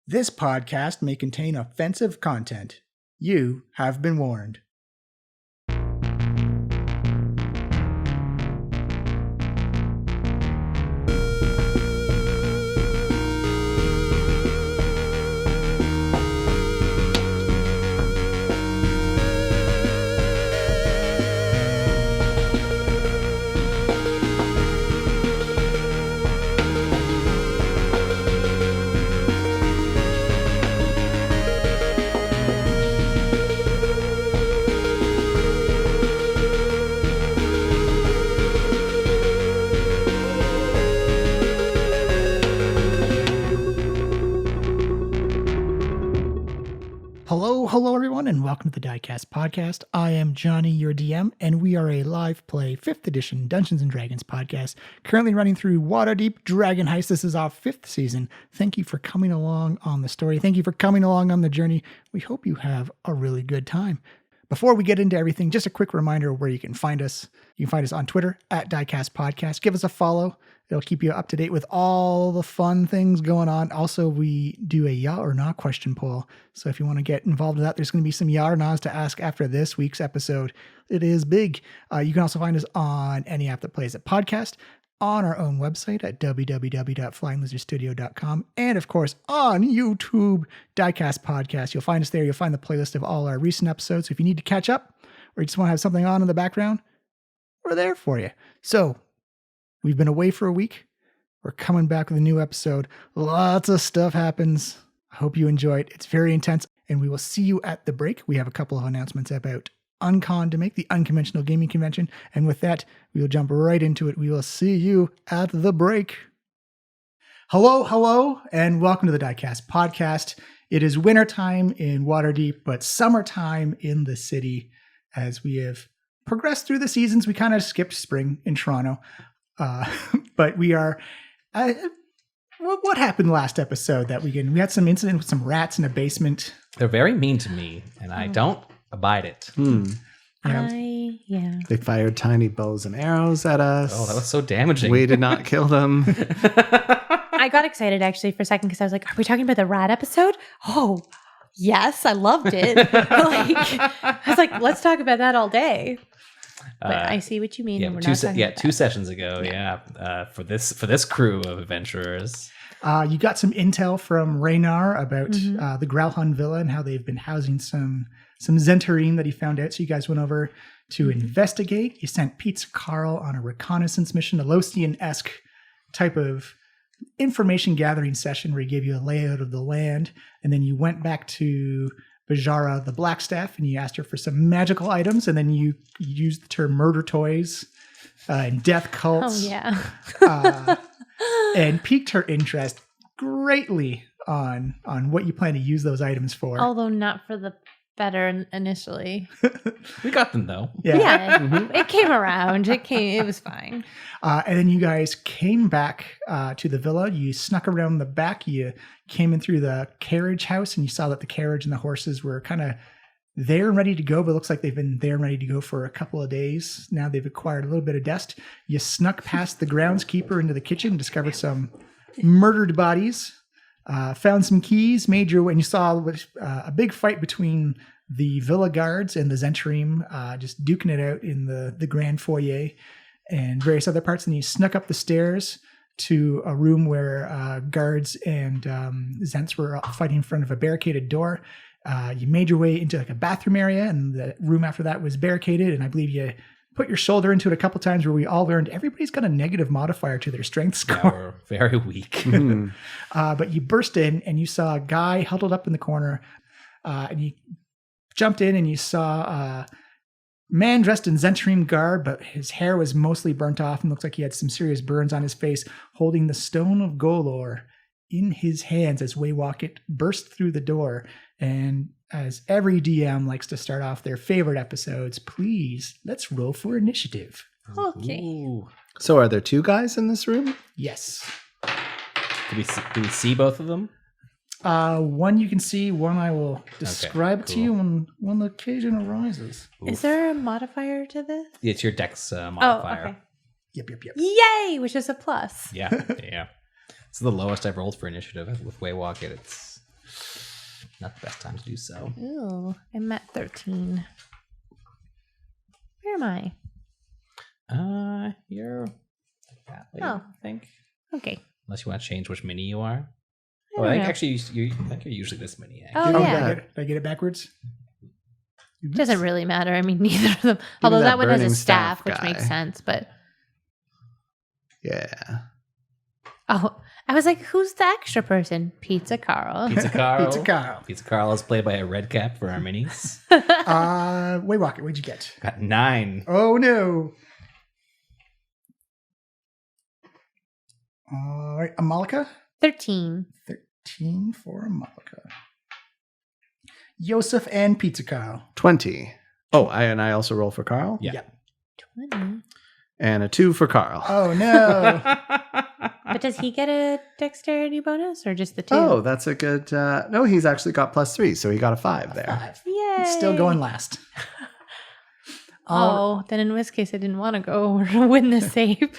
This podcast may contain offensive content. You have been warned. Hello everyone, and welcome to the Diecast podcast. I am Johnny, your DM, and we are a live play 5th edition Dungeons & Dragons podcast, currently running through Waterdeep Dragon Heist. This is our 5th season. Thank you for coming along on the story. Thank you for coming along on the journey. We hope you have a really good time. Before we get into everything, just a quick reminder where you can find us. You can find us on Twitter at Diecast Podcast. Give us a follow. It'll keep you up to date with all the fun things going on. Also, we do a yeah or nah question poll. So if you want to get involved with that, there's going to be some yeah or nahs to ask after this week's episode. It is big. You can also find us on any app that plays a podcast, on our own website at www.flyinglizardstudio.com, and of course on YouTube, Diecast Podcast. You'll find us there. You'll find the playlist of all our recent episodes. So if you need to catch up or you just want to have something on in the background, we're there for you. So we've been away for a week. We're coming back with a new episode. Lots of stuff happens. I hope you enjoy it. It's very intense, and we will see you at the break. We have a couple of announcements about Uncon to make, the Unconventional Gaming Convention. And with that, we will jump right into it. We will see you at the break. Hello, and welcome to the Diecast podcast. It is wintertime in Waterdeep, but summertime in the city. As we have progressed through the seasons, we kind of skipped spring in Toronto. But we are... what happened last episode that weekend? We had some incident with some rats in a basement. They're very mean to me, and I don't abide it. They fired tiny bows and arrows at us. Oh, that was so damaging. We did not kill them. I got excited actually for a second because I was like, are we talking about the rat episode? Oh, yes, I loved it. I was like, let's talk about that all day. But I see what you mean. Yeah, we're not talking about two sessions ago. For this crew of adventurers. You got some intel from Raynar about the Growlhund Villa and how they've been housing some Zentarine that he found out. So you guys went over to investigate. You sent Pizza Carl on a reconnaissance mission, a Lostian-esque type of information gathering session where he gave you a layout of the land. And then you went back to Bajara the Blackstaff and you asked her for some magical items. And then you used the term murder toys and death cults. Oh, yeah. And piqued her interest greatly on what you plan to use those items for. Although not for the better initially. We got them though. Yeah. It came around. It was fine. And then you guys came back to the villa. You snuck around the back. You came in through the carriage house and you saw that the carriage and the horses were kind of there and ready to go, but it looks like they've been there and ready to go for a couple of days. Now they've acquired a little bit of dust. You snuck past the groundskeeper into the kitchen, discovered some murdered bodies, found some keys, made your way, and you saw a big fight between the villa guards and the Zentarine, just duking it out in the grand foyer and various other parts. And you snuck up the stairs to a room where guards and Zents were fighting in front of a barricaded door. You made your way into like a bathroom area, and the room after that was barricaded. And I believe you put your shoulder into it a couple times, where we all learned everybody's got a negative modifier to their strength score. Yeah, we're very weak. But you burst in and you saw a guy huddled up in the corner, and you jumped in and you saw a man dressed in Zentarine garb, but his hair was mostly burnt off and looked like he had some serious burns on his face, holding the Stone of Golor in his hands as Waywocket burst through the door. And as every DM likes to start off their favorite episodes, please, let's roll for initiative. Okay. Ooh. So are there two guys in this room? Yes. Do we see both of them? One you can see, one I will describe to you when the occasion arises. Oof. Is there a modifier to this? It's your dex modifier. Oh, okay. Yep. Yay, which is a plus. Yeah. It's the lowest I've rolled for initiative with Waywocket. It's Not the best time to do so. Ooh, I'm at 13. Where am I? You're like that way, Oh. I think. Okay. Unless you want to change which mini you are. I I don't think know. actually I think you're usually this mini. Oh, Actually. yeah. Did I get it backwards? Doesn't really matter. I mean, neither of them. Although that that one has a burning staff, staff which guy. makes sense. But Yeah. oh, I was like, who's the extra person? Pizza Carl. Pizza Carl. Pizza Carl. Pizza Carl is played by a red cap for our minis. Waywalker, what'd you get? Got 9. Oh no. All right, Amalica. 13. 13 for Amalica. Yosef and Pizza Carl. 20. Oh, I also roll for Carl? Yeah. 20. And a 2 for Carl. Oh no. But does he get a dexterity bonus or just the 2? Oh, that's a good... no, he's actually got +3, so he got a 5 there. 5. Yay. He's still going last. Oh, then in this case, I didn't want to go or win this save.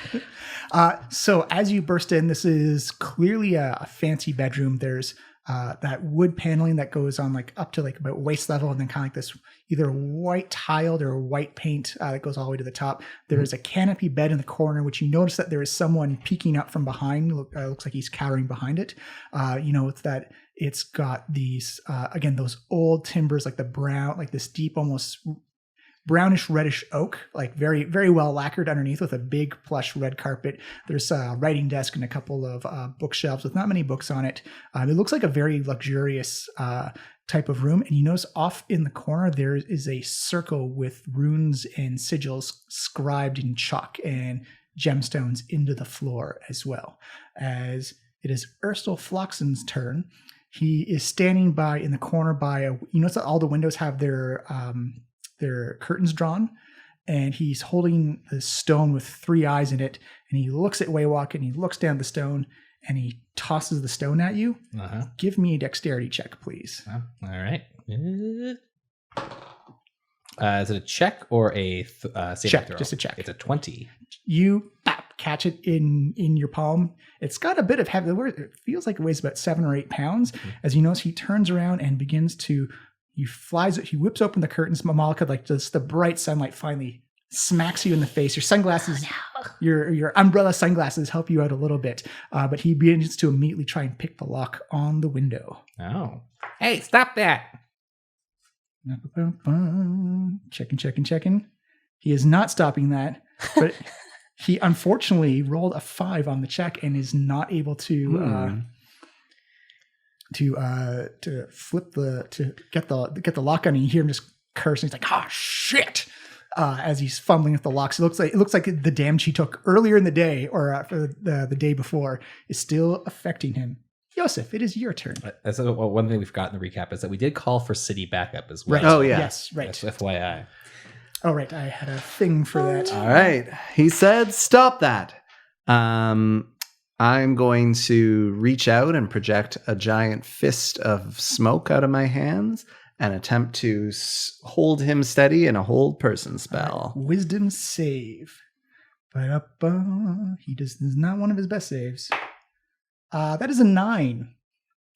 So as you burst in, this is clearly a fancy bedroom. There's that wood paneling that goes on like up to like about waist level, and then kind of like this either white tiled or white paint that goes all the way to the top. There's a canopy bed in the corner, which you notice that there is someone peeking up from behind. Looks like he's cowering behind it. You know, it's that it's got these again those old timbers, like the brown, like this deep almost brownish reddish oak, like very, very well lacquered underneath with a big plush red carpet. There's a writing desk and a couple of bookshelves with not many books on it. It looks like a very luxurious type of room. And you notice off in the corner, there is a circle with runes and sigils scribed in chalk and gemstones into the floor as well. As it is Urstel Floxen's turn. He is standing by in the corner by you notice that all the windows have their curtains drawn, and he's holding a stone with 3 eyes in it, and he looks at Waywalk and he looks down the stone and he tosses the stone at you. Uh-huh. Give me a dexterity check, please. All right. Is it a check or a saving Check, throw? just a check. It's a 20. You catch it in your palm. It's got a bit of heavy. It feels like it weighs about 7 or 8 pounds. As you notice, he turns around and begins to. He whips open the curtains. Amalica, like just the bright sunlight finally smacks you in the face. Your sunglasses, your umbrella sunglasses help you out a little bit. But he begins to immediately try and pick the lock on the window. Oh. Hey, stop that. Checking. He is not stopping that, but he unfortunately rolled a 5 on the check and is not able to get the lock on. And you hear him just curse, and he's like, "Oh shit!" As he's fumbling with the locks. It looks like the damage he took earlier in the day or for the day before is still affecting him. Yosef, it is your turn. So, one thing we forgot in the recap is that we did call for city backup as well. Right. Oh, yeah. Yes. Right. That's FYI. Oh, right. I had a thing for that. All right. He said, stop that. I'm going to reach out and project a giant fist of smoke out of my hands and attempt to hold him steady in a hold person spell. Wisdom save. Ba-da-ba. This is not one of his best saves. That is a 9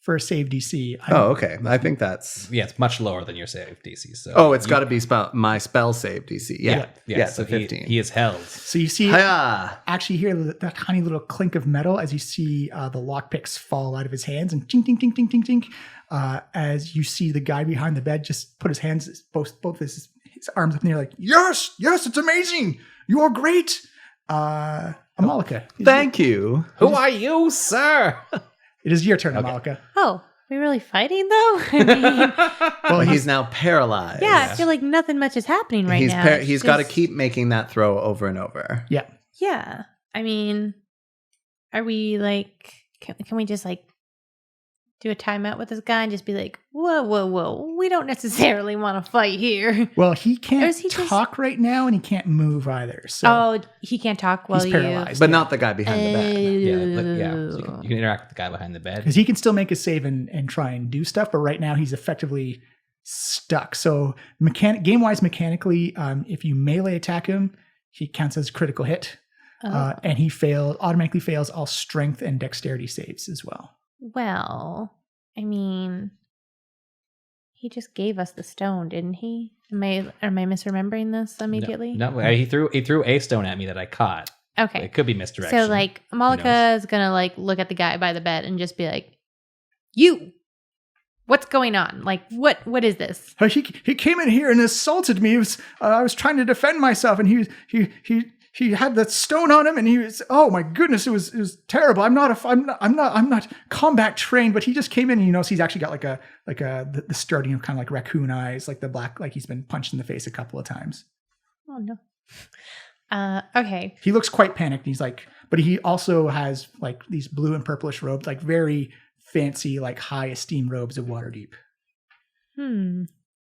for a save DC. Oh, okay. I think that's... Yeah, it's much lower than your save DC. So Oh, it's got to be my spell save DC. yeah. Yeah, So so 15. he is held. So you see, Hiya! actually hear that tiny little clink of metal as you see the lockpicks fall out of his hands and tink, tink, tink, tink, tink, tink. As you see the guy behind the bed just put his hands, both his arms up in the air like, yes, it's amazing. You are great. Amalica. Thank you. Who are you, sir? It is your turn, Okay. Amalica. Oh, are we really fighting though? I mean, Well, he's now paralyzed. yeah, I feel like nothing much is happening right now. It's He's got to just- keep making that throw over and over. Yeah. Yeah. I mean, are we like, can we just like do a timeout with this guy and just be like, whoa, we don't necessarily want to fight here. Well, he Or can't is he just- talk right now and he can't move either. So Oh, he can't talk while he's paralyzed. But not the guy behind the bed. Yeah. So you can interact with the guy behind the bed. because he can still make a save and try and do stuff, but right now he's effectively stuck. So game-wise, mechanically, if you melee attack him, he counts as a critical hit. Oh. And he automatically fails all strength and dexterity saves as well. Well, I mean, He just gave us the stone, didn't he? Am I misremembering this immediately? No, he threw a stone at me that I caught. Okay. It could be misdirection. So like Amalica is gonna like look at the guy by the bed and just be like, "You, what's going on? Like what is this?" He came in here and assaulted me. I was trying to defend myself, and he had that stone on him, and he was, oh my goodness, it was terrible. I'm not combat trained, but he just came in and he's actually got the starting of kind of like raccoon eyes, like the black, like he's been punched in the face a couple of times. Oh no. Okay. He looks quite panicked. He's like, but he also has like these blue and purplish robes, like very fancy, like high esteem robes of Waterdeep.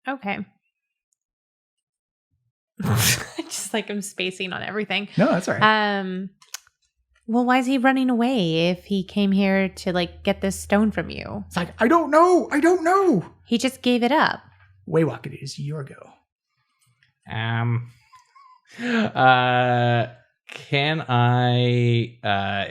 Okay. Just like I'm spacing on everything. No, that's all right. Well, why is he running away if he came here to like get this stone from you? It's like, I don't know. He just gave it up. Waywalk, it is your go. Can I,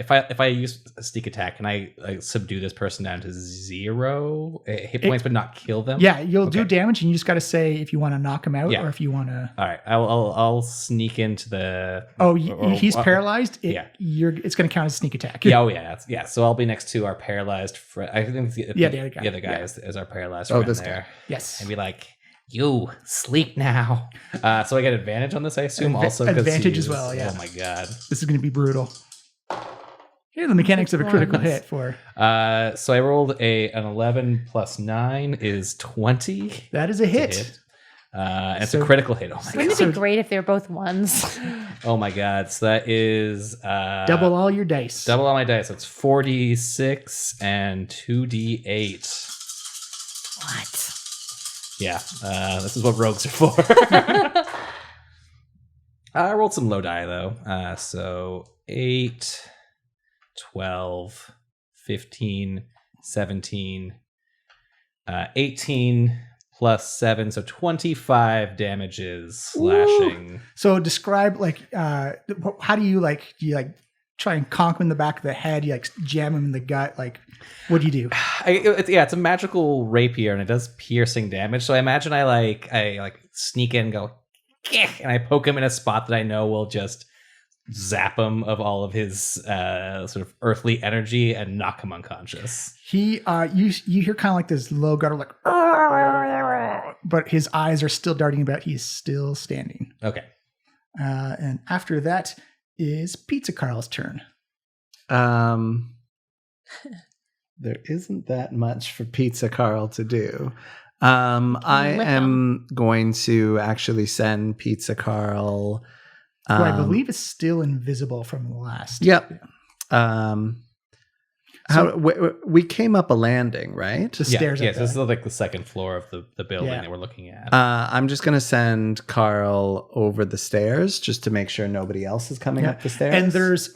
if I use a sneak attack, can I subdue this person down to 0 hit points, but not kill them? Yeah, you'll do damage, and you just got to say if you want to knock him out or if you want to. All right, I'll sneak into the. Oh, he's paralyzed. It's going to count as a sneak attack. Yeah. So I'll be next to our paralyzed friend. I think the other guy is our paralyzed friend this there. guy. Yes, and be like, you sleep now. So I get advantage on this, I assume. Also, advantage as well. Yeah. Oh my god, this is going to be brutal. Here are the mechanics of a critical hit for. So I rolled an 11 plus 9 is 20. That is a hit. It's a critical hit. Oh my god! Wouldn't it be great if they were both ones? Oh my god! So that is double all your dice. Double all my dice. That's 4d6 and 2d8. What? Yeah, this is what rogues are for. I rolled some low die, though. So 8, 12, 15, 17, 18 plus 7, so 25 damages slashing. Ooh. So describe, how do you try and conk him in the back of the head? You jam him in the gut? What do you do? It's a magical rapier, and it does piercing damage. So I imagine I sneak in and go, and I poke him in a spot that I know will just zap him of all of his sort of earthly energy and knock him unconscious. He, you hear kind of like this low gutter, but his eyes are still darting about. He's still standing. Okay. And after that is Pizza Carl's turn. There isn't that much for Pizza Carl to do. I am going to actually send Pizza Carl, who I believe is still invisible from the last. Yep. We came up a landing, right? The stairs. Yes, this is like the second floor of the building that we're looking at. I'm just going to send Carl over the stairs just to make sure nobody else is coming up the stairs. And there's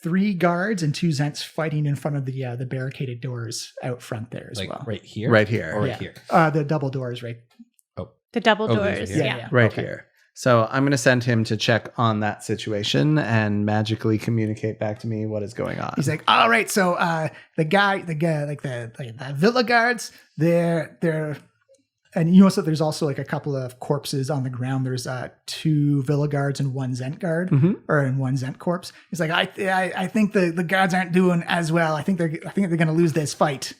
3 guards and 2 Zents fighting in front of the barricaded doors out front there as well. Right here? Right here. Or right here? The double doors, right? The double doors. Yeah. Right here. So I'm going to send him to check on that situation and magically communicate back to me what is going on. He's like, all right, so the guy, the villa guards, they're and you know, so there's also a couple of corpses on the ground. There's 2 villa guards and 1 Zent guard, or in 1 Zent corpse. He's like, I think the guards aren't doing as well. I think they're going to lose this fight.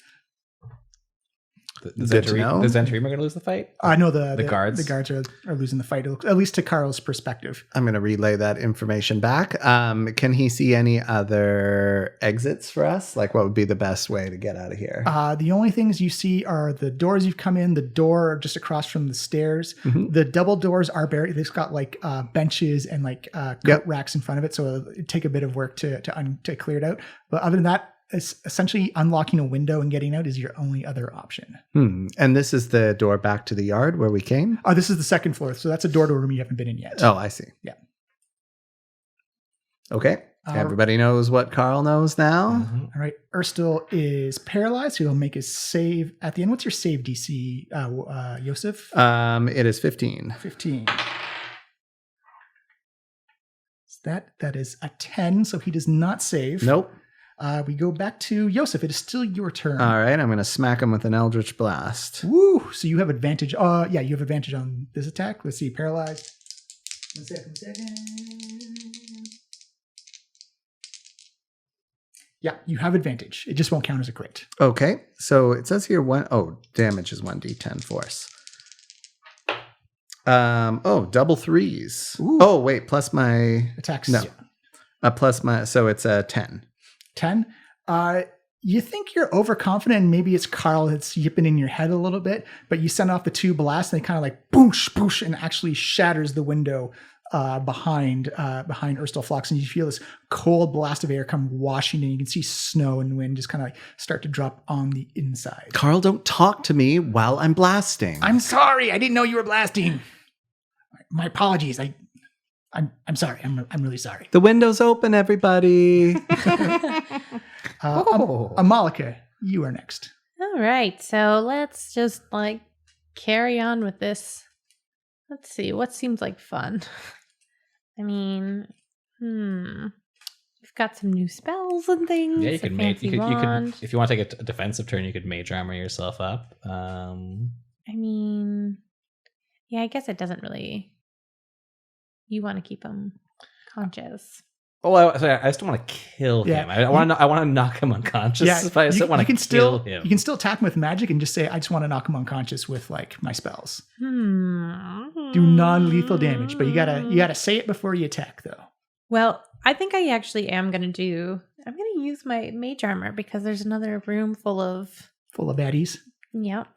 The Zentrim are going to lose the fight? No, the guards. The guards are losing the fight, at least to Carl's perspective. I'm going to relay that information back. Can he see any other exits for us? What would be the best way to get out of here? The only things you see are the doors you've come in, the door just across from the stairs. The double doors are buried. They've got benches and coat racks in front of it, so it'd take a bit of work to clear it out. But other than that, essentially unlocking a window and getting out is your only other option. And this is the door back to the yard where we came? Oh, this is the second floor. So that's a door to a room you haven't been in yet. Oh, I see. Yeah. Okay. Everybody knows what Carl knows now. All right. Erstil is paralyzed. So he'll make his save at the end. What's your save DC, Yosef? It is 15. 15. That is a 10. So he does not save. Nope. We go back to Yosef. It is still your turn. All right, I'm going to smack him with an Eldritch Blast. Woo! So you have advantage. Yeah, you have advantage on this attack. Let's see, paralyzed. One second. Yeah, you have advantage. It just won't count as a crit. Okay, so it says here damage is 1d10 force. Double threes. Ooh. Oh, wait, plus my Attacks. No. Plus my, so it's a 10. 10. You think you're overconfident, and maybe it's Carl that's yipping in your head a little bit, but you send off the 2 blasts, and they kind of like boosh, boosh, and actually shatters the window behind Urstal Flux, and you feel this cold blast of air come washing in. You can see snow and wind just kind of like start to drop on the inside. Carl, don't talk to me while I'm blasting. I'm sorry. I didn't know you were blasting. My apologies. I'm sorry. I'm really sorry. The window's open, everybody. Amalica, you are next. All right, so let's just like carry on with this. Let's see, what seems like fun? I mean, we've got some new spells and things. Yeah, you a could fancy you wand. could if you want to take a defensive turn, you could mage armor yourself up. I mean, yeah, I guess it doesn't really. You want to keep him conscious. Oh, I just don't want to kill Yeah. him. I want to knock him unconscious. But I just don't want to kill him. You can still attack him with magic and just say, I just want to knock him unconscious with like my spells. Do non-lethal damage, but you gotta say it before you attack though. Well, I think I actually am going to use my mage armor because there's another room full of baddies. Yep.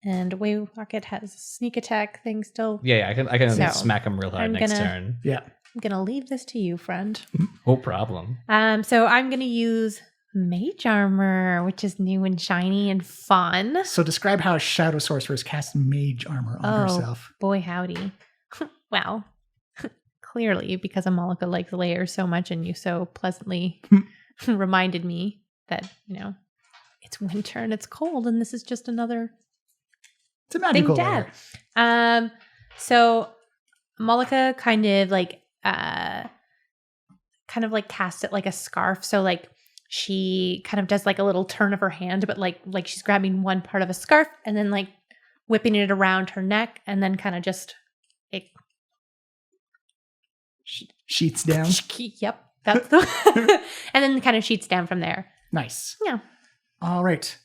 And Wayrocket has a sneak attack thing still. Yeah, I can So, smack him real hard I'm next gonna- turn. Yeah. I'm going to leave this to you, friend. No problem. So I'm going to use mage armor, which is new and shiny and fun. So describe how a shadow sorceress casts mage armor on herself. Boy, howdy. Well, clearly because Amalica likes layers so much and you so pleasantly reminded me that, it's winter and it's cold and this is just another It's a magical thing to layer. add. So Amalica kind of like casts it like a scarf. So like she kind of does like a little turn of her hand, but like she's grabbing one part of a scarf and then like whipping it around her neck and then kind of just it Sheets down. Yep, that's the and then kind of sheets down from there. Nice. Yeah. All right.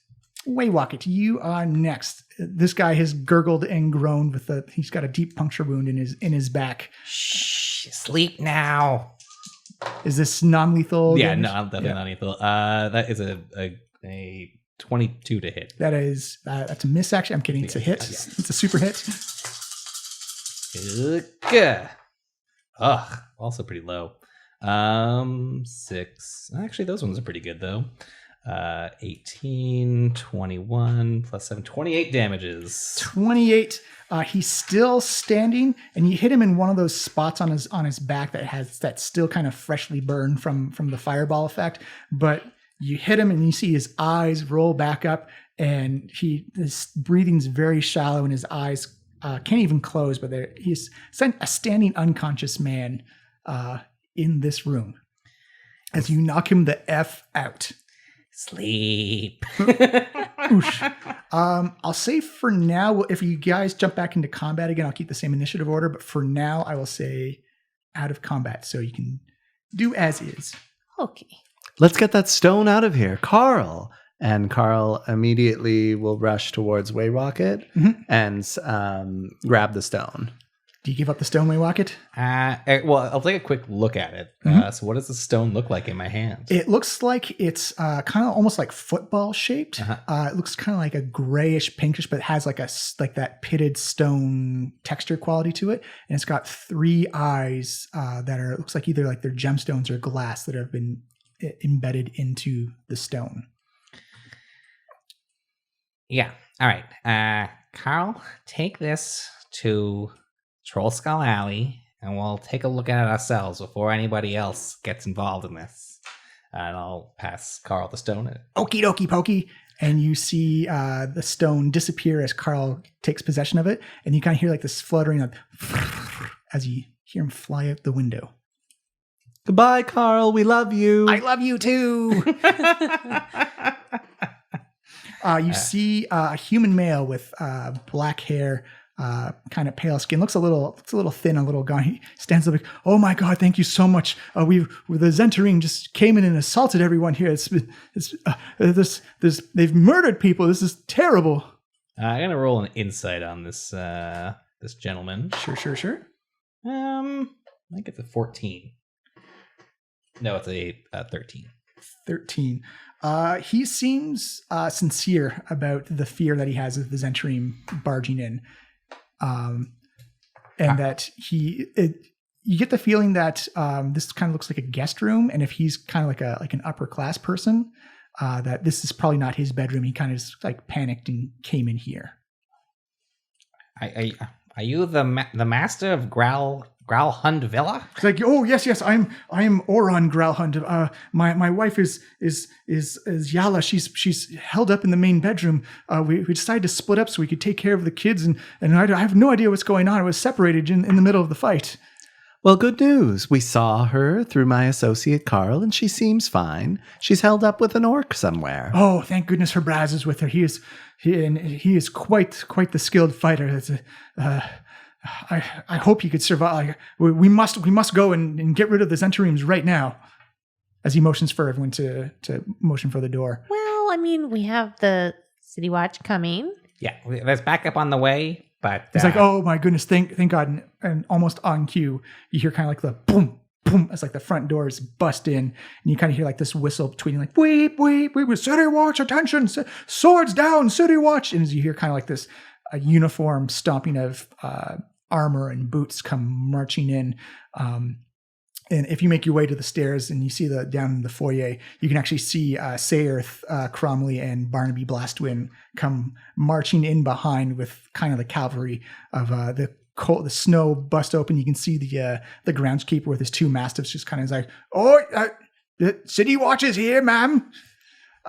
Wayrocket, you are next. This guy has gurgled and groaned he's got a deep puncture wound in his back. Shh, sleep now. Is this non-lethal? Yeah, damage? no, I'm definitely not lethal. That is a 22 to hit. That's a miss. Actually, I'm kidding. It's a hit. Yeah. It's a super hit. Ugh. Ugh, also pretty low. 6. Actually, those ones are pretty good though. 18, 21 plus 7, 28 damages. 28. He's still standing, and you hit him in one of those spots on his back that's still kind of freshly burned from the fireball effect. But you hit him, and you see his eyes roll back up, and his breathing's very shallow, and his eyes can't even close. But he's a standing unconscious man in this room as you knock him the F out. Sleep. Oosh. I'll say for now, if you guys jump back into combat again, I'll keep the same initiative order. But for now, I will say out of combat, so you can do as is. Okay. Let's get that stone out of here, Carl. And Carl immediately will rush towards Wayrocket and grab the stone. Do you give up the stone, Wayrocket? Well, I'll take a quick look at it. So what does the stone look like in my hand? It looks like it's kind of almost like football shaped. It looks kind of like a grayish pinkish, but it has like that pitted stone texture quality to it. And it's got 3 eyes that are, it looks like either like they're gemstones or glass that have been embedded into the stone. Yeah. All right. Carl, take this to Troll Skull Alley, and we'll take a look at it ourselves before anybody else gets involved in this. And I'll pass Carl the stone. Okie dokie pokey. And you see the stone disappear as Carl takes possession of it. And you kind of hear like this fluttering as you hear him fly out the window. Goodbye, Carl. We love you. I love you too. You see a human male with black hair, kind of pale skin. Looks a little thin, a little gone. He stands up like, "Oh my God, thank you so much. The Zentarine just came in and assaulted everyone here. They've murdered people. This is terrible." I'm gonna roll an insight on this this gentleman. Sure. I think it's a 14. No, it's a 13. 13. He seems sincere about the fear that he has of the Zentarine barging in. And that you get the feeling that this kind of looks like a guest room. And if he's kind of like an upper class person, that this is probably not his bedroom. He kind of just like panicked and came in here. Are you the master of Growlhund Villa? It's like, oh yes, I'm Oron Growlhund. My wife is Yala. She's held up in the main bedroom. We decided to split up so we could take care of the kids, and I have no idea what's going on. I was separated in the middle of the fight. Well, good news. We saw her through my associate Carl, and she seems fine. She's held up with an orc somewhere. Oh, thank goodness her Braz is with her. He is quite the skilled fighter. I hope he could survive. We must go and get rid of the Zentarines right now. As he motions for everyone to motion for the door. Well, I mean, we have the City Watch coming. Yeah, there's backup on the way, but It's like, oh my goodness, thank God, and almost on cue, you hear kind of like the boom, boom, as like the front doors bust in, and you kind of hear like this whistle tweeting like, wait, City Watch, attention, swords down, City Watch, and as you hear kind of like this uniform stomping of armor and boots come marching in. And if you make your way to the stairs and you see down in the foyer, you can actually see Saerth, Cromley, and Barnaby Blastwind come marching in behind with kind of the cavalry of the snow bust open. You can see the groundskeeper with his two mastiffs just kind of like, the City Watch is here, ma'am.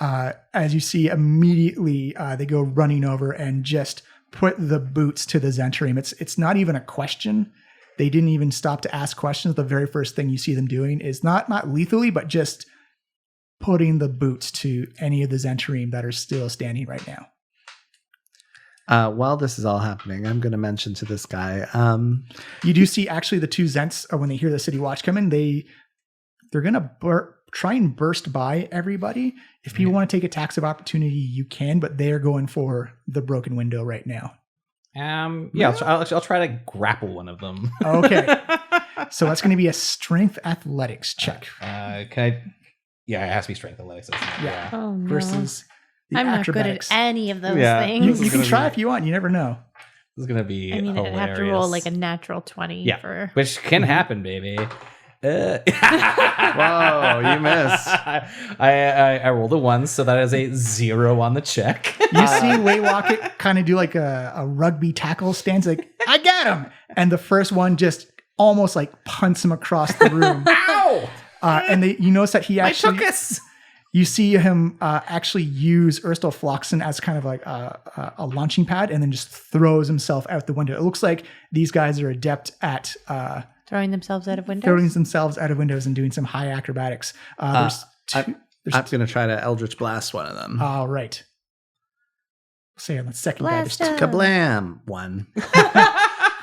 As you see, immediately they go running over and just put the boots to the Zentarine. It's not even a question. They didn't even stop to ask questions. The very first thing you see them doing is not lethally, but just putting the boots to any of the Zentarine that are still standing right now. While this is all happening, I'm going to mention to this guy. You do see actually the two Zents, when they hear the City Watch come in, they're going to try and burst by everybody. If people want to take a tax of opportunity, you can, but they're going for the broken window right now. I'll try to grapple one of them. Okay. So that's going to be a strength athletics check. It has to be strength athletics. Yeah. Oh, no. Versus the I'm not acrobatics. good at any of those Yeah. things. You can try if you want. You never know. This is going to be I'd hilarious. have to roll like a natural 20 for... Which can happen, baby. Whoa, you missed. I rolled a 1, so that is a 0 on the check. You see Waywocket kind of do like a rugby tackle stance, like, I got him! And the first one just almost like punts him across the room. Ow! And you notice that he actually... My tuchus! You see him actually use Erstal Floxen as kind of like a launching pad and then just throws himself out the window. It looks like these guys are adept at... Throwing themselves out of windows? Throwing themselves out of windows and doing some high acrobatics. I'm going to try to Eldritch Blast one of them. All right. Say on the second guy. Blast him. Kablam! 1.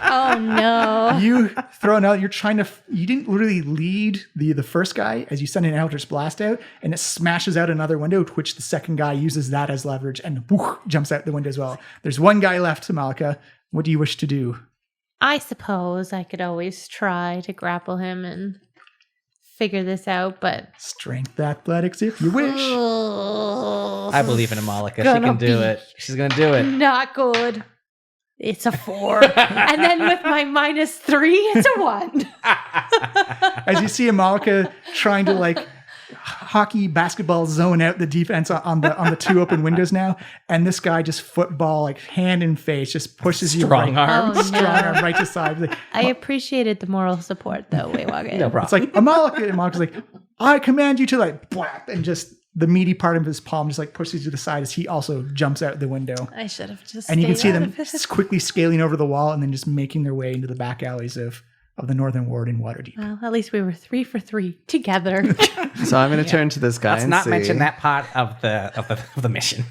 Oh, no. You throw another. You're trying to. You didn't literally lead the first guy as you send an Eldritch Blast out, and it smashes out another window, which the second guy uses that as leverage and jumps out the window as well. There's one guy left, Amalica. What do you wish to do? I suppose I could always try to grapple him and figure this out, but... Strength athletics if you wish. I believe in Amalica. She can do it. She's going to do it. Not good. It's a 4. And then with my -3, it's a 1. As you see Amalica trying to like hockey basketball zone out the defense on the two open windows now, and this guy just football like hand and face just pushes you strong arm right to side. Like, I appreciated the moral support though, Waywagon. No problem. it's like Amalica's like, I command you to like blap, and just the meaty part of his palm just like pushes to the side as he also jumps out the window. I should have just And you can see stayed out them of it. quickly scaling over the wall and then just making their way into the back alleys of of the Northern Ward in Waterdeep. Well, at least we were 3 for 3 together. So I'm going to turn to this guy Let's and not see. mention that part of the mission.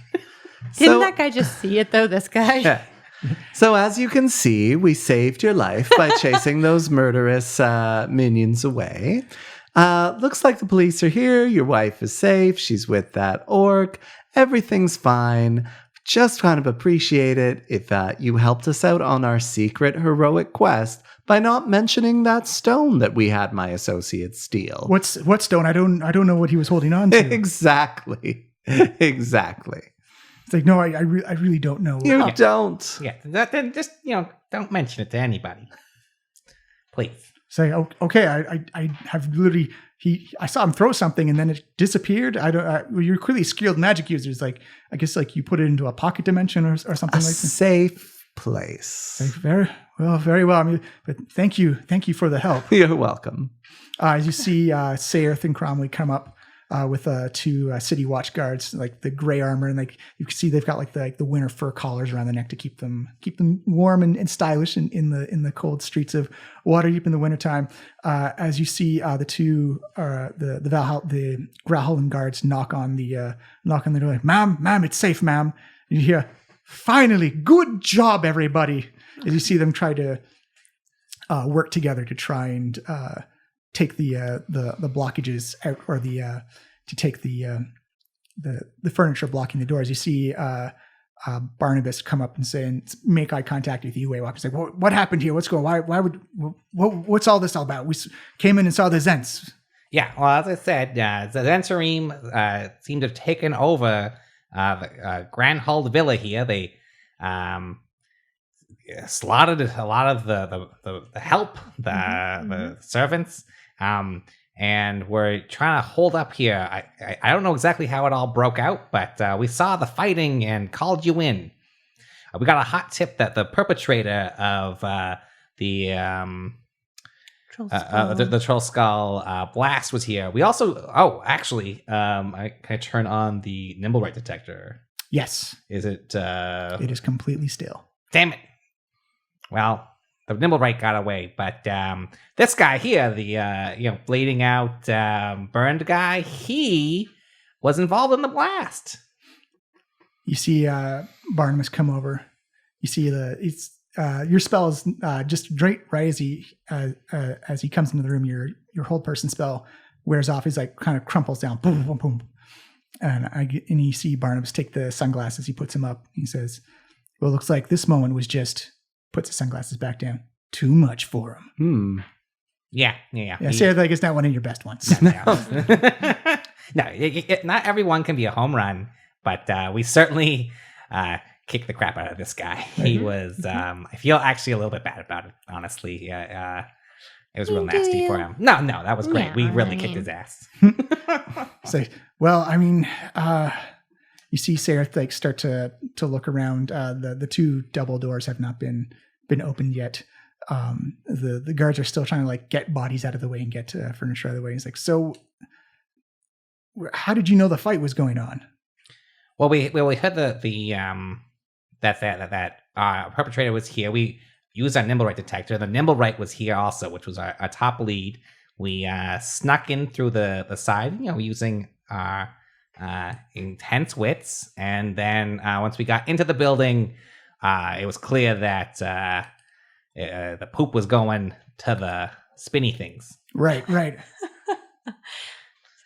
Didn't that guy just see it though? This guy. Yeah. So as you can see, we saved your life by chasing those murderous minions away. Looks like the police are here. Your wife is safe. She's with that orc. Everything's fine. Just kind of appreciate it if you helped us out on our secret heroic quest by not mentioning that stone that we had my associate steal. What stone? I don't know what he was holding on to. Exactly. It's like, no, I really don't know. You don't. Yeah, then just don't mention it to anybody, please. Say, okay, I have literally I saw him throw something and then it disappeared. You're clearly skilled magic users. Like, I guess like you put it into a pocket dimension or something like that. Safe place. Like, very well. I mean, but thank you for the help. You're welcome. As you see, Saerth and Cromley come up with two city watch guards, like the gray armor, and like you can see they've got like the winter fur collars around the neck to keep them warm and stylish in the cold streets of Waterdeep in the wintertime. As you see, the two the Growlin guards knock on the door, like, ma'am, it's safe, ma'am. And you hear, finally, good job, everybody. As you see them try to work together to try and take the blockages out, or to take the furniture blocking the doors. You see Barnabas come up and say, and make eye contact with you way up. He's like, what happened here? What's going on? What's all this all about? We came in and saw the Zents. Yeah, well, as I said, the Zensarim seem to have taken over the Grand Hull Villa here. They slaughtered a lot of the help, the servants, and we're trying to hold up here. I don't know exactly how it all broke out, but we saw the fighting and called you in. We got a hot tip that the perpetrator of the Troll Skull blast was here. We also, I turn on the Nimblewright detector. Yes. Is it? It is completely still. Damn it. Well, the Nimblewright got away, but this guy here, the bleeding out, burned guy, he was involved in the blast. You see Barnabas come over. You see your spell is just right as he comes into the room. Your hold person spell wears off. He's like kind of crumples down, boom, boom, boom, and you see Barnabas take the sunglasses. He puts them up. He says, "Well, it looks like this moment was just." Puts the sunglasses back down. Too much for him. Yeah. So like it's not one of your best ones. No, not everyone can be a home run, but we certainly kicked the crap out of this guy. He was. I feel actually a little bit bad about it, honestly. It was real nasty for him. No, that was great. Yeah, we really kicked his ass. So, well, I mean, you see Saerth like start to look around. The two double doors have not been opened yet. The guards are still trying to like get bodies out of the way and get furniture out of the way. He's like, so how did you know the fight was going on? Well, we heard that perpetrator was here. We used our Nimblewright detector. The Nimblewright was here also, which was our top lead. We snuck in through the side, using our intense wits, and then once we got into the building, it was clear that the poop was going to the spinny things. Right.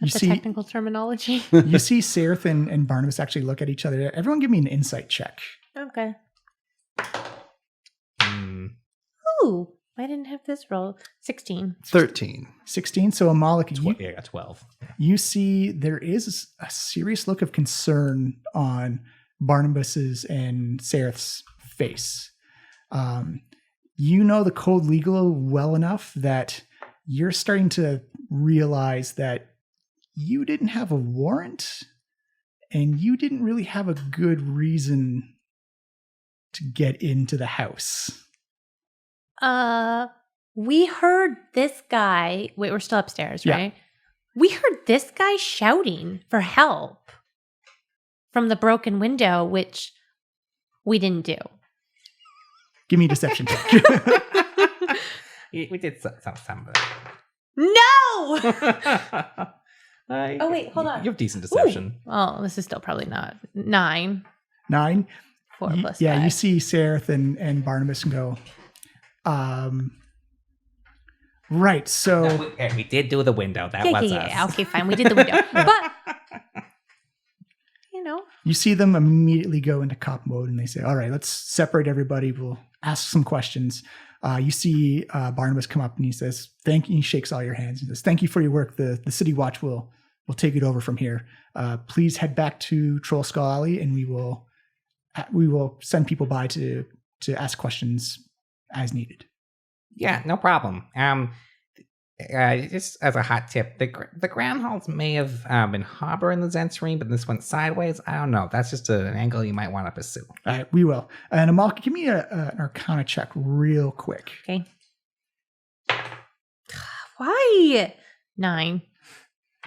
You see technical terminology. You see Saerth and Barnabas actually look at each other. Everyone, give me an insight check. Okay. Ooh, I didn't have this roll. 16. 13. 16. So Amalica, I got 12. You see there is a serious look of concern on Barnabas's and Saerth's face. You know the code legal well enough that you're starting to realize that you didn't have a warrant and you didn't really have a good reason to get into the house. We heard this guy. Wait, we're still upstairs, right? Yeah. We heard this guy shouting for help from the broken window, which we didn't do. Give me a deception check. We did some of it. No! Oh wait, hold on. You have decent deception. Oh, this is still probably not 9. 9. 4 plus Yeah, 5. you see Sereth and Barnabas and go, right, so... No, we did do the window. That was us. Yeah. Okay, fine. We did the window. But, You see them immediately go into cop mode and they say, all right, let's separate everybody. We'll ask some questions. You see Barnabas come up and he says, he shakes all your hands and says, thank you for your work. The City Watch will take it over from here. Please head back to Troll Skull Alley and we will send people by to ask questions as needed. Yeah, no problem. Just as a hot tip, the groundhogs may have been harboring the Zenserine, but this went sideways. I don't know. That's just an angle you might want to pursue. All right, we will. And Amalica, give me an Arcana check real quick. Okay. Why? 9.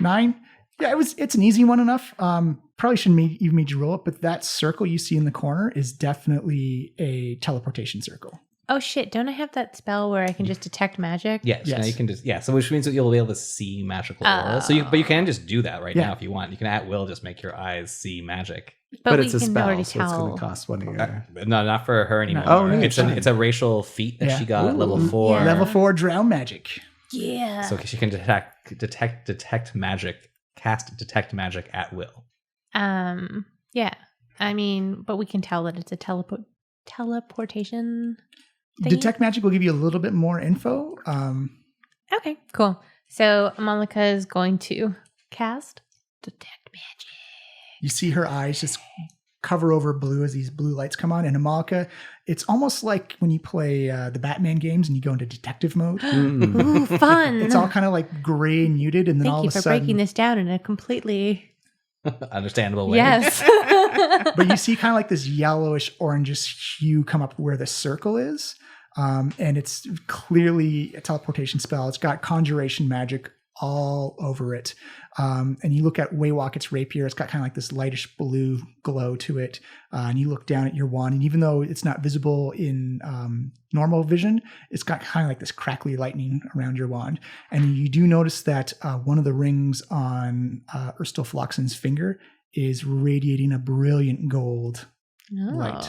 9? Yeah, it's an easy one enough. Probably shouldn't even made you roll it, but that circle you see in the corner is definitely a teleportation circle. Oh shit! Don't I have that spell where I can just detect magic? Yes. Yes. Now you can just so which means that you'll be able to see magical auras. But you can just do that right now if you want. You can at will just make your eyes see magic. But we it's a can spell, already so it's going tell. to cost 1 of your... No, not for her anymore. Oh, really? It's a racial feat that Yeah. she got at level Ooh. 4. Yeah. Level 4 drown magic. Yeah. So she can detect magic, cast detect magic at will. Yeah. I mean, but we can tell that it's a teleportation thingy? Detect magic will give you a little bit more info. Okay, cool. So Amalica is going to cast detect magic. You see her eyes just cover over blue as these blue lights come on. And Amalica, it's almost like when you play the Batman games and you go into detective mode. Ooh, fun. It's all kind of like gray and muted. And then all Thank you of a for sudden, breaking this down in a completely... Understandable way. Yes. but you see kind of like this yellowish orangish hue come up where the circle is. And it's clearly a teleportation spell. It's got conjuration magic all over it. And you look at Waywalkett's rapier, it's got kind of like this lightish blue glow to it. And you look down at your wand, and even though it's not visible in normal vision, it's got kind of like this crackly lightning around your wand. And you do notice that one of the rings on Erstil Floxen's finger is radiating a brilliant gold light.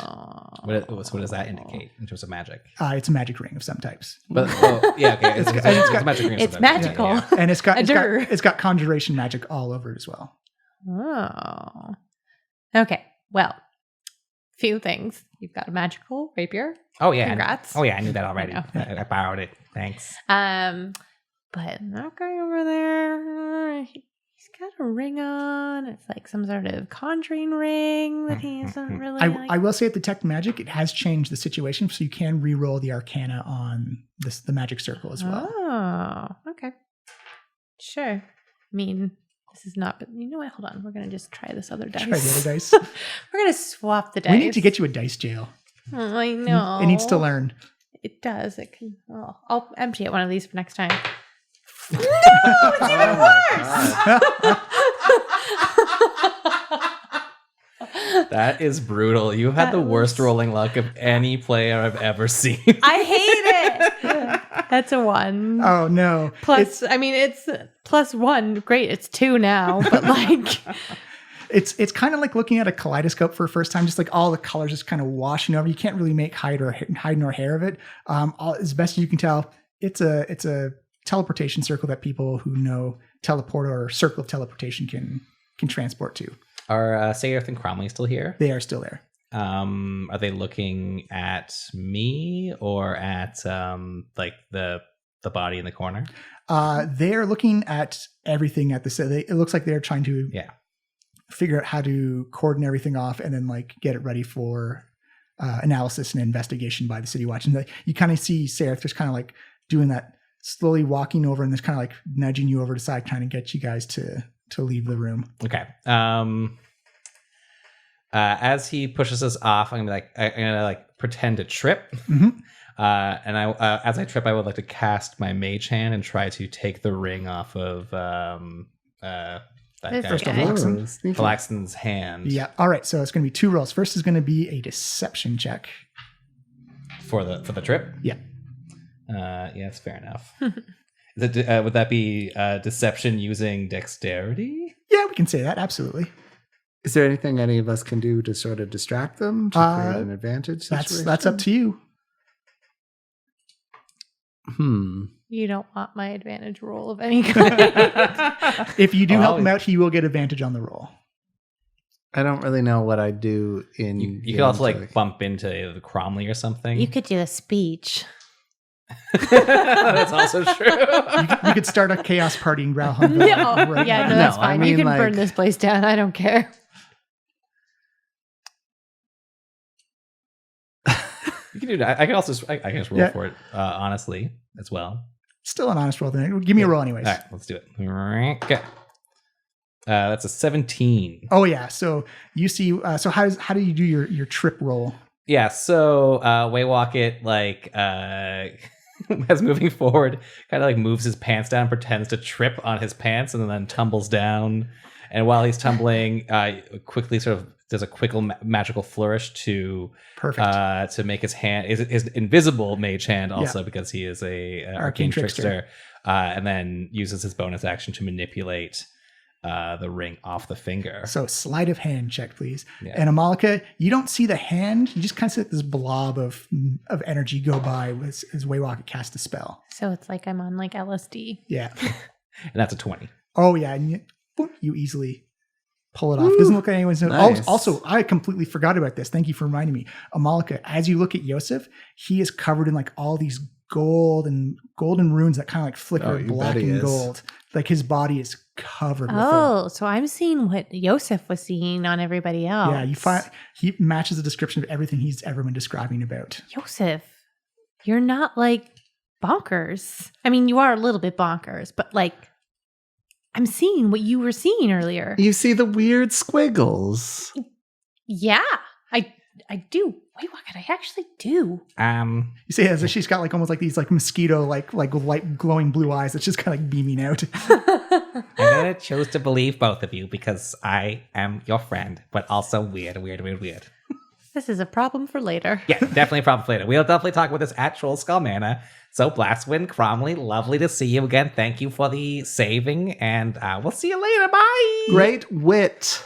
What does that indicate in terms of magic? It's a magic ring of some types. But okay, it's got magic ring. It's magical. And it's got Adore. it's got conjuration magic all over it as well. Oh. Okay. Well, few things. You've got a magical rapier. Oh yeah, Congrats. I knew that already. I I borrowed it. Thanks. But that guy over there, he's got a ring on. It's like some sort of conjuring ring that he isn't really. I will say at Detect Magic, it has changed the situation, so you can re-roll the Arcana on the magic circle as well. Oh, okay. Sure. I mean, this is not, but you know what? Hold on. We're going to just try this other dice. Try the other dice. We're going to swap the dice. We need to get you a dice jail. Oh, I know. It needs to learn. It does. It can. Oh, I'll empty it one of these for next time. No, it's even worse. That is brutal. You've had the worst rolling luck of any player I've ever seen. I hate it. That's a 1. Oh no! Plus, it's plus 1. Great, it's 2 now. But like, It's kind of like looking at a kaleidoscope for the first time. Just like all the colors just kind of washing over. You can't really make hide nor hair of it. As best you can tell, it's a teleportation circle that people who know teleport or circle of teleportation can transport to. Are Sayerth and Cromley still here? They are still there. Are they looking at me or at like the body in the corner? They're looking at everything at the set. It looks like they're trying to figure out how to cordon everything off and then like get it ready for analysis and investigation by the City Watch. And you kind of see Sereth just kind of like doing that, slowly walking over and just kind of like nudging you over to the side, trying to get you guys to leave the room. Okay. As he pushes us off, I'm gonna pretend to trip. Mm-hmm. And as I trip, I would like to cast my mage hand and try to take the ring off of that This guy. First guy. Flaxen's hand. Yeah. All right. So it's going to be 2 rolls. First is going to be a deception check. For the trip. Yeah. Yeah, that's fair enough. Would that be deception using dexterity? Yeah, we can say that. Absolutely. Is there anything any of us can do to sort of distract them to create an advantage situation? That's up to you. You don't want my advantage roll of any kind. If you do help him out, he will get advantage on the roll. I don't really know what I do in. You could also like bump into the Cromley or something. You could do a speech. That's also true. You could start a chaos party in Growlhund. No, yeah, no, that's No, fine. I You mean, can burn like- this place down. I don't care. You can do that. I can also I can just roll for it honestly as well. Still an honest roll. Then give me a roll, anyways. All right, let's do it. Okay. That's a 17. Oh yeah. So you see. So how do you do your trip roll? Yeah. So Waywocket like as moving forward, kind of like moves his pants down, pretends to trip on his pants, and then tumbles down. And while he's tumbling, quickly sort of does a quick magical flourish to Perfect. to make his hand his invisible mage hand also because he is a arcane trickster, and then uses his bonus action to manipulate the ring off the finger. So sleight of hand check, please. Yeah. And Amalica, you don't see the hand. You just kind of see this blob of energy go by as Waywocket cast a spell. So it's like I'm on like LSD. Yeah. And that's a 20. Oh yeah, and you easily pull it off. Doesn't look like anyone's. Nice. Also, I completely forgot about this. Thank you for reminding me. Amalica, as you look at Yosef, he is covered in like all these golden runes that kind of like flicker you black bet he and is. gold. Like his body is covered with them. Oh, so I'm seeing what Yosef was seeing on everybody else. Yeah, you find he matches the description of everything he's ever been describing about. Yosef, you're not like bonkers. I mean, you are a little bit bonkers, but like I'm seeing what you were seeing earlier. You see the weird squiggles. Yeah, I do. Wait, what could I actually do? You see, as she's got like almost like these like mosquito like light glowing blue eyes that's just kind of like beaming out. I'm gonna choose to believe both of you because I am your friend, but also weird. This is a problem for later. Yeah, definitely a problem for later. We'll definitely talk about this at Troll Skull Manor. So Blastwind, Cromley, lovely to see you again. Thank you for the saving, and we'll see you later. Bye. Great wit.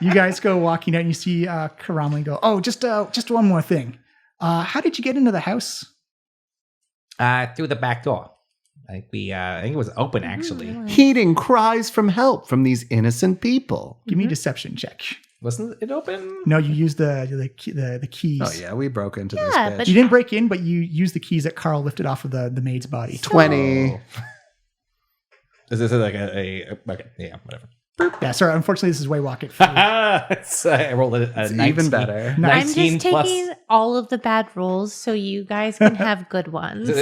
You guys go walking out and you see Karamli go, oh, just one more thing. How did you get into the house? Through the back door. I think it was open actually. Heeding cries from help from these innocent people. Give me a deception check. Wasn't it open? No, you used the keys. Oh yeah, we broke into this Yeah, bitch. but- You didn't break in, but you used the keys that Carl lifted off of the maid's body. 20. Oh. Is this like a okay? Yeah, whatever. Yeah, sorry. Unfortunately, this is Waywocket. I rolled a 19. Even better. I'm 19 just plus. taking all of the bad rolls so you guys can have good ones. So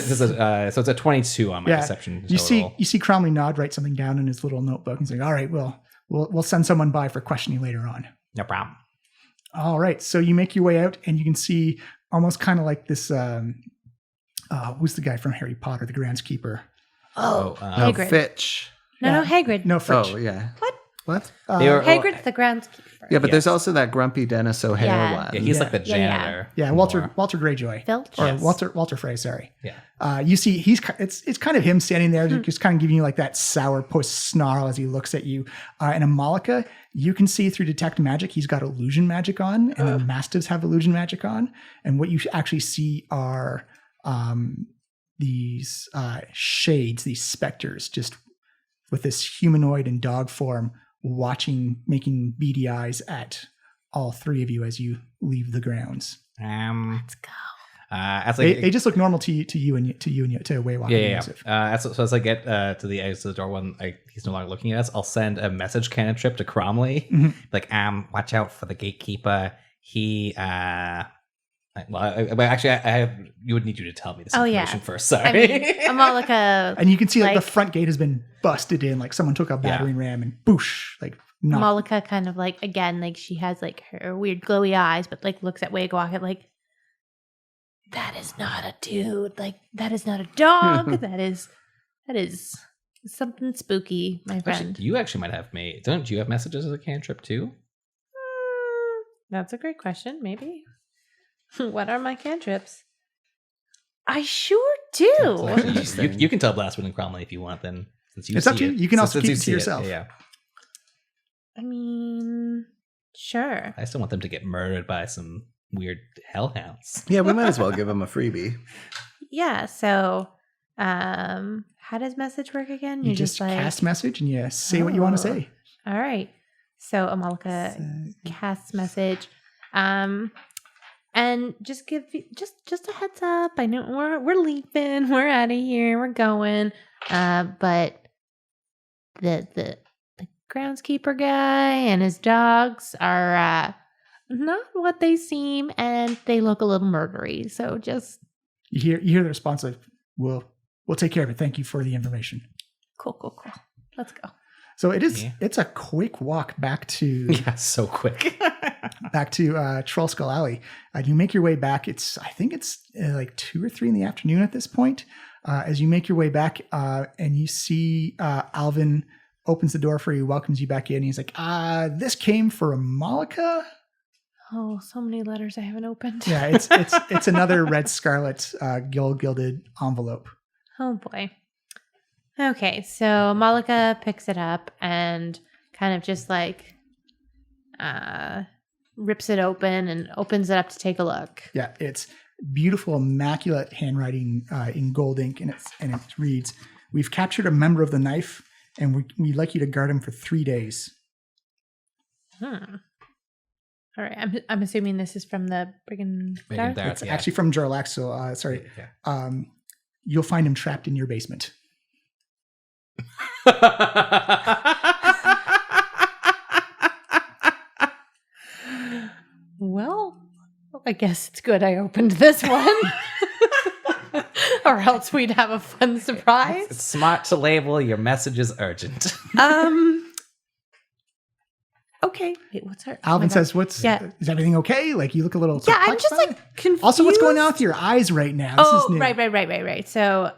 it's a 22 on my deception. You total. see Cromley nod, write something down in his little notebook, and say, "All right, we'll send someone by for questioning later on." No problem. All right, so you make your way out, and you can see almost kind of like this. Who's the guy from Harry Potter, the groundskeeper? No, Hagrid. Fitch. No, Hagrid. No, Fritch. Oh yeah. What? What? They were- Hagrid's the groundskeeper. Yeah, but there's Yes. also that grumpy Dennis O'Hare Yeah. one. Yeah, he's like the Yeah, yeah. janitor. Yeah, more. Walter Greyjoy. Filch? Or Yes. Walter Frey, sorry. Yeah. You see, it's kind of him standing there, just kind of giving you like that sour puss snarl as he looks at you. And Amalica, you can see through detect magic, he's got illusion magic on, and then mastiffs have illusion magic on. And what you actually see are these shades, these specters, just with this humanoid and dog form, watching, making beady eyes at all three of you as you leave the grounds. Let's go. As I They just look normal to you and to Waywalker. yeah. and Yosef. So as I get to the edge of the door when he's no longer looking at us, I'll send a message cannon trip to Cromley. Mhm. Like, watch out for the gatekeeper. He actually, you would need you to tell me this Oh, information yeah. first. Sorry. I mean, Amalica, And you can see like the Like- front gate has been busted in, like someone took a battering ram and boosh, like knocked. Amalica kind of like, again, like she has like her weird glowy eyes, but like looks at Waywocket like, that is not a dude. Like, that is not a dog. that is something spooky, my friend. Actually, you actually might have made. Don't you have messages as a cantrip too? That's a great question. Maybe. What are my cantrips? I sure do. So actually, you can tell Blastwood and Cromley if you want. Then since you It's see up to you. it. You can Since- also since keep you it to see yourself. Yeah. I mean, sure. I still want them to get murdered by some weird hellhounds. Yeah, we might as well give him a freebie. Yeah. So, how does message work again? You just cast message and you say what you want to Oh. say. All right. So Amalica casts message, and just give just a heads up. I know we're leaving. We're out of here. We're going. But the groundskeeper guy and his dogs are not what they seem, and they look a little murdery. So just You hear the response like, we'll take care of it. Thank you for the information. cool. Let's go. So it's Yeah. a quick walk back to Yeah, so quick. Troll Skull Alley. You make your way back. I think it's like 2 or 3 in the afternoon at this point. As you make your way back, and you see Alvin opens the door for you, welcomes you back in. He's like, "This came for Amalica." Oh, so many letters I haven't opened. Yeah, it's another red scarlet gold gilded envelope. Oh boy. Okay, so Malika picks it up and kind of just like rips it open and opens it up to take a look. Yeah, it's beautiful, immaculate handwriting in gold ink, and it reads, "We've captured a member of the knife, and we'd like you to guard him for 3 days." All right, I'm assuming this is from the Brigand Darth? Darth. It's actually from Jarlax, so sorry. Yeah. You'll find him trapped in your basement. Well, I guess it's good I opened this one. Or else we'd have a fun surprise. It's smart to label your messages urgent. Okay. Wait, what's her? Alvin says, Yeah. Is everything okay? Like, you look a little Yeah, I'm perplexed just by it. like confused. Also, what's going on with your eyes right now? This is new. Right. So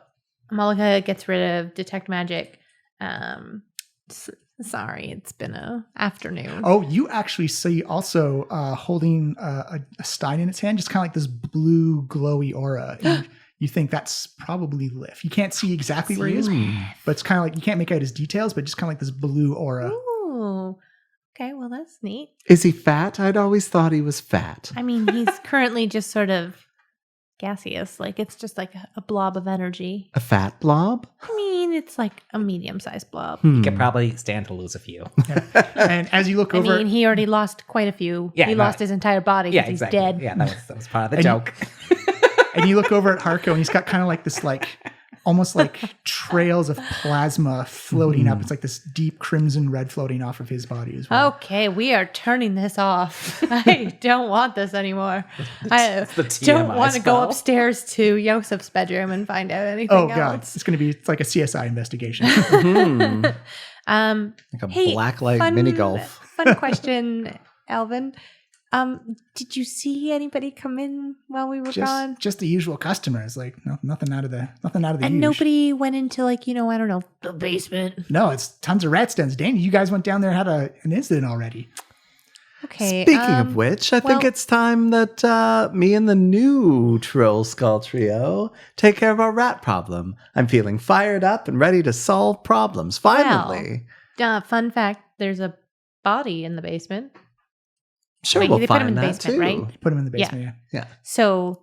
Malika gets rid of detect magic. Sorry, it's been a afternoon. Oh, you actually see also holding a stein in its hand, just kind of like this blue glowy aura. And you think that's probably Liff. You can't see exactly where he is, but it's kind of like, you can't make out his details, but just kind of like this blue aura. Ooh. Okay, well that's neat. Is he fat? I'd always thought he was fat. I mean, he's currently just sort of gaseous. Like it's just like a blob of energy. A fat blob? I mean, it's like a medium-sized blob. You could probably stand to lose a few. Yeah. And as you look I over, mean, he already lost quite a few. Yeah, he no, lost his entire body because Yeah, he's exactly. dead. Yeah, that was part of the And- joke. and you look over at Harko, and he's got kind of like this, like almost like trails of plasma floating up. It's like this deep crimson red floating off of his body as well. Okay, we are turning this off. I don't want this anymore. I the don't TMI want to go spell. upstairs to Yosef's bedroom and find out anything Oh god, else. it's going to be like a CSI investigation. Mhm. Um, Like a Hey, blacklight fun- mini golf. fun question, Alvin. Did you see anybody come in while we were gone? just the usual customers, like nothing out of the And huge. nobody went into like, I don't know, the basement. No, it's tons of rat dens. Danny, you guys went down there and had an incident already. Okay. Speaking of which, I think well- it's time that me and the new Troll Skull Trio take care of our rat problem. I'm feeling fired up and ready to solve problems. Finally. fun fact, there's a body in the basement. Sure, Wait, we'll they put him find in the that basement, too. right? Put him in the basement. Yeah. So,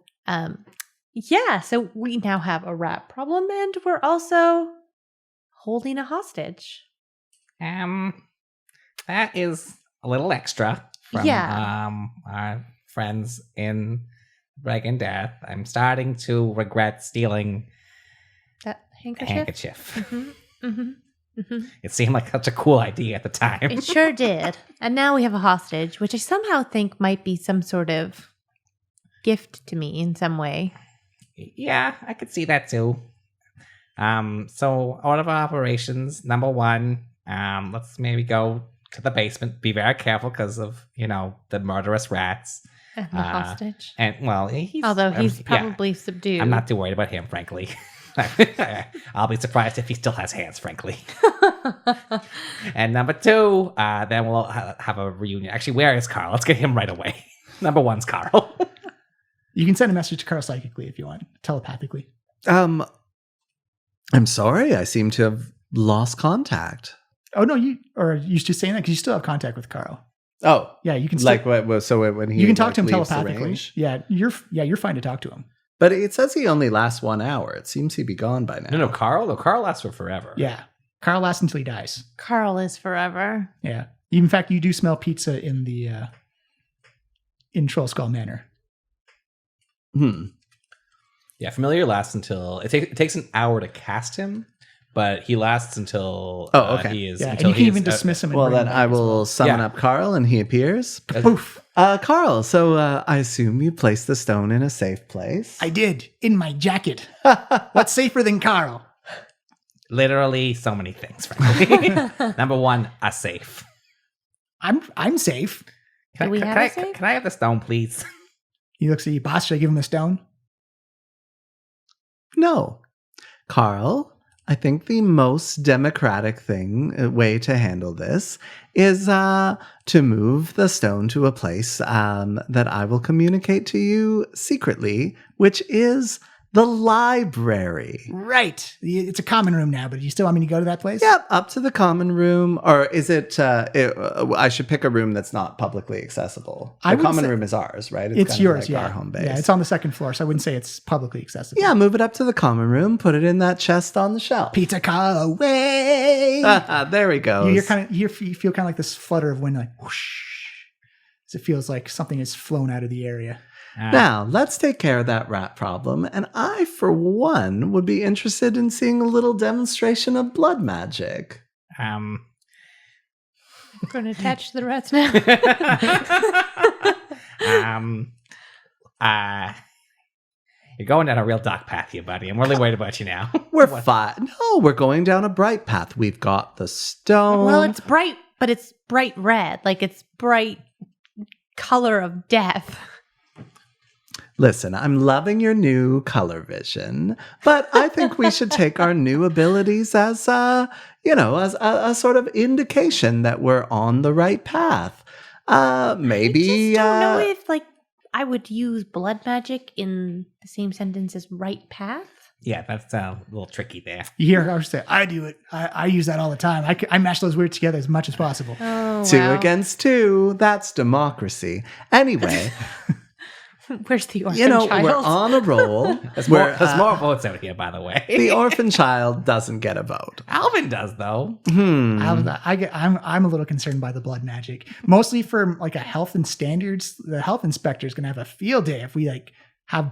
so we now have a rat problem, and we're also holding a hostage. That is a little extra from our friends in Dragon Death. I'm starting to regret stealing That a handkerchief. Mm-hmm. It seemed like such a cool idea at the time. It sure did. And now we have a hostage, which I somehow think might be some sort of gift to me in some way. Yeah, I could see that too. So out of our operations, number one, let's maybe go to the basement. Be very careful because of, the murderous rats. And the hostage. And well, he's Although he's yeah, probably subdued. I'm not too worried about him, frankly. I'll be surprised if he still has hands, frankly. And number two, then we'll have a reunion. Actually, where is Carl? Let's get him right away. Number one's Carl. You can send a message to Carl psychically if you want, telepathically. I'm sorry. I seem to have lost contact. Oh no, you just saying that because you still have contact with Carl. Oh, Yeah, you can still, so when he you can talk to him leaves the telepathically. range? Yeah, you're fine to talk to him. But it says he only lasts 1 hour. It seems he'd be gone by now. No, Carl? No, Carl lasts for forever. Yeah, Carl lasts until he dies. Carl is forever. Yeah. In fact, you do smell pizza in the in Troll Skull Manor. Yeah, familiar lasts until it takes an hour to cast him, but he lasts until okay. he is. Yeah, until and you can he even is, dismiss him. And Well, bring then him I back as will well. summon Yeah. up Carl, and he appears. Poof! Carl, so I assume you placed the stone in a safe place. I did in my jacket. What's safer than Carl? literally so many things. Frankly, number one, a safe. I'm safe. Do we have a safe? Can I have the stone, please? He looks at you, boss. Should I give him the stone? No. Carl, I think the most democratic way to handle this is to move the stone to a place that I will communicate to you secretly, which is the library. Right. It's a common room now, but do you still want me to go to that place? Yep, up to the common room. Or is it, I should pick a room that's not publicly accessible. I The would common say- room is ours, right? It's kind of yours, like yeah. our home base. Yeah, it's on the second floor, so I wouldn't say it's publicly accessible. Yeah, move it up to the common room, put it in that chest on the shelf. Pizza car away. There he goes. You feel kind of like this flutter of wind, like whoosh, as it feels like something has flown out of the area. Now, let's take care of that rat problem. And I, for one, would be interested in seeing a little demonstration of blood magic. We're going to attach the rats now. You're going down a real dark path here, buddy. I'm really worried about you now. We're fine. No, we're going down a bright path. We've got the stone. Well, it's bright, but it's bright red. Like it's bright color of death. Listen, I'm loving your new color vision, but I think we should take our new abilities as, as a sort of indication that we're on the right path. Maybe. I just don't know if I would use blood magic in the same sentence as right path. Yeah, that's a little tricky there. You hear her say, I do it. I use that all the time. I mash those words together as much as possible. Oh, Two wow. against two. That's democracy. Anyway, Where's the orphan child? we're on a roll. There's more votes out here, by the way. The orphan child doesn't get a vote. Alvin does, though. Hmm. I'm a little concerned by the blood magic, mostly for like a health and standards. The health inspector is going to have a field day if we have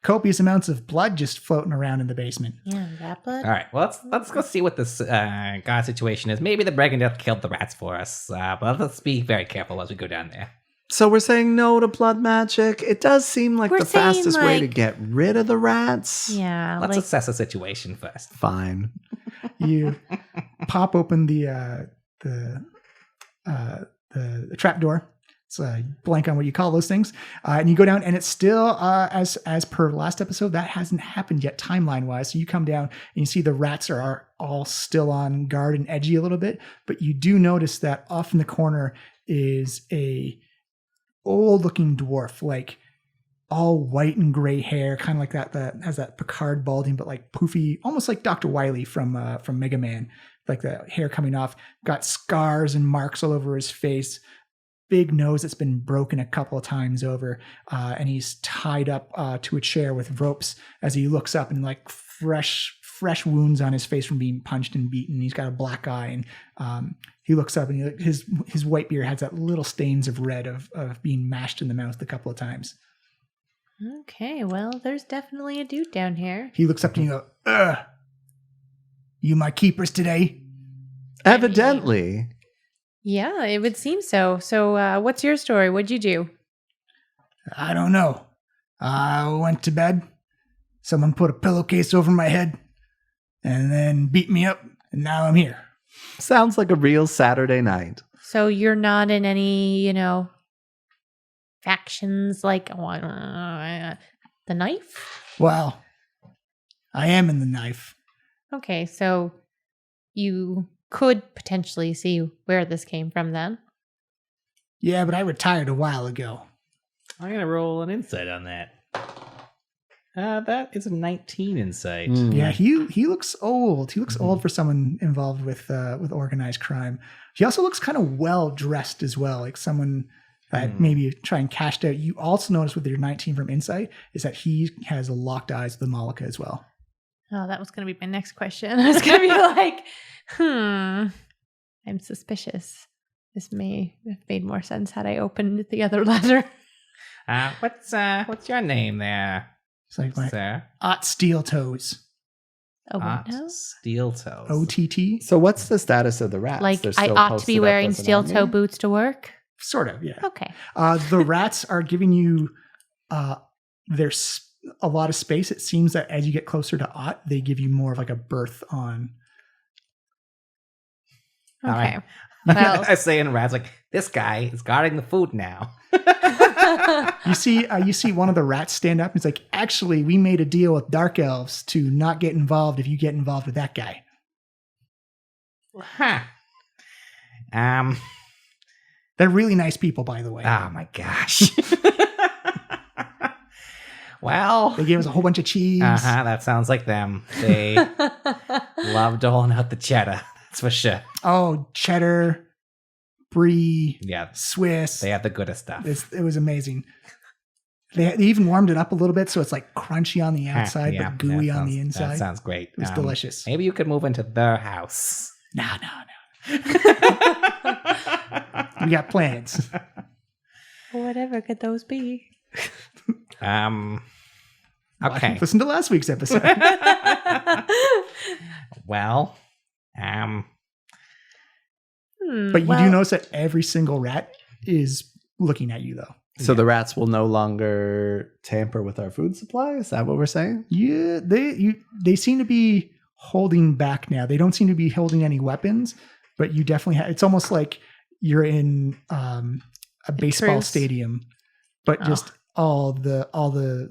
copious amounts of blood just floating around in the basement. Yeah, that blood. All right, well, let's go see what this god situation is. Maybe the brigand killed the rats for us, but let's be very careful as we go down there. So we're saying no to blood magic. It does seem like We're the saying, fastest way to get rid of the rats. Yeah, Let's assess the situation first. Fine. You pop open the trap door. It's blank on what you call those things, and you go down, and it's still as per last episode. That hasn't happened yet timeline wise. So you come down and you see the rats are all still on guard and edgy a little bit, but you do notice that off in the corner is a old looking dwarf, like all white and gray hair, kind of like that has that Picard balding, but like poofy, almost like Dr. Wily from Mega Man, like the hair coming off, got scars and marks all over his face, big nose that's been broken a couple of times over, and he's tied up to a chair with ropes as he looks up, and like fresh wounds on his face from being punched and beaten. He's got a black eye, and he looks up, and his white beard has that little stains of red of being mashed in the mouth a couple of times. Okay, well, there's definitely a dude down here. He looks up to you and goes, you my keepers today? Evidently. Yeah, it would seem so. So, what's your story? What'd you do? I don't know. I went to bed. Someone put a pillowcase over my head and then beat me up, and now I'm here. Sounds like a real Saturday night. So you're not in any, factions like the knife? Well, I am in the knife. Okay, so you could potentially see where this came from then. Yeah, but I retired a while ago. I'm gonna roll an insight on that. That is a 19 insight. Yeah, he looks old. He looks old for someone involved with organized crime. He also looks kind of well dressed as well, like someone that maybe trying cashed out. You also notice with your 19 from insight is that he has locked eyes with Amalica as well. Oh, that was going to be my next question. I was going to be like, I'm suspicious. This may have made more sense had I opened the other letter. What's your name there, It's like my sir? Steel Toes. Oh, what now? Steel toes. OTT. So what's the status of the rats? Like, They're I still ought to posted be up wearing as an steel toe army? boots to work? Sort of, yeah. Okay. The rats are giving you there's a lot of space. It seems that as you get closer to Ott, they give you more of like a berth on. All Okay. right. Well, I say in rats like, this guy is guarding the food now. You see one of the rats stand up and it's like, actually, we made a deal with dark elves to not get involved if you get involved with that guy. Huh. They're really nice people, by the way. Oh my gosh. Well, They gave us a whole bunch of cheese. that sounds like them. They love doling out the cheddar. That's for sure. Oh, cheddar, brie, Yeah, Swiss. they have the goodest stuff. It was amazing. They even warmed it up a little bit so it's like crunchy on the outside, Yeah, but gooey that on the sounds- That inside. sounds great. It was delicious. Maybe you could move into their house. No. We got plans. whatever could those be? Okay. Listen to last week's episode. Well, But you do notice that every single rat is looking at you, though. So the rats will no longer tamper with our food supply? Is that what we're saying? Yeah, they seem to be holding back now. They don't seem to be holding any weapons, but you definitely have. It's almost like you're in a baseball cruise. stadium, but just all the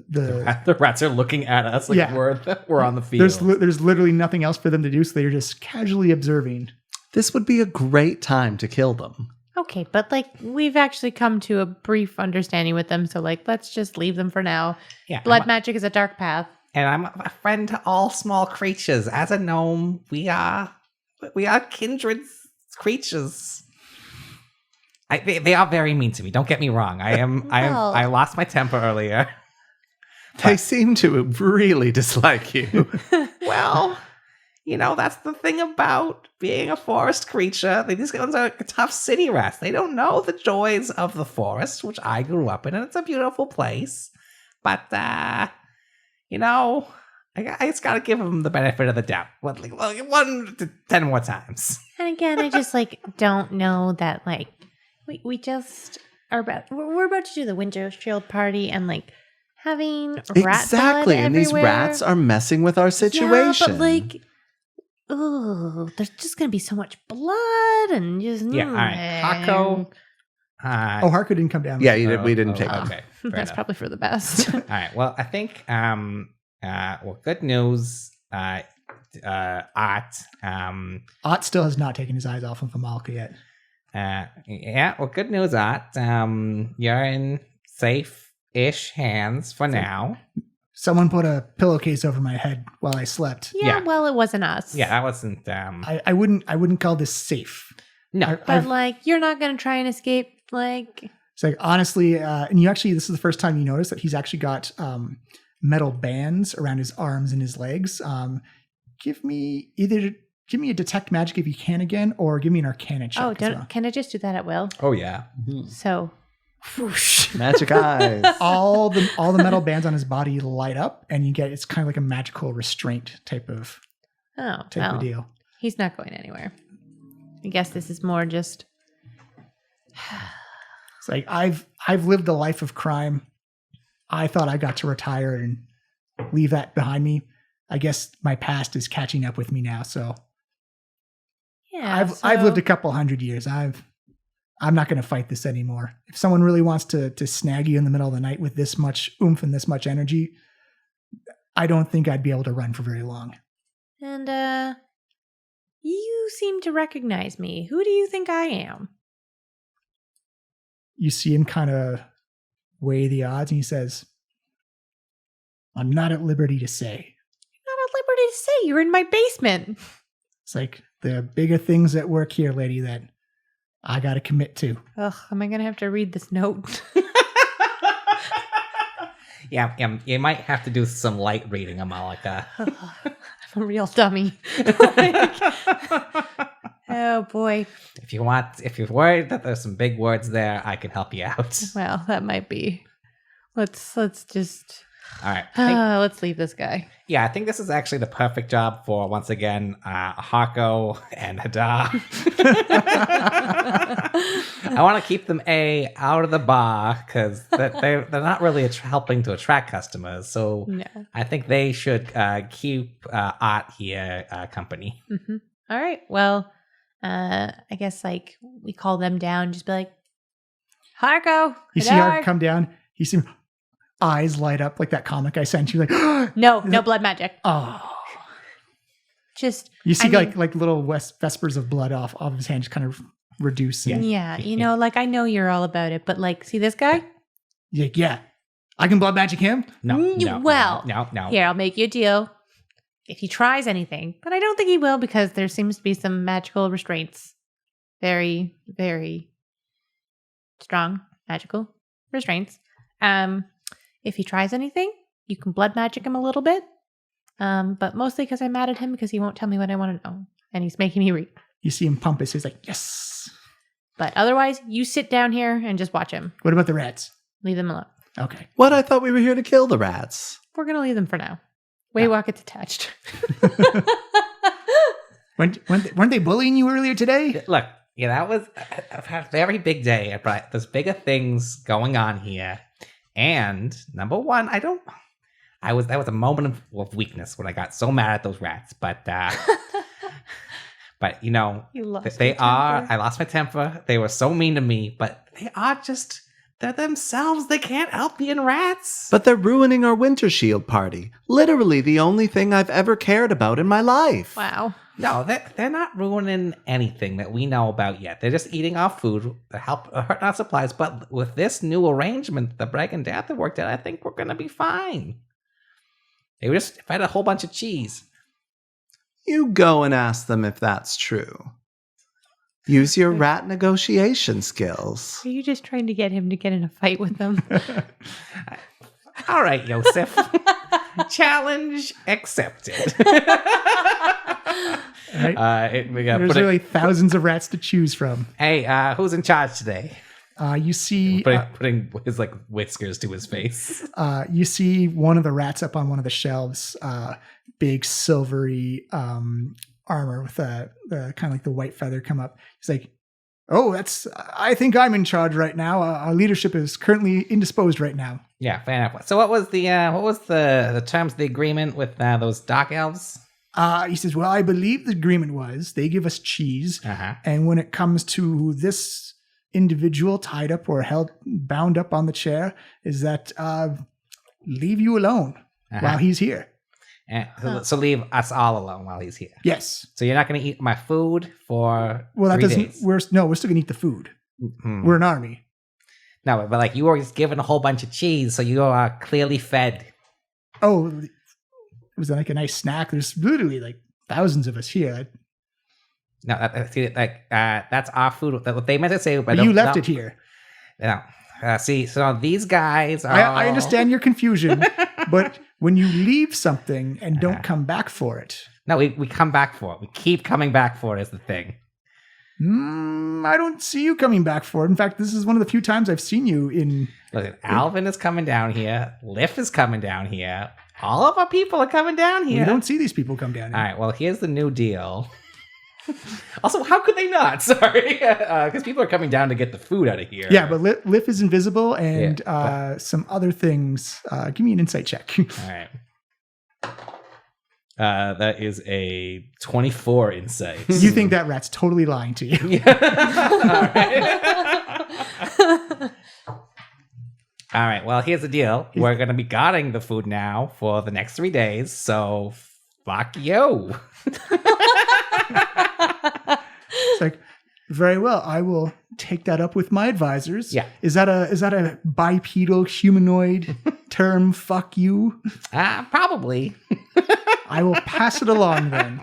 the rats are looking at us like Yeah. we're on the field. there's literally nothing else for them to do, so they're just casually observing. This would be a great time to kill them. Okay, but like we've actually come to a brief understanding with them, so like let's just leave them for now. Yeah, Blood magic is a dark path. and I'm a friend to all small creatures. As a gnome, we are kindred creatures. They are very mean to me. Don't get me wrong. I lost my temper earlier. They seem to really dislike you. Well, that's the thing about being a forest creature. These guys are tough city rats. They don't know the joys of the forest, which I grew up in, and it's a beautiful place. But, I just gotta give them the benefit of the doubt. 1 to 10 more times. And again, I just like don't know that like we just are we're about to do the winter shield party and like having rat Exactly. blood And these everywhere. rats are messing with our situation. Yeah, but like, oh, there's just gonna be so much blood and just Yeah, all right. Hako. Harko didn't come down. Yeah, we didn't take okay. them. Fair That's enough. probably for the best. All right. Well, I think good news. Ott still has not taken his eyes off of Amalica yet. Good news, Art. You're in safe-ish hands for now. Someone put a pillowcase over my head while I slept. Yeah, Yeah. well, it wasn't us. Yeah, that wasn't. I wouldn't call this safe. No. But like, you're not gonna try and escape. Like, It's like, honestly, and this is the first time you notice that he's actually got metal bands around his arms and his legs. Give me a detect magic if you can again, or give me an arcana check. as well. can I just do that at will? Oh yeah. So, Whoosh. Magic eyes. all the metal bands on his body light up, and you get it's kind of like a magical restraint type of deal. he's not going anywhere. I guess this is more just. It's like I've lived a life of crime. I thought I got to retire and leave that behind me. I guess my past is catching up with me now. So Yeah, I've lived a couple hundred years. I'm not going to fight this anymore. If someone really wants to snag you in the middle of the night with this much oomph and this much energy, I don't think I'd be able to run for very long. And you seem to recognize me. Who do you think I am? You see him kind of weigh the odds, and he says, I'm not at liberty to say. Not at liberty to say. You're in my basement. It's like there are bigger things at work here, lady, that I got to commit to. Ugh, am I going to have to read this note? Yeah, you might have to do some light reading, Amalica. I'm a real dummy. Oh boy. If you're worried that there's some big words there, I can help you out. Well, that might be. Let's just. All right. Let's leave this guy. Yeah, I think this is actually the perfect job for, once again, Harko and Hadar. I want to keep them out of the bar because they're not really helping to attract customers. So No. I think they should keep Art here company. Mm-hmm. All right. Well, I guess like we call them down. Just be like, Harko. You see Art come down. You see eyes light up like that comic I sent you. Like, No blood magic. Oh. Just You see like little vespers of blood off of his hand just kind of reduce. And, yeah, like I know you're all about it, but like, see this guy? Yeah. I can blood magic him? No. Here, I'll make you a deal. If he tries anything, but I don't think he will because there seems to be some magical restraints. Very, very strong magical restraints. If he tries anything, you can blood magic him a little bit. But mostly because I'm mad at him because he won't tell me what I want to know. And he's making me read. You see him pump his. He's like, yes. But otherwise, you sit down here and just watch him. What about the rats? Leave them alone. Okay. What? I thought we were here to kill the rats. We're going to leave them for now. Waywalk gets attached. Weren't they bullying you earlier today? Look, that was a very big day. There's bigger things going on here. And number one, that was a moment of weakness when I got so mad at those rats. But but You lost they your are. temper. I lost my temper. They were so mean to me, but they're themselves. They can't help being rats. But they're ruining our Winter Shield party. Literally the only thing I've ever cared about in my life. Wow. No, they're not ruining anything that we know about yet. They're just eating our food to help hurt our supplies. But with this new arrangement that Bragg and Dad have worked out, I think we're going to be fine. They were just fed a whole bunch of cheese. You go and ask them if that's true. Use your rat negotiation skills. Are you just trying to get him to get in a fight with them? All right, Yosef. Challenge accepted. Right? We got There's really thousands of rats to choose from. Hey, who's in charge today? You see, Putting his whiskers to his face. you see one of the rats up on one of the shelves. Big silvery armor with the kind of like the white feather come up. He's like, "Oh, I think I'm in charge right now. Our leadership is currently indisposed right now." Yeah, fair enough. So what was the terms of the agreement with those dark elves? He says, "Well, I believe the agreement was they give us cheese, and when it comes to this individual tied up or bound up on the chair, is that leave you alone while he's here." So leave us all alone while he's here. Yes. So you're not going to eat my food for Well, that 3 doesn't. days. We're still going to eat the food. We're an army. No, but you were just given a whole bunch of cheese, so you are clearly fed. Oh, it was like a nice snack. There's literally like thousands of us here. No, that's our food. What they meant to say, But you left it here. No. See, so these guys are. I understand your confusion, but when you leave something and don't come back for it. No, we come back for it. We keep coming back for it is the thing. I don't see you coming back for it. In fact, this is one of the few times I've seen you in. Look, Alvin is coming down here. Liff is coming down here. All of our people are coming down here. We don't see these people come down here. All right, well, here's the new deal. Also, how could they not? Sorry. Because people are coming down to get the food out of here. Yeah, but Liff is invisible and some other things. Give me an insight check. All right. That is a 24 insight. You think that rat's totally lying to you. All right. Well, here's the deal. We're going to be guarding the food now for the next 3 days. So, fuck you. It's like, Very well. I will take that up with my advisors. Yeah. Is that a bipedal humanoid term? Fuck you. Probably. I will pass it along then.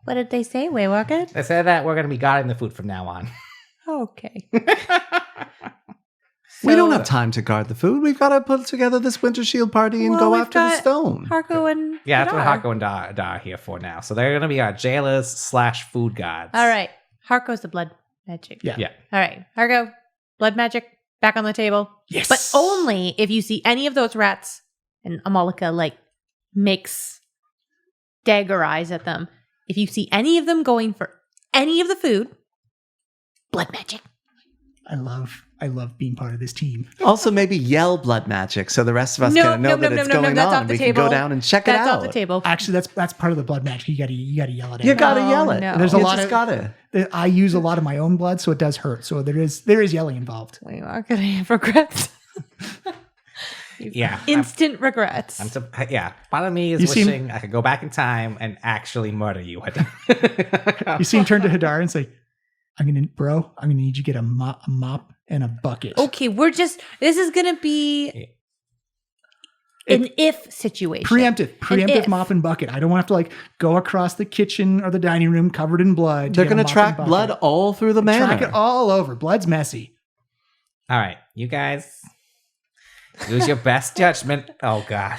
What did they say, Waywalker? They said that we're going to be guarding the food from now on. Okay. We don't have time to guard the food. We've got to put together this Winter Shield party and Well, go we've after the got stone. Harko and Yeah, that's what Hadar. Harko and Da are here for now. So they're going to be our jailers / food gods. All right. Harko's the blood magic. Yeah. Yeah. All right. Harko, blood magic, back on the table. Yes. But only if you see any of those rats and Amalica makes dagger eyes at them. If you see any of them going for any of the food, blood magic. I love being part of this team. Also, maybe yell blood magic so the rest of us can know that it's going that's on. off the We can table. go down and check That's it out. off the table. Actually, that's part of the blood magic. You gotta yell it out. You gotta Oh, yell it. no. There's a You lot just of- gotta. I use a lot of my own blood, so it does hurt. So there is yelling involved. Waywalker, I have regrets. Yeah. Instant regrets. Yeah. Part of me is You seem- wishing I could go back in time and actually murder you. You see him turn to Hadar and say, I'm gonna need you to get a mop and a bucket. Okay, this is going to be an if situation. Preemptive if. mop and bucket. I don't want to have to go across the kitchen or the dining room covered in blood. They're get a going to mop track and bucket. blood all through the manor. Track it all over. Blood's messy. All right. You guys use your best judgment. Oh, God.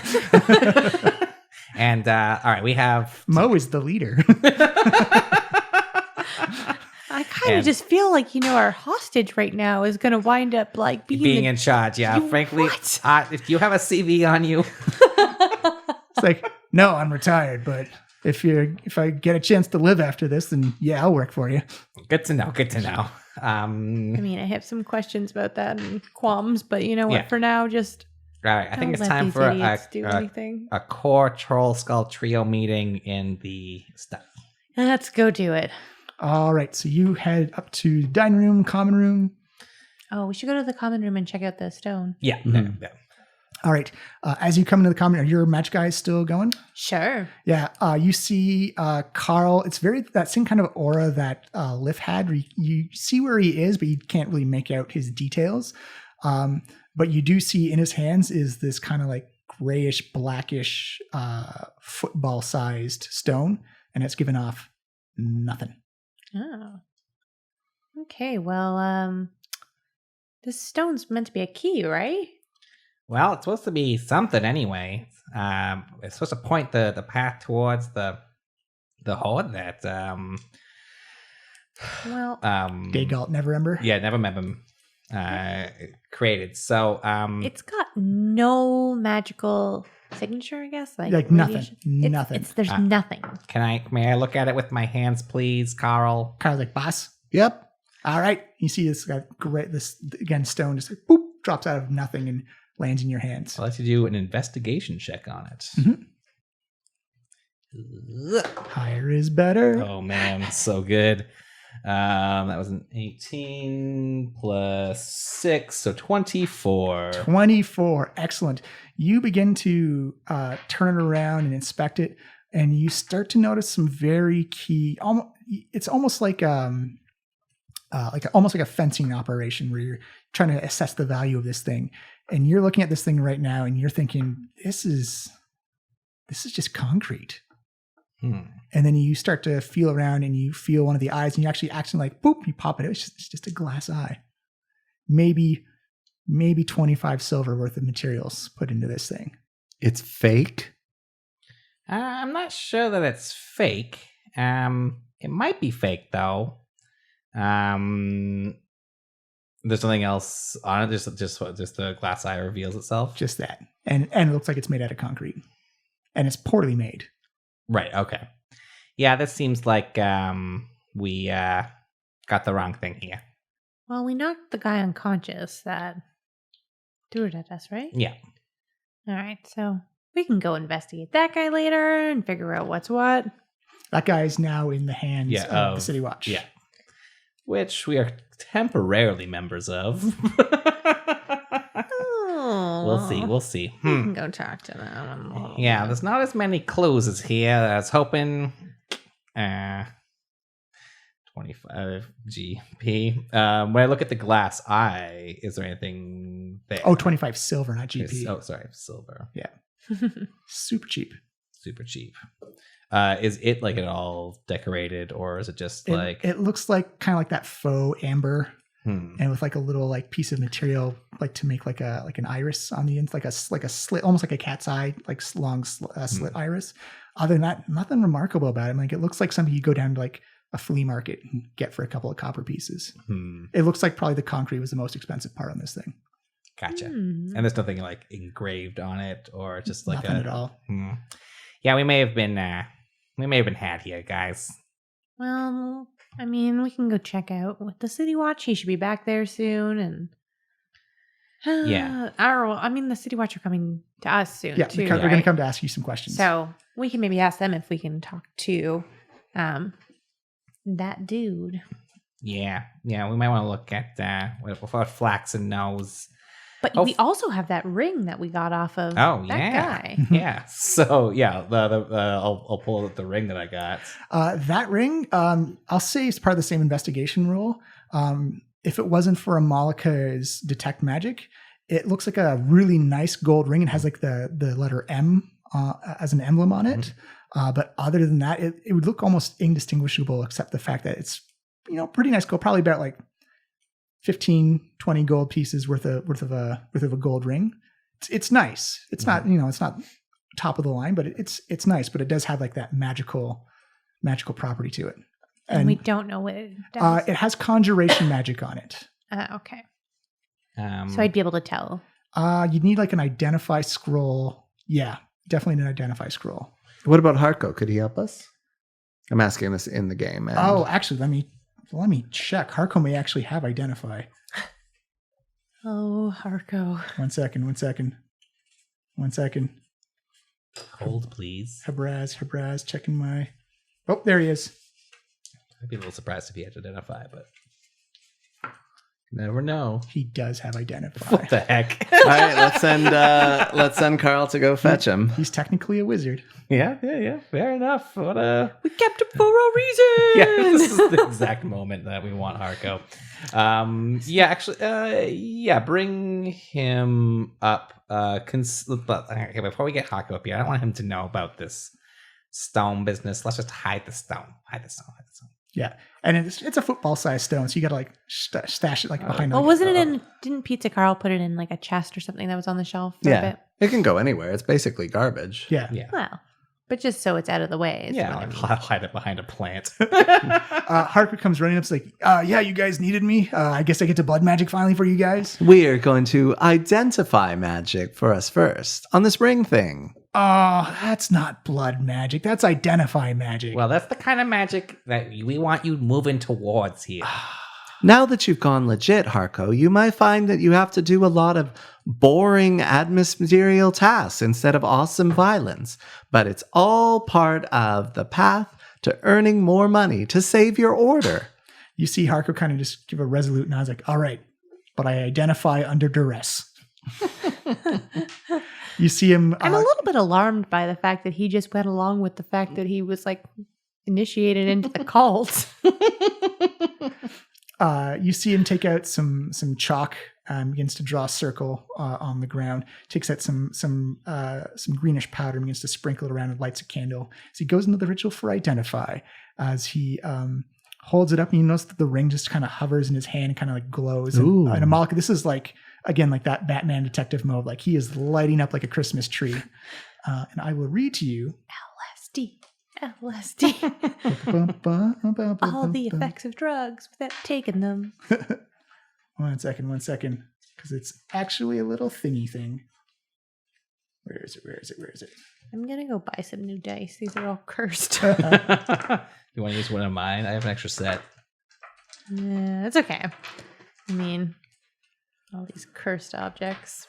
And, all right, we have... Mo is the leader. I kind And- of just feel like, our hostage right now is going to wind up being in charge. Yeah, frankly, What? if you have a CV on you... It's like, no, I'm retired, but if I get a chance to live after this, then yeah, I'll work for you. Good to know. I mean, I have some questions about that and qualms, but you know what? Yeah. For now, just All right, I think don't it's let time these for idiots do anything. a core Troll Skull Trio meeting in the stuff. Let's go do it. All right, so you head up to the dining room, common room. Oh, we should go to the common room and check out the stone. Yeah. Mhm. Yeah. All right, as you come into the common room, are your match guys still going? Sure. Yeah, you see Carl. It's that same kind of aura that Liv had. Where you see where he is, but you can't really make out his details. But you do see in his hands is this kind of grayish, blackish, football-sized stone, and it's given off nothing. Oh. Okay, well, this stone's meant to be a key, right? Well, it's supposed to be something anyway. It's supposed to point the path towards the horde that Well, Daygalt, never remember. yeah, never met him created. So it's got no magical signature, I guess. Like nothing, radiation. nothing. There's nothing. may I look at it with my hands, please, Carl? Carl's like, boss. Yep. All right, you see this again stone just boop drops out of nothing and lands in your hands. I'll let you do an investigation check on it. Higher is better. Oh man, so good. That was an 18 plus 6, so 24. 24. Excellent. You begin to turn it around and inspect it, and you start to notice some very key. It's almost like almost like a fencing operation where you're trying to assess the value of this thing, and you're looking at this thing right now, and you're thinking, this is just concrete. And then you start to feel around and you feel one of the eyes and you actually boop, you pop it out. It's just a glass eye. Maybe 25 silver worth of materials put into this thing. It's fake. I'm not sure that it's fake. It might be fake though. There's something else on it. Just the glass eye reveals itself. Just that. And it looks like it's made out of concrete. And it's poorly made. Right. Okay. Yeah, this seems like we got the wrong thing here. Well, we knocked the guy unconscious that threw it at us, right? Yeah. All right, so we can go investigate that guy later and figure out what's what. That guy is now in the hands of the City Watch. Yeah. Which we are temporarily members of. We'll see. We can go talk to them. Yeah, there's not as many clues as here. I was hoping 20 25 GP. When I look at the glass eye, is there anything there? Oh, 25 silver, not GP. Oh, sorry, silver. Super cheap. Super cheap. Is it like at all decorated, or is it just like It looks like kind of like that faux amber, and with like a little like piece of material like to make like an iris on the end, like a slit, almost like a cat's eye, like long slit iris. Other than that, nothing remarkable about it. Like it looks like something you go down to like a flea market and get for a couple of copper pieces. It looks like probably the concrete was the most expensive part on this thing. Gotcha. And there's nothing like engraved on it, or just like Nothing at all. Yeah, we may have been had here, guys. Well, I mean, we can go check out with the City Watch. He should be back there soon, and Yeah. I mean, the City Watch are coming to us soon. Yeah, too, they're going to right? come to ask you some questions. So we can maybe ask them if we can talk to that dude. Yeah, we might want to look at what Flaxen knows. But we also have that ring that we got off of that guy. Yeah. So yeah, I'll pull out the ring that I got. That ring, I'll say it's part of the same investigation rule. If it wasn't for Amalica's detect magic, it looks like a really nice gold ring. It has like the letter M as an emblem on it. But other than that, it would look almost indistinguishable, except the fact that it's pretty nice gold, probably about like 15, 20 gold pieces worth of a gold ring. It's nice. It's not it's not top of the line, but it's nice. But it does have like that magical property to it. And we don't know what it does. It has conjuration magic on it. Okay. So I'd be able to tell. You'd need like an identify scroll. Yeah, definitely an identify scroll. What about Harko? Could he help us? I'm asking this in the game. And Oh, actually, let me check. Harko may actually have identify. Oh, Harko. One second. Hold, please. Habraz, checking my... Oh, there he is. I'd be a little surprised if he had to identify, but never know. He does have identify. What the heck? all right, let's send Carl to go fetch him. He's technically a wizard. Yeah. Fair enough. We kept him for a reason. Yeah, this is the exact moment that we want Harko. Bring him up. Okay, before we get Harko up here, I don't want him to know about this stone business. Let's just hide the stone. Yeah, and it's a football-sized stone, so you got to like stash it like behind. Well, wasn't it in? Didn't Pizza Carl put it in like a chest or something that was on the shelf for a bit? It can go anywhere. It's basically garbage. Yeah. Well, but just so it's out of the way. Like hide it behind a plant. Harker comes running up. It's like, yeah, you guys needed me. I guess I get to blood magic finally for you guys. We are going to identify magic for us first on this ring thing. Oh, that's not blood magic. That's identify magic. Well, that's the kind of magic that we want you moving towards here. Now that you've gone legit, Harko, you might find that you have to do a lot of boring administrative tasks instead of awesome violence. But it's all part of the path to earning more money to save your order. You see Harko kind of just give a resolute nod. Like, all right, but I identify under duress. You see him. I'm a little bit alarmed by the fact that he just went along with the fact that he was like initiated into the cult. You see him take out some chalk, begins to draw a circle on the ground. Takes out some greenish powder, begins to sprinkle it around, and lights a candle. So he goes into the ritual for identify. As he holds it up, and you notice that the ring just kind of hovers in his hand, and kind of like glows. And Amalica, this is like again like that Batman detective mode. Like he is lighting up like a Christmas tree. And I will read to you. LSD. All the effects of drugs without taking them. One second. Because it's actually a little thingy thing. Where is it? I'm going to go buy some new dice. These are all cursed. You want to use one of mine? I have an extra set. Yeah, it's okay. I mean, all these cursed objects.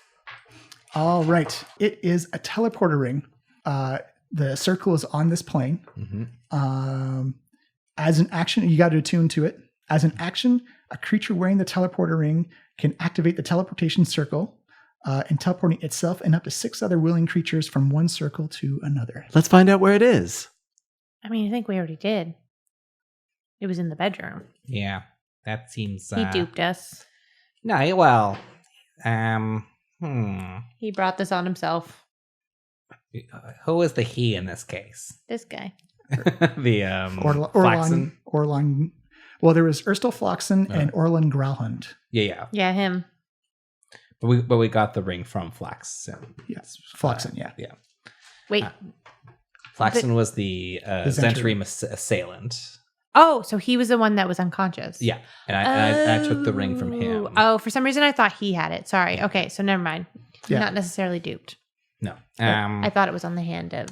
All right. It is a teleporter ring. The circle is on this plane. Mm-hmm. As an action, you got to attune to it. As an action, a creature wearing the teleporter ring can activate the teleportation circle and teleporting itself and up to 6 other willing creatures from one circle to another. Let's find out where it is. I mean, I think we already did. It was in the bedroom. Yeah, that seems. He duped us. No, well, He brought this on himself. who is the he in this case? This guy. The Flaxen? Orlon. Well, there was Erstal Floxen and Orlon Growlhund. Yeah. Yeah, him. But we got the ring from Flaxen. Yes, Floxen. Yeah. Wait. Flaxen was the Zentrim assailant. Oh, so he was the one that was unconscious. Yeah, and I took the ring from him. Oh, for some reason I thought he had it. Sorry. Okay, so never mind. Yeah. Not necessarily duped. No. I thought it was on the hand of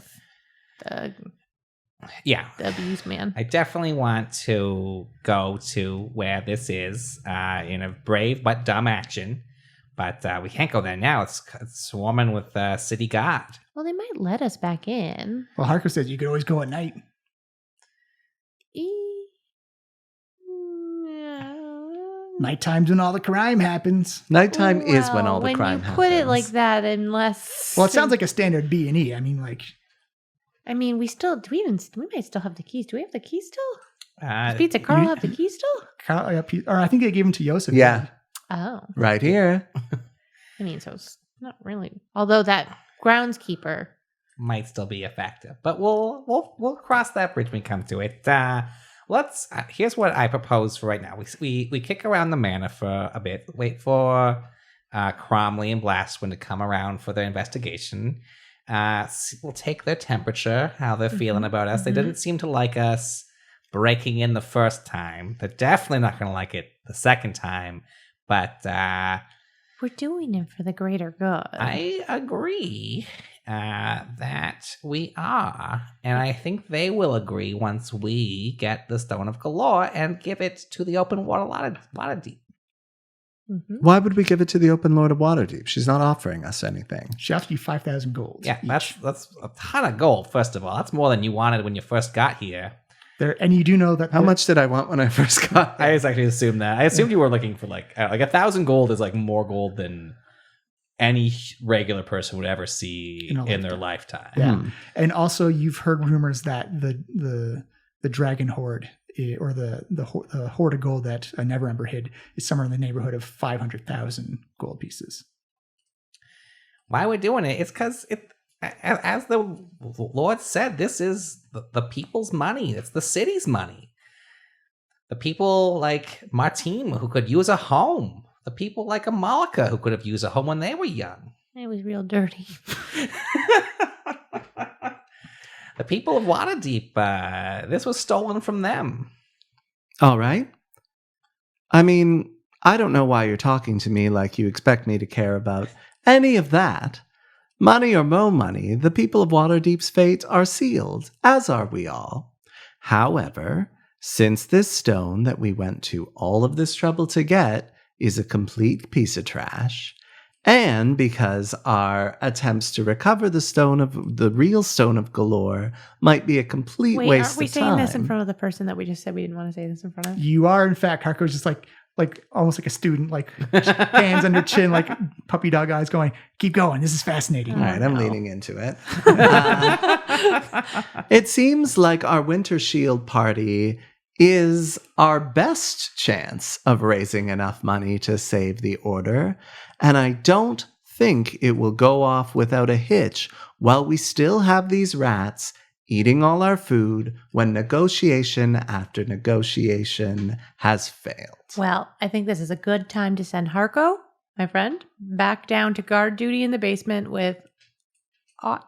the abused man. I definitely want to go to where this is in a brave but dumb action. But we can't go there now. It's swarming with city guard. Well, they might let us back in. Well, Harker said you could always go at night. Nighttime's when all the crime happens. Nighttime is when all the crime happens. When you put it like that, unless... Well, it sounds like a standard B&E. I mean, like... we might still have the keys. Do we have the keys still? Does Pizza Carl have the keys still? Or I think they gave them to Yosef. Yeah. Oh. Right here. So it's not really... Although that groundskeeper... might still be a factor, but we'll cross that bridge when we come to it. Let's. Here's what I propose for right now. We kick around the manor for a bit. Wait for Cromley and Blastwind to come around for their investigation. We'll take their temperature, how they're feeling about us. They didn't seem to like us breaking in the first time. They're definitely not going to like it the second time. But we're doing it for the greater good. I agree. That we are, and I think they will agree once we get the Stone of Galore and give it to the Open Waterdeep. Why would we give it to the Open Lord of Waterdeep? She's not offering us anything. She offers you 5,000 gold. Yeah, each. that's a ton of gold. First of all, that's more than you wanted when you first got here. And you do know that... How much did I want when I first got here? I actually assumed that. I assumed you were looking for like 1,000 gold is like more gold than any regular person would ever see in their lifetime. Yeah. And also you've heard rumors that the dragon hoard or the hoard of gold that Neverember hid is somewhere in the neighborhood of 500,000 gold pieces. Why we're doing it? It's because as the Lord said, this is the people's money. It's the city's money. The people like Martine who could use a home. The people like Amalica who could have used a home when they were young. It was real dirty. The people of Waterdeep, this was stolen from them. All right. I mean, I don't know why you're talking to me like you expect me to care about any of that. Money or no money, the people of Waterdeep's fate are sealed, as are we all. However, since this stone that we went to all of this trouble to get is a complete piece of trash, and because our attempts to recover the real Stone of Galore might be a complete waste of time. Aren't we saying this in front of the person that we just said we didn't want to say this in front of? You are, in fact. Harko's just like almost like a student, like hands under chin, like puppy dog eyes going, keep going. This is fascinating. All right, I'm leaning into it. It seems like our Winter Shield party is our best chance of raising enough money to save the order, and I don't think it will go off without a hitch while we still have these rats eating all our food when negotiation after negotiation has failed. Well, I think this is a good time to send Harko, my friend, back down to guard duty in the basement with Ott.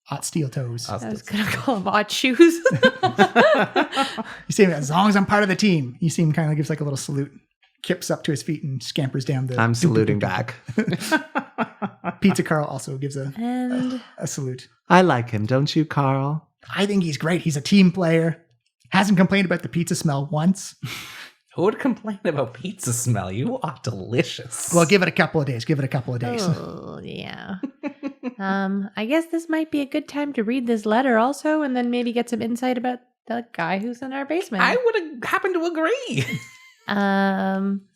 Hot steel toes. I was going to call him Ott Shoes. You see him, as long as I'm part of the team. You see him kind of gives like a little salute, kips up to his feet and scampers down the... I'm saluting back. Pizza Carl also gives a salute. I like him, don't you, Carl? I think he's great. He's a team player. Hasn't complained about the pizza smell once. Who would complain about pizza smell? You are delicious. Well, give it a couple of days. Oh, yeah. I guess this might be a good time to read this letter also, and then maybe get some insight about the guy who's in our basement. I would have happened to agree.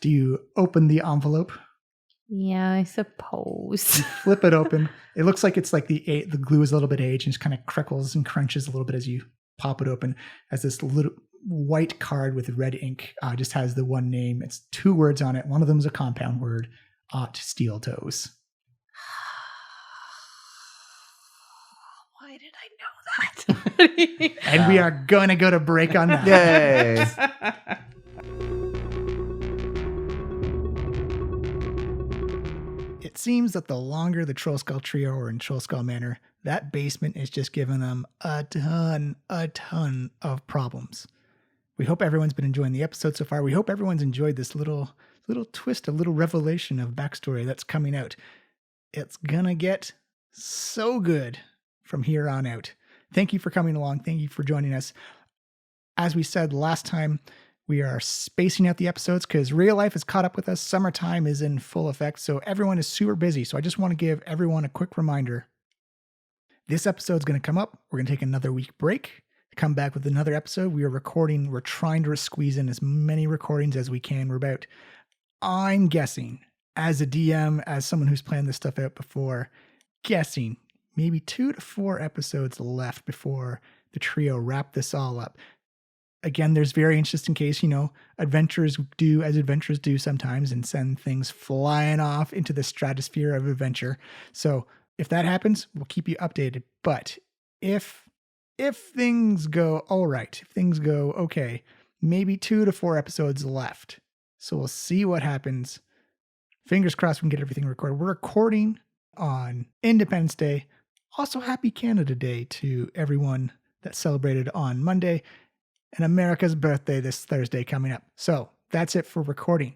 Do you open the envelope? Yeah, I suppose. Flip it open. It looks like it's like the glue is a little bit aged and just kind of crackles and crunches a little bit as you pop it open as this little white card with red ink. Just has the one name. It's 2 words on it. One of them is a compound word. Ot Steel Toes. Why did I know that? And we are going to go to break on that. Yay. It seems that the longer the Troll Skull Trio are in Troll Skull Manor, that basement is just giving them a ton of problems. We hope everyone's been enjoying the episode so far. We hope everyone's enjoyed this little twist, a little revelation of backstory that's coming out. It's gonna get so good from here on out. Thank you for coming along. Thank you for joining us. As we said last time, we are spacing out the episodes because real life has caught up with us. Summertime is in full effect, so everyone is super busy. So I just want to give everyone a quick reminder. This episode's going to come up. We're going to take another week break, come back with another episode. We're trying to squeeze in as many recordings as we can. I'm guessing, as a DM, as someone who's planned this stuff out before, guessing maybe 2 to 4 episodes left before the trio wrap this all up. Again, there's variance just in case, adventurers do as adventurers do sometimes and send things flying off into the stratosphere of adventure. So if that happens, we'll keep you updated. But if things go all right, if things go okay, maybe 2 to 4 episodes left. So we'll see what happens. Fingers crossed we can get everything recorded. We're recording on Independence Day. Also, happy Canada Day to everyone that celebrated on Monday. And America's birthday this Thursday coming up. So that's it for recording.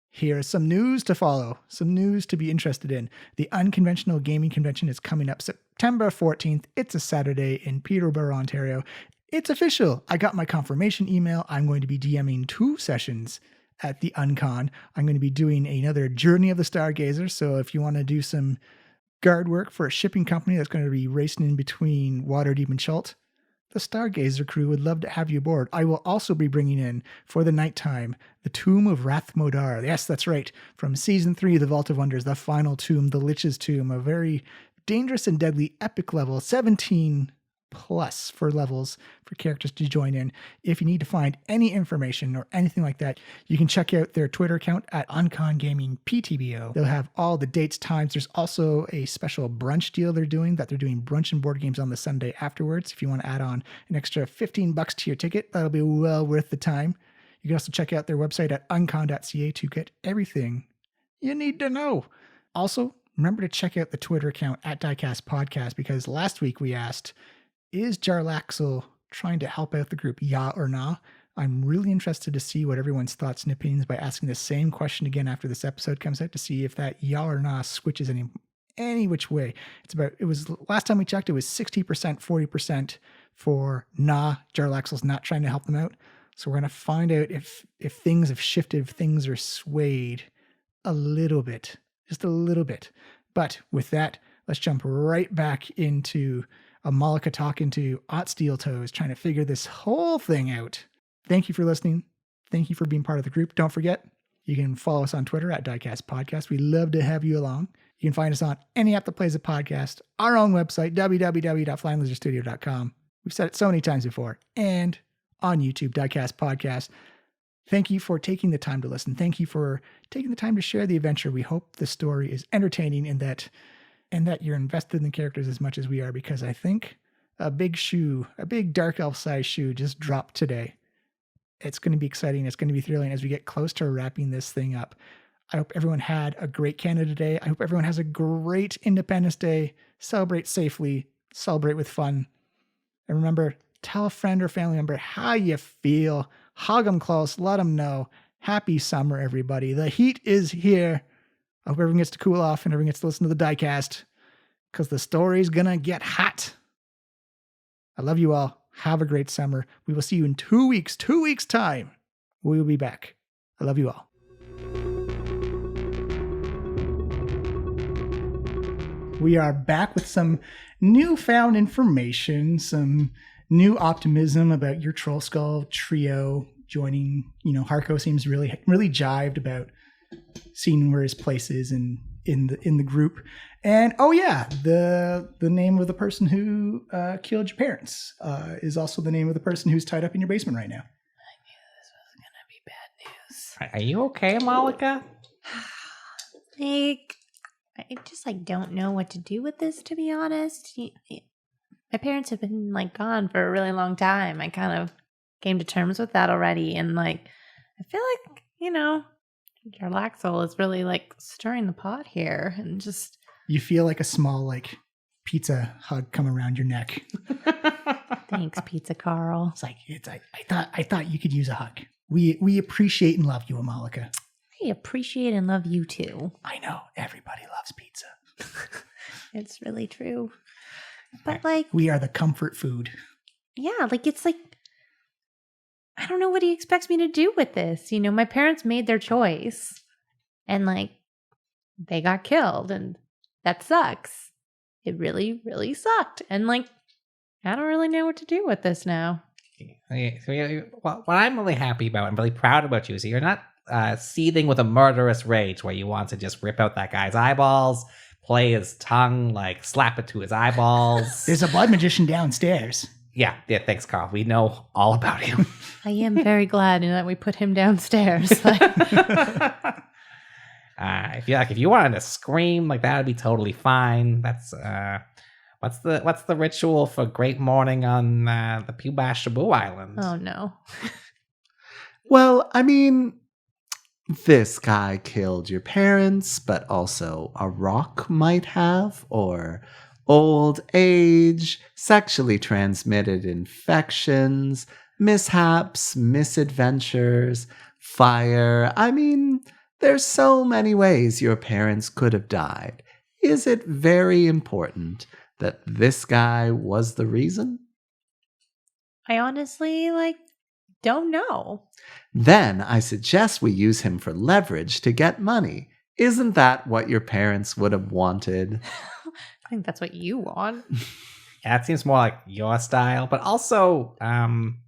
Here's some news to follow, some news to be interested in. The Unconventional Gaming Convention is coming up September 14th. It's a Saturday in Peterborough, Ontario. It's official. I got my confirmation email. I'm going to be DMing 2 sessions at the Uncon. I'm going to be doing another Journey of the Stargazer. So if you want to do some guard work for a shipping company that's going to be racing in between Waterdeep and Chult, the Stargazer crew would love to have you aboard. I will also be bringing in, for the nighttime, the Tomb of Rathmodar. Yes, that's right. From Season 3, The Vault of Wonders, the final tomb, the Lich's Tomb, a very dangerous and deadly epic level, 17 plus for levels for characters to join in. If you need to find any information or anything like that, you can check out their Twitter account at UnconGamingPTBO. They'll have all the dates, times. There's also a special brunch deal they're doing brunch and board games on the Sunday afterwards. If you want to add on an extra $15 to your ticket, that'll be well worth the time. You can also check out their website at uncon.ca to get everything you need to know. Also, remember to check out the Twitter account at Diecast Podcast, because last week we asked, is Jarlaxle trying to help out the group, yeah or nah? I'm really interested to see what everyone's thoughts and opinions by asking the same question again after this episode comes out, to see if that yeah or nah switches any which way. It was last time we checked, it was 60%, 40% for nah, Jarlaxle's not trying to help them out. So we're going to find out if things have shifted, if things are swayed a little bit, just a little bit. But with that, let's jump right back into Amalica talking to Ot Steel Toes, trying to figure this whole thing out. Thank you for listening. Thank you for being part of the group. Don't forget, you can follow us on Twitter at Diecast Podcast. We'd love to have you along. You can find us on any app that plays a podcast, our own website, www.flyinglizardstudio.com. We've said it so many times before. And on YouTube, Diecast Podcast. Thank you for taking the time to listen. Thank you for taking the time to share the adventure. We hope the story is entertaining and that you're invested in the characters as much as we are, because I think a big dark elf size shoe just dropped today. It's going to be exciting. It's going to be thrilling as we get close to wrapping this thing up. I hope everyone had a great Canada Day. I hope everyone has a great Independence Day. Celebrate safely, celebrate with fun. And remember, tell a friend or family member how you feel. Hug them close, let them know. Happy summer, everybody. The heat is here. I hope everyone gets to cool off and everyone gets to listen to the Diecast, because the story's gonna get hot. I love you all. Have a great summer. We will see you in 2 weeks. 2 weeks' time. We will be back. I love you all. We are back with some newfound information, some new optimism about your Troll Skull trio joining. Harko seems really jived about seeing where his place is and in the group. And oh yeah, the name of the person who killed your parents is also the name of the person who's tied up in your basement right now. I knew this was gonna be bad news. Are you okay, Amalica? Like, I just don't know what to do with this, to be honest. My parents have been gone for a really long time. I kind of came to terms with that already, and I feel like your Laxel is really stirring the pot here, and just You feel like a small pizza hug come around your neck. thanks, Pizza Carl. It's I thought you could use a hug. We appreciate and love you, Amalica. I appreciate and love you too. I know everybody loves pizza. It's really true. But We are the comfort food. yeah, it's I don't know what he expects me to do with this. My parents made their choice, and they got killed, and that sucks. It really, really sucked. And I don't really know what to do with this now. What I'm really happy about and really proud about you is that you're not seething with a murderous rage where you want to just rip out that guy's eyeballs, play his tongue, slap it to his eyeballs. There's a blood magician downstairs. Yeah, thanks, Carl. We know all about him. I am very glad that we put him downstairs. If you wanted to scream, that would be totally fine. That's what's the ritual for great mourning on the Puba Shabu Island? Oh no. Well, I mean, this guy killed your parents, but also a rock might have, or old age, sexually transmitted infections, mishaps, misadventures, fire. I mean, there's so many ways your parents could have died. Is it very important that this guy was the reason? I honestly don't know. Then I suggest we use him for leverage to get money. Isn't that what your parents would have wanted? I think that's what you want. Yeah, it seems more like your style, but also I'm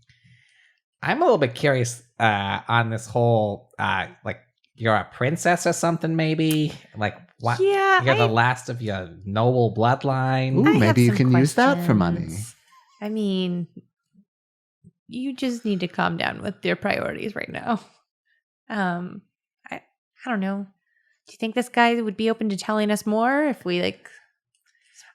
a little bit curious on this whole you're a princess or something, maybe? What? Yeah, You're the last of your noble bloodline. Ooh, I have maybe you some can use that for money. questions. I mean, you just need to calm down with your priorities right now. I don't know. Do you think this guy would be open to telling us more if we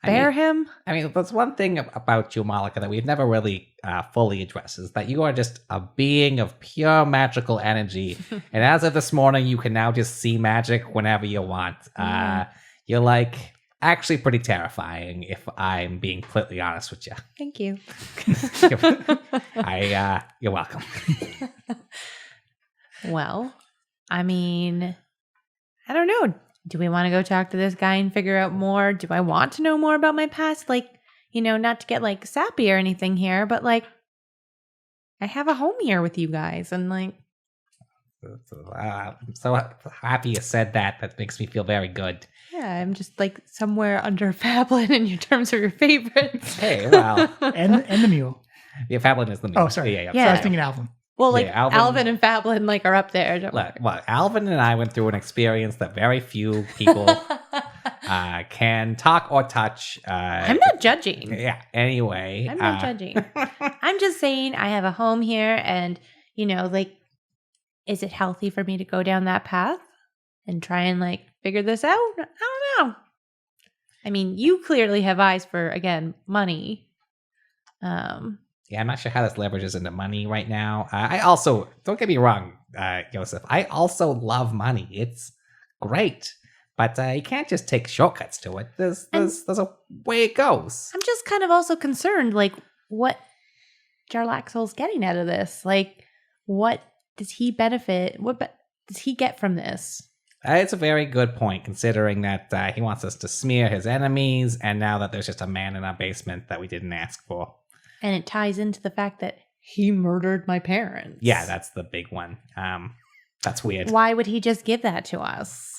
spare him? I mean, that's one thing about you, Malika, that we've never really fully addressed, is that you are just a being of pure magical energy. And as of this morning, you can now just see magic whenever you want. You're actually pretty terrifying, if I'm being completely honest with you. Thank you. You're welcome. Well, I mean, I don't know. Do we want to go talk to this guy and figure out more? Do I want to know more about my past? Not to get sappy or anything here, but I have a home here with you guys, and I'm so happy you said that. That makes me feel very good. yeah, I'm just somewhere under Fablin in terms of your favorites. Hey, well. And the mule. Yeah, Fablin is the mule. Oh, sorry. Yeah. So I was thinking Alvin. Well, Yeah, Alvin and Fablin are up there. Don't worry. Well, Alvin and I went through an experience that very few people can talk or touch. I'm not judging. Yeah. Anyway, I'm not judging. I'm just saying I have a home here, and is it healthy for me to go down that path and try and figure this out? I don't know. I mean, you clearly have eyes for, again, money. Yeah, I'm not sure how this leverages into money right now. I also, don't get me wrong, Joseph, I also love money. It's great. But you can't just take shortcuts to it. There's a way it goes. I'm just kind of also concerned, what Jarlaxle's getting out of this. What does he benefit? What does he get from this? It's a very good point, considering that he wants us to smear his enemies, and now that there's just a man in our basement that we didn't ask for. And it ties into the fact that he murdered my parents. Yeah, that's the big one. That's weird. Why would he just give that to us?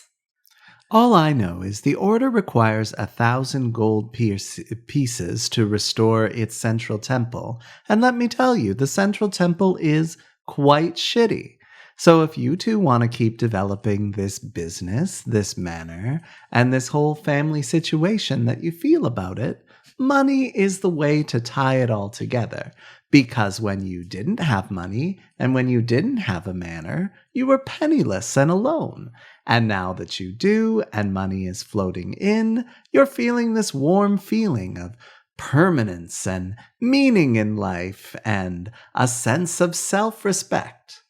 All I know is the order requires 1,000 gold pieces to restore its central temple. And let me tell you, the central temple is quite shitty. So if you two want to keep developing this business, this manor, and this whole family situation that you feel about it, money is the way to tie it all together. Because when you didn't have money and when you didn't have a manor, you were penniless and alone. And now that you do and money is floating in, you're feeling this warm feeling of permanence and meaning in life and a sense of self-respect.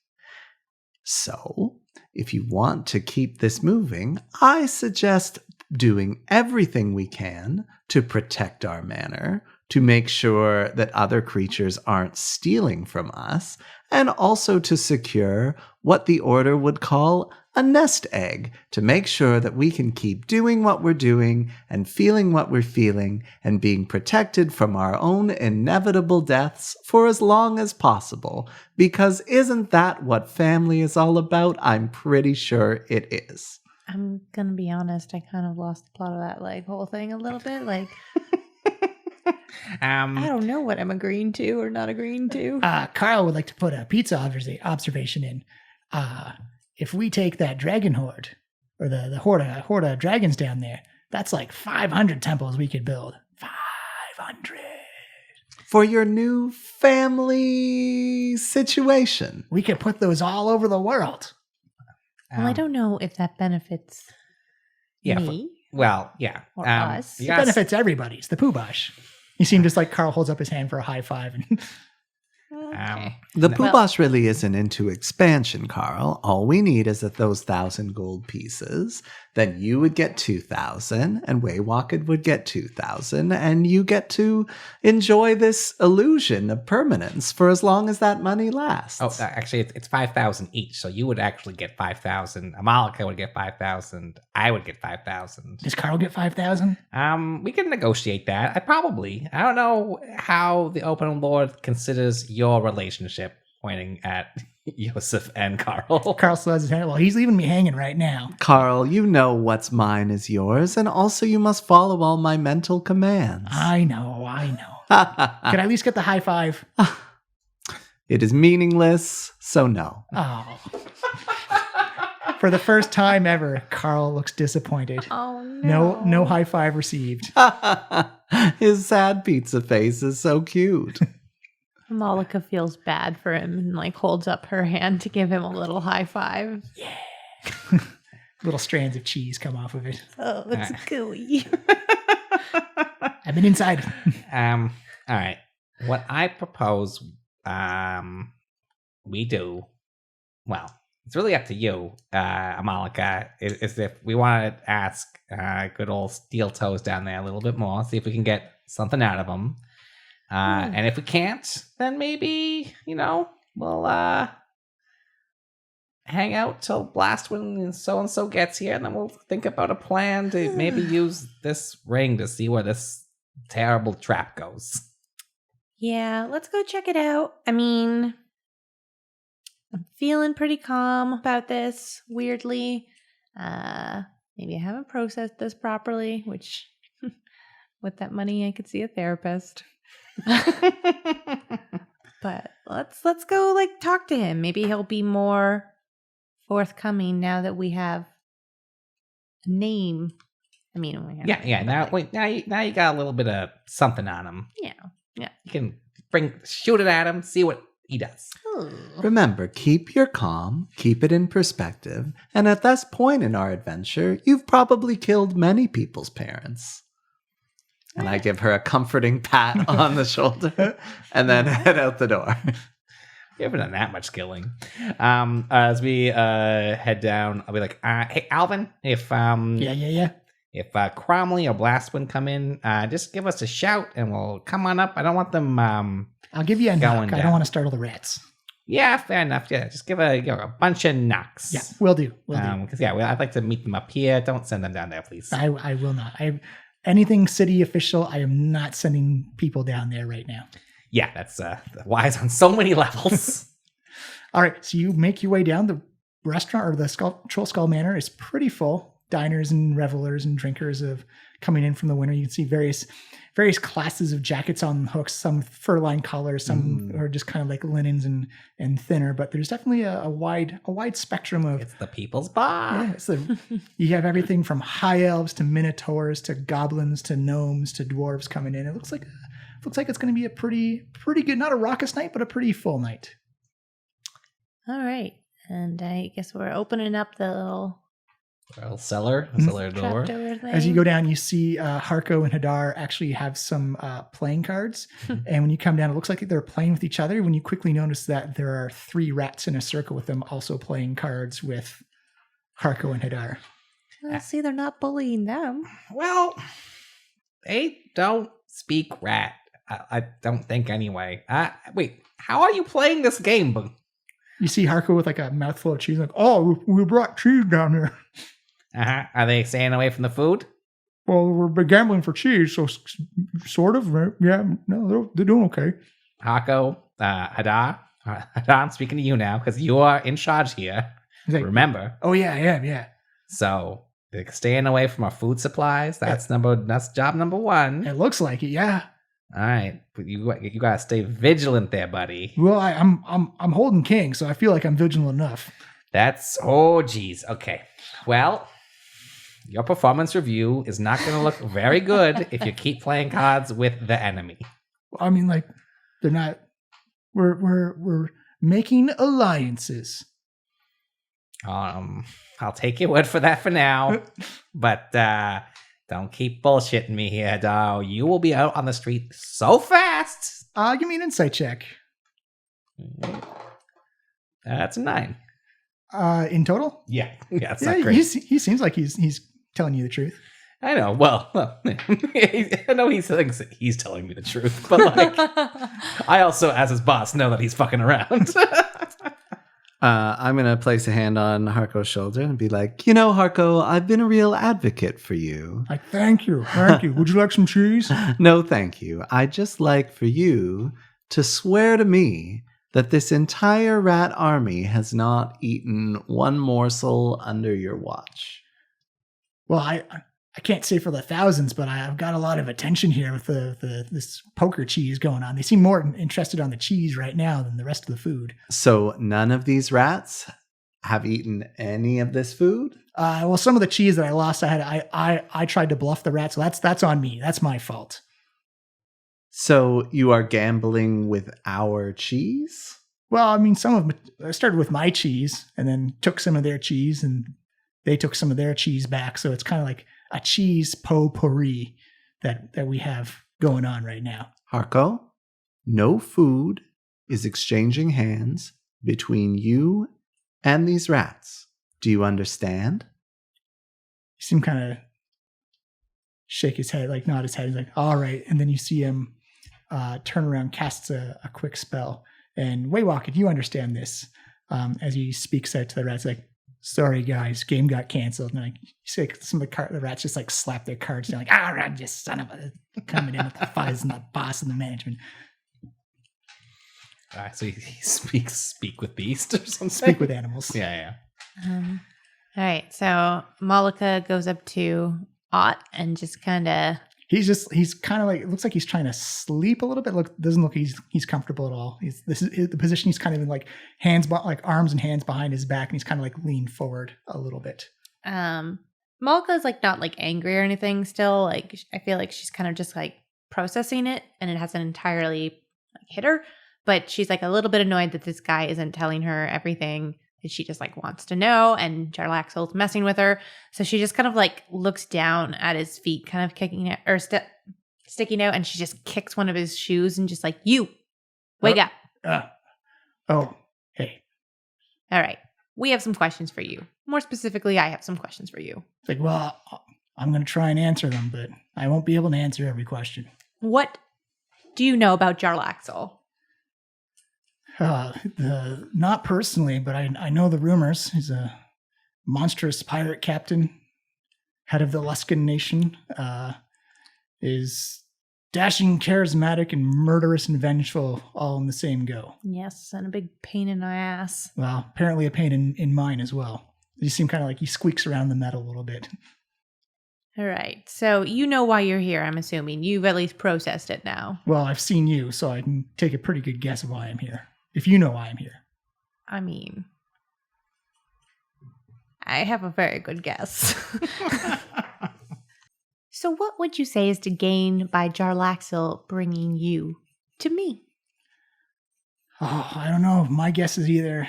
So, if you want to keep this moving, I suggest doing everything we can to protect our manor, to make sure that other creatures aren't stealing from us, and also to secure what the Order would call a nest egg, to make sure that we can keep doing what we're doing and feeling what we're feeling and being protected from our own inevitable deaths for as long as possible. Because isn't that what family is all about? I'm pretty sure it is. I'm gonna be honest, I kind of lost the plot of that whole thing a little bit. I don't know what I'm agreeing to or not agreeing to. Carl would like to put a pizza observation in. If we take that dragon horde, or the horde of dragons down there, that's like 500 temples we could build. 500. For your new family situation. We could put those all over the world. Well, I don't know if that benefits me or us. It benefits everybody. It's the Pooh-Bosh. You seem just like Carl holds up his hand for a high five. And Okay. The Pooh-Bosh really isn't into expansion, Carl. All we need is that those 1,000 gold pieces. Then you would get 2,000, and Waywalked would get 2,000, and you get to enjoy this illusion of permanence for as long as that money lasts. Oh, actually, it's 5,000 each. So you would actually get 5,000. Amalica would get 5,000. I would get 5,000. does Carl get 5,000? We can negotiate that. I don't know how the Open Lord considers your relationship, pointing at Yosef and Carl. Carl still has his hand. Well, he's leaving me hanging right now. Carl, you know what's mine is yours, and also you must follow all my mental commands. I know. Can I at least get the high five? It is meaningless, so no. Oh. For the first time ever, Carl looks disappointed. Oh, no. No high five received. His sad pizza face is so cute. Amalica feels bad for him and holds up her hand to give him a little high five. Yeah. Little strands of cheese come off of it. Oh, it's gooey. I've been inside. All right. What I propose we do, well, it's really up to you, Amalica, is if we want to ask good old Steel Toes down there a little bit more, see if we can get something out of them. And if we can't, then maybe, we'll hang out till Blastwind so-and-so gets here, and then we'll think about a plan to maybe use this ring to see where this terrible trap goes. Yeah, let's go check it out. I mean, I'm feeling pretty calm about this, weirdly. Maybe I haven't processed this properly, which with that money I could see a therapist. But let's go talk to him. Maybe he'll be more forthcoming now that we have a name. I mean, we have Now you got a little bit of something on him. Yeah. You can shoot it at him, see what he does. Remember, keep your calm, keep it in perspective, and at this point in our adventure, you've probably killed many people's parents. And I give her a comforting pat on the shoulder and then head out the door. You haven't done that much killing. As we head down, I'll be like, hey, Alvin, if if Cromley or Blastwind come in, just give us a shout and we'll come on up. I don't want them I'll give you a knock. down. I don't want to startle the rats. Yeah, fair enough. Yeah, just give a bunch of knocks. Yeah, will do. Because I'd like to meet them up here. Don't send them down there, please. I will not. Anything city official, I am not sending people down there right now. Yeah, that's wise on so many levels. All right, so you make your way down. The restaurant or the Troll Skull Manor is pretty full. Diners and revelers and drinkers of coming in from the winter. You can see various various classes of jackets on hooks, some with fur-lined collars, some are just kind of like linens and thinner, but there's definitely a wide spectrum of. It's the people's bar. Yeah, you have everything from high elves to minotaurs to goblins to gnomes to dwarves coming in. It looks like it's going to be a pretty good, not a raucous night, but a pretty full night. All right. And I guess we're opening up the little cellar door. trapdoor thing. As you go down, you see Harko and Hadar actually have some playing cards. And when you come down, it looks like they're playing with each other. When you quickly notice that there are 3 rats in a circle with them also playing cards with Harko and Hadar. Well, see, they're not bullying them. Well, they don't speak rat. I don't think anyway. Wait, how are you playing this game? You see Harko with like a mouthful of cheese, like, oh, we brought cheese down here. Are they staying away from the food? Well, we're gambling for cheese, so sort of. Right? Yeah, no, they're doing okay. Hako, Hadar, I'm speaking to you now because you are in charge here. Like, remember? Oh yeah, yeah. So they're staying away from our food supplies. That's job number 1. It looks like it, yeah. All right, but you gotta stay vigilant there, buddy. Well, I'm holding king, so I feel like I'm vigilant enough. Geez. Okay. Well, your performance review is not going to look very good if you keep playing cards with the enemy. I mean, like, they're not. We're making alliances. I'll take your word for that for now, but don't keep bullshitting me here, dog. You will be out on the street so fast. Give me an insight check. That's a 9. In total? Yeah, it's not great. He seems like he's telling you the truth. I know. Well, I know he thinks that he's telling me the truth, but like, I also, as his boss, know that he's fucking around. I'm going to place a hand on Harko's shoulder and be like, Harko, I've been a real advocate for you. Like, thank you. Would you like some cheese? No, thank you. I'd just like for you to swear to me that this entire rat army has not eaten one morsel under your watch. Well, I can't say for the thousands, but I've got a lot of attention here with this poker cheese going on. They seem more interested on the cheese right now than the rest of the food. So none of these rats have eaten any of this food? Well, some of the cheese that I lost, I tried to bluff the rats, so that's on me. That's my fault. So you are gambling with our cheese? Well, I mean, I started with my cheese and then took some of their cheese and they took some of their cheese back. So it's kind of like a cheese potpourri that we have going on right now. Harko, no food is exchanging hands between you and these rats. Do you understand? You see him kind of shake his head, like nod his head. He's like, all right. And then you see him turn around, casts a quick spell. And Waywalk, if you understand this, as he speaks out to the rats, like, sorry guys, game got canceled. And like, you see some of the rats just like slap their cards down, like, right, just son of a, coming in with the fuzz and the boss and the management. All right, so he speak with beast or something. Speak with animals. Yeah. All right, so Amalica goes up to Ott and just kind of. He's kind of like, it looks like he's trying to sleep a little bit. Doesn't look he's comfortable at all. This is the position he's kind of in, like arms and hands behind his back, and he's kind of like leaned forward a little bit. Malka's like not like angry or anything still. Like, I feel like she's kind of just like processing it, and it hasn't entirely like hit her, but she's like a little bit annoyed that this guy isn't telling her everything that she just like wants to know, and Jarlaxle's messing with her. So she just kind of like looks down at his feet, kind of kicking it or sticking out, and she just kicks one of his shoes and just like, you wake up. Hey. All right. We have some questions for you. More specifically, I have some questions for you. It's like, well, I'm going to try and answer them, but I won't be able to answer every question. What do you know about Jarlaxle? Not personally, but I know the rumors. He's a monstrous pirate captain, head of the Luskan nation, is dashing, charismatic, and murderous and vengeful all in the same go. Yes, and a big pain in my ass. Well, apparently a pain in mine as well. You seem kind of like he squeaks around the metal a little bit. All right. So you know why you're here, I'm assuming. You've at least processed it now. Well, I've seen you, so I can take a pretty good guess of why I'm here. If you know why I'm here. I mean, I have a very good guess. So what would you say is to gain by Jarlaxle bringing you to me? Oh, I don't know. My guess is either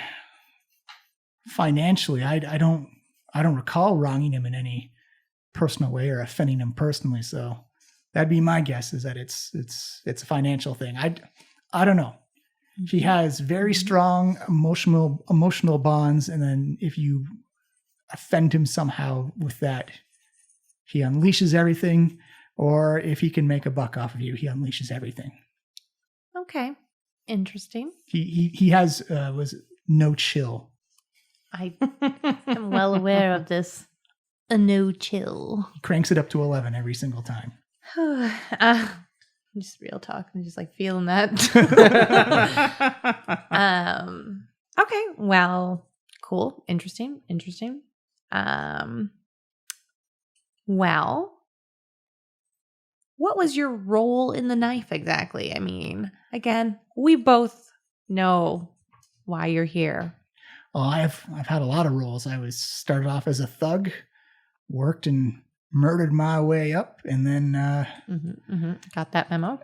financially. I don't recall wronging him in any personal way or offending him personally. So that'd be my guess, is that it's a financial thing. I don't know. He has very strong emotional bonds, and then if you offend him somehow with that, he unleashes everything. Or if he can make a buck off of you, he unleashes everything. Okay. Interesting. He has was no chill. I am well aware of this. A no chill. He cranks it up to 11 every single time. Just real talk. I'm just like feeling that. Okay. Well, cool. Interesting. Well, what was your role in the knife exactly? I mean, again, we both know why you're here. Oh, I've had a lot of roles. I was started off as a thug, worked and murdered my way up, and then Got that memo?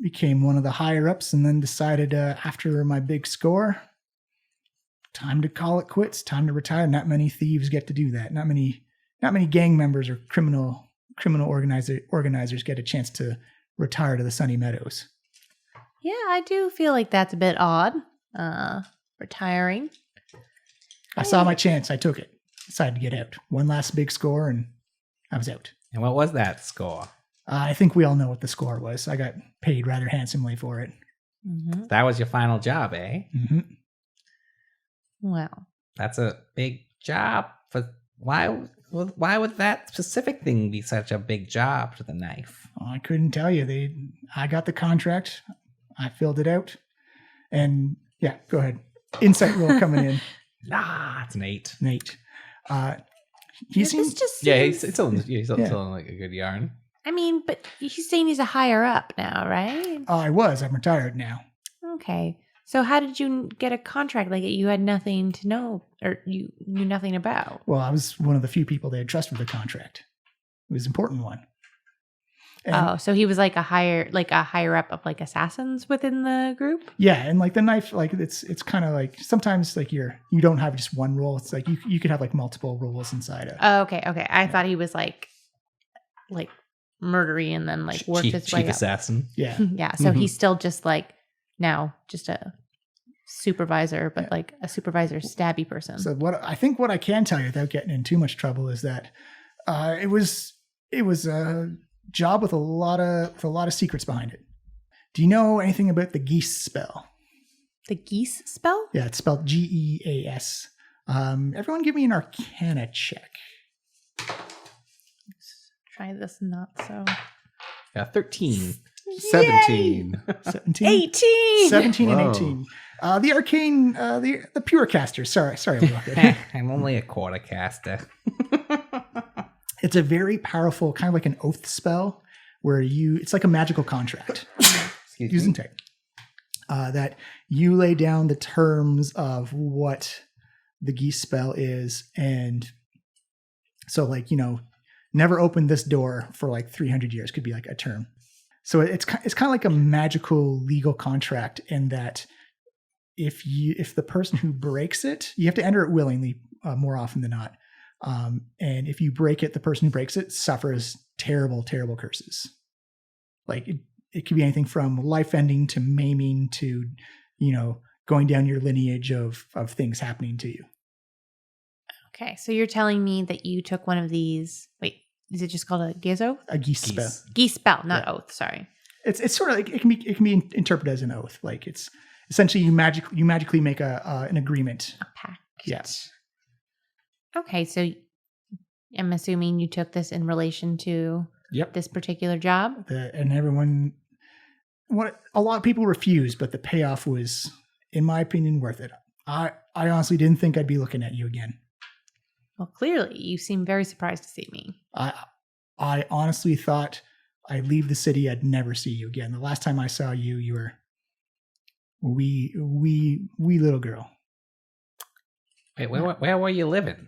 became one of the higher ups, and then decided after my big score, time to call it quits, time to retire. Not many thieves get to do that. Not many gang members or criminal organizers get a chance to retire to the Sunny Meadows. Yeah, I do feel like that's a bit odd. Retiring. I saw my chance. I took it. Decided to get out. One last big score, and I was out. And what was that score? I think we all know what the score was. I got paid rather handsomely for it. Mm-hmm. That was your final job, eh? Mm-hmm. Well, That's a big job. Why would that specific thing be such a big job to the knife? I couldn't tell you. I got the contract. I filled it out. And yeah, go ahead. Insight roll coming in. It's an 8. Nate. He this seems just Yeah, seems- he's telling like a good yarn. I mean, but he's saying he's a higher up now, right? I'm retired now. Okay. So how did you get a contract like you had nothing to know or you knew nothing about? Well, I was one of the few people they had trusted with the contract. It was an important one. And So he was like a higher up of like assassins within the group? yeah, and like the knife, like it's kind of like sometimes like you don't have just one role. It's like you could have like multiple roles inside of. Oh, okay. I thought he was like murdery and then like worked his way chief up. assassin. Yeah. Yeah. So he's still just like now just a supervisor, but like a supervisor stabby person. So what I can tell you without getting in too much trouble is that it was a job with a lot of secrets behind it. Do you know anything about the geese spell? The geese spell? Yeah, it's spelled Geas. Everyone give me an Arcana check. Try this not so. 13. 17. 17? 18! 17 Whoa. and 18. The arcane, the pure casters. Sorry about that. I'm only a quarter caster. It's a very powerful, kind of like an oath spell, where it's like a magical contract. Excuse Use me. and take. That you lay down the terms of what the geese spell is, and so like never open this door for like 300 years could be like a term. So it's kind of like a magical legal contract in that if the person who breaks it, you have to enter it willingly more often than not. And if you break it, the person who breaks it suffers terrible, terrible curses. Like it could be anything from life ending to maiming to, going down your lineage of things happening to you. Okay, so you're telling me that you took one of these. Wait, is it just called a gizo? A geese spell. Geese spell, not oath. Sorry. It's sort of like it can be interpreted as an oath. Like it's essentially you magically make an agreement. A pact. Yes. Okay, so I'm assuming you took this in relation to Yep. this particular job. And everyone, a lot of people refused, but the payoff was, in my opinion, worth it. I honestly didn't think I'd be looking at you again. Well, clearly, you seem very surprised to see me. I honestly thought I'd leave the city, I'd never see you again. The last time I saw you, you were wee little girl. Wait, where were you living?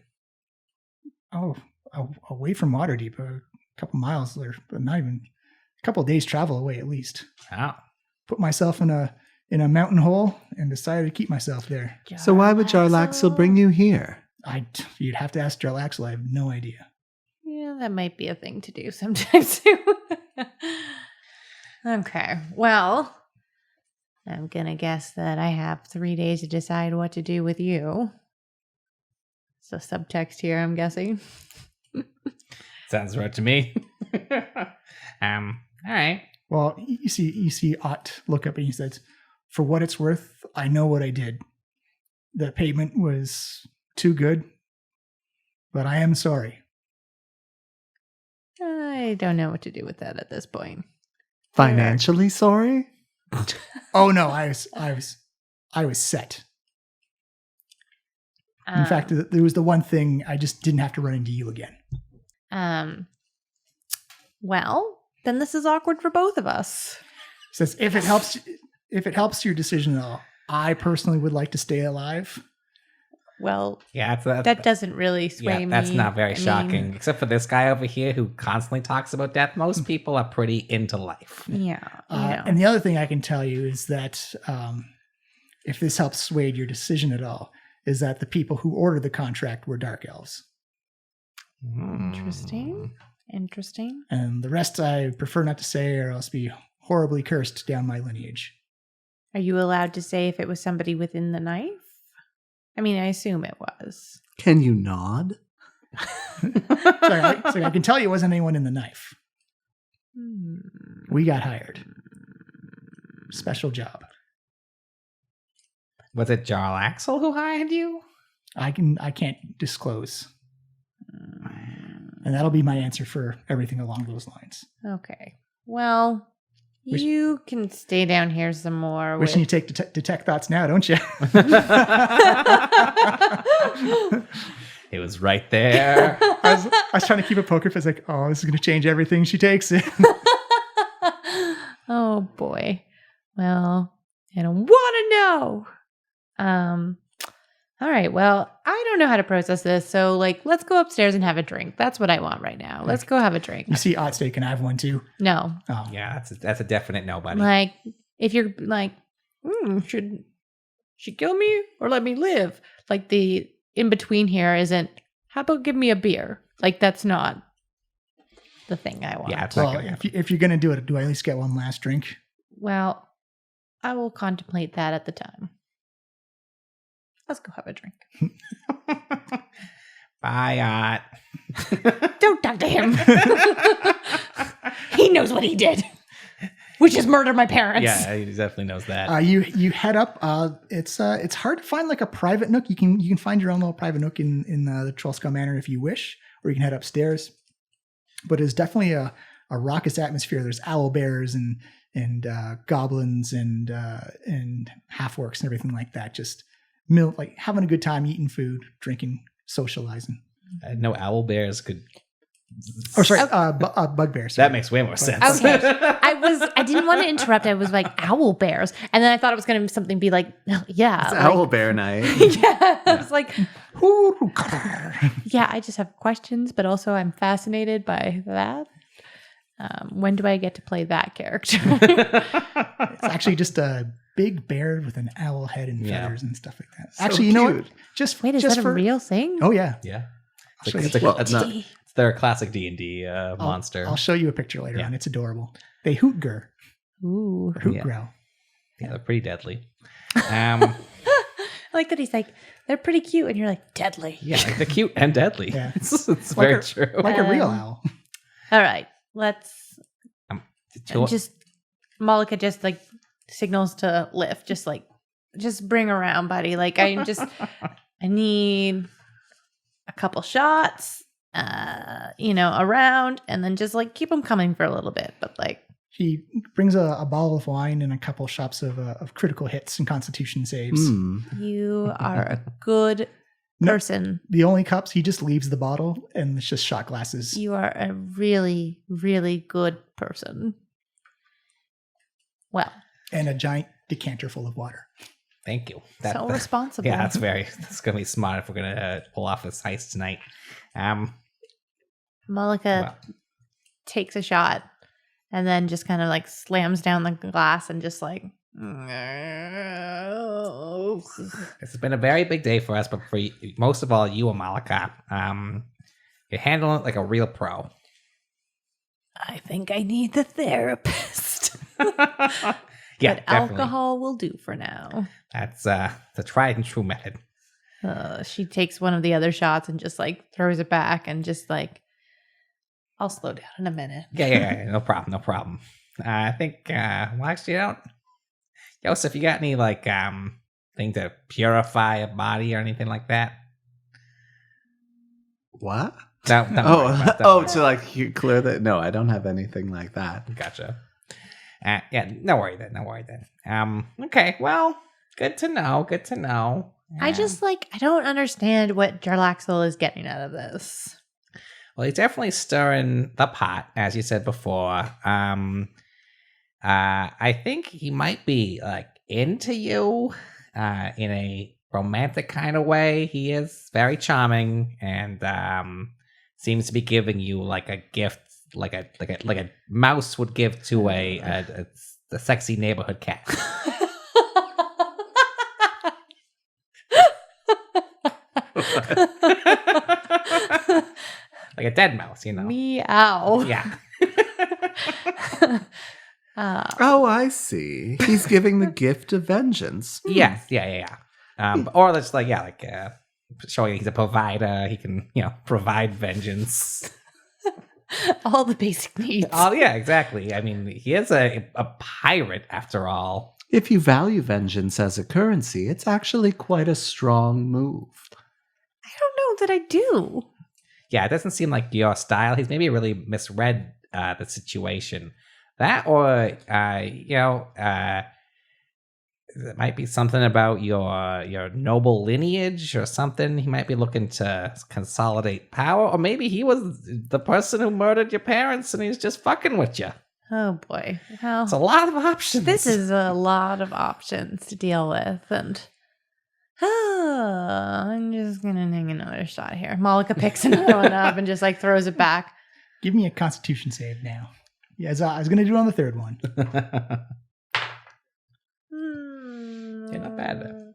Oh, away from Waterdeep, a couple miles, or not even a couple of days travel away at least. Oh. Put myself in a mountain hole and decided to keep myself there. So why would Jarlaxle bring you here? You'd have to ask Jarlaxle. I have no idea. Yeah, that might be a thing to do sometime soon. Okay, well, I'm gonna guess that I have 3 days to decide what to do with you. So subtext here, I'm guessing. Sounds right to me. All right. Well, you see Ott look up and he says, "For what it's worth, I know what I did. The payment was too good, but I am sorry." I don't know what to do with that at this point. Financially sorry? Oh no, I was set. In fact, there was the one thing I just didn't have to run into you again. Well, then this is awkward for both of us. Says if it helps your decision at all, I personally would like to stay alive. Well, Yeah, that doesn't really sway me. That's not very I shocking. mean, Except for this guy over here who constantly talks about death. Most people are pretty into life. yeah. You know. And the other thing I can tell you is that if this helps sway your decision at all, is that the people who ordered the contract were dark elves. Interesting. And the rest I prefer not to say, or else be horribly cursed down my lineage. Are you allowed to say if it was somebody within the knife? I mean, I assume it was. Can you nod? So I can tell you it wasn't anyone in the knife. We got hired. Special job. Was it Jarlaxle who hired you? I can't disclose. And that'll be my answer for everything along those lines. Okay. Well, you can stay down here some more. Wishing you take detect thoughts now, don't you? It was right there. I was trying to keep a poker face, like, oh, this is going to change everything. She takes it. Oh boy. Well, I don't want to know. All right. Well, I don't know how to process this, so let's go upstairs and have a drink. That's what I want right now. Let's go have a drink. You see Ott steak, and I have one too. No. Oh, Yeah, that's a definite no, buddy. If you're should she kill me or let me live? The in between here isn't. How about give me a beer? That's not the thing I want. Yeah, it's not well, gonna happen. if you're going to do it, do I at least get one last drink? Well, I will contemplate that at the time. Let's go have a drink. Bye, Ott. Don't talk to him. He knows what he did, which is murder my parents. Yeah, he definitely knows that. You head up. It's hard to find a private nook. You can find your own little private nook in the Trollskull Manor if you wish, or you can head upstairs. But it's definitely a raucous atmosphere. There's owl bears and goblins and half orcs and everything like that. Just having a good time, eating food, drinking, socializing. No owl bears could. Oh, sorry, bugbears. That makes way more sense. Okay. I didn't want to interrupt. I was like, owl bears. And then I thought it was going to be something be like, yeah. It's owl bear night. Yeah. I was like, yeah, I just have questions, but also I'm fascinated by that. When do I get to play that character? It's actually just a big bear with an owl head and feathers and stuff like that. So Actually, you know cute. what? Just Wait, is just that a real thing? Oh yeah. Yeah. I'll show It's you- Well, it's not. their classic D&D monster. I'll show you a picture later Yeah. on. It's adorable. They hoot gur Ooh. or hoot Yeah. growl. Yeah, they're pretty deadly. I like that he's like, they're pretty cute. And you're like, deadly. Yeah, they're cute and deadly. Yeah. It's Like very a- true. Like a real owl. All right. Let's Two- just, Malika just signals to lift. Just bring around, buddy. I need a couple shots, around, and then just keep them coming for a little bit. But He brings a bottle of wine and a couple shots of critical hits and constitution saves. Mm. you are a good No, person. the only cups, he just leaves the bottle and it's just shot glasses. You are a really, really good person. Well, And a giant decanter full of water. Thank you. so responsible. Yeah, that's going to be smart if we're going to pull off this heist tonight. Malika takes a shot and then just kind of like slams down the glass and just like. It's been a very big day for us, but for most of all, you, Amalica, you're handling it like a real pro. I think I need the therapist. Yeah, but definitely. alcohol will do for now. That's the tried and true method. She takes one of the other shots and just like throws it back and just like, I'll slow down in a minute. Yeah, no problem. I think, well, actually, I don't. Joseph, you got any like thing to purify a body or anything like that? What? Don't worry about that. To like clear that? No, I don't have anything like that. Gotcha. Yeah, no worry then. Okay, well, good to know. I just I don't understand what Jarlaxle is getting out of this. Well, he's definitely stirring the pot, as you said before. I think he might be like into you in a romantic kind of way. He is very charming and seems to be giving you like a gift, like a mouse would give to a sexy neighborhood cat. Like a dead mouse, you know. Meow. Yeah. Oh, I see. He's giving the gift of vengeance. Yes, yeah. Or let's showing he's a provider. He can, provide vengeance. All the basic needs. Oh, yeah, exactly. I mean, he is a pirate after all. If you value vengeance as a currency, it's actually quite a strong move. I don't know that I do. Yeah, it doesn't seem like your style. He's maybe really misread the situation. That or, it might be something about your noble lineage or something. He might be looking to consolidate power. Or maybe he was the person who murdered your parents and he's just fucking with you. Oh, boy. Well, It's a lot of options. this is a lot of options to deal with. And I'm just going to take another shot here. Malika picks another one up and just throws it back. Give me a constitution save now. Yeah, I was going to do it on the third one. Yeah, not bad.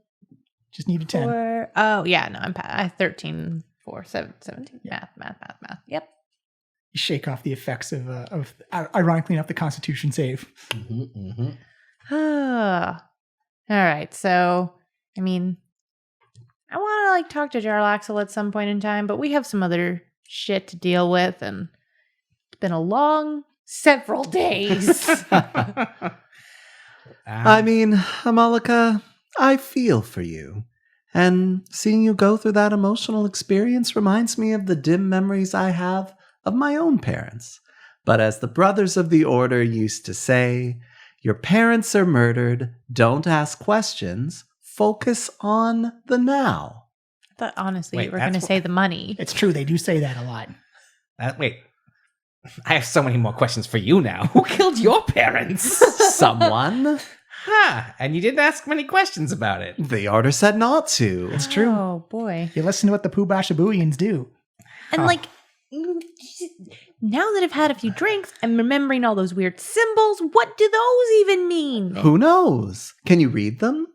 Just need a 10. Oh, yeah, no, I'm past. I 13, 4, 7, 17. Yeah. Math. Yep. You shake off the effects of ironically enough, the constitution save. All right, so, I mean, I want to, talk to Jarlaxle at some point in time, but we have some other shit to deal with, and it's been a long several days. I mean, Amalica, I feel for you. And seeing you go through that emotional experience reminds me of the dim memories I have of my own parents. But as the brothers of the order used to say, your parents are murdered, don't ask questions, focus on the now. I thought, honestly, Wait, you were going to say the money. It's true. They do say that a lot. Wait. I have so many more questions for you now. Who killed your parents? Someone? And you didn't ask many questions about it. The order said not to. It's true. Oh, boy. You listen to what the Poobashabooians do. And, now that I've had a few drinks, I'm remembering all those weird symbols. What do those even mean? Who knows? Can you read them?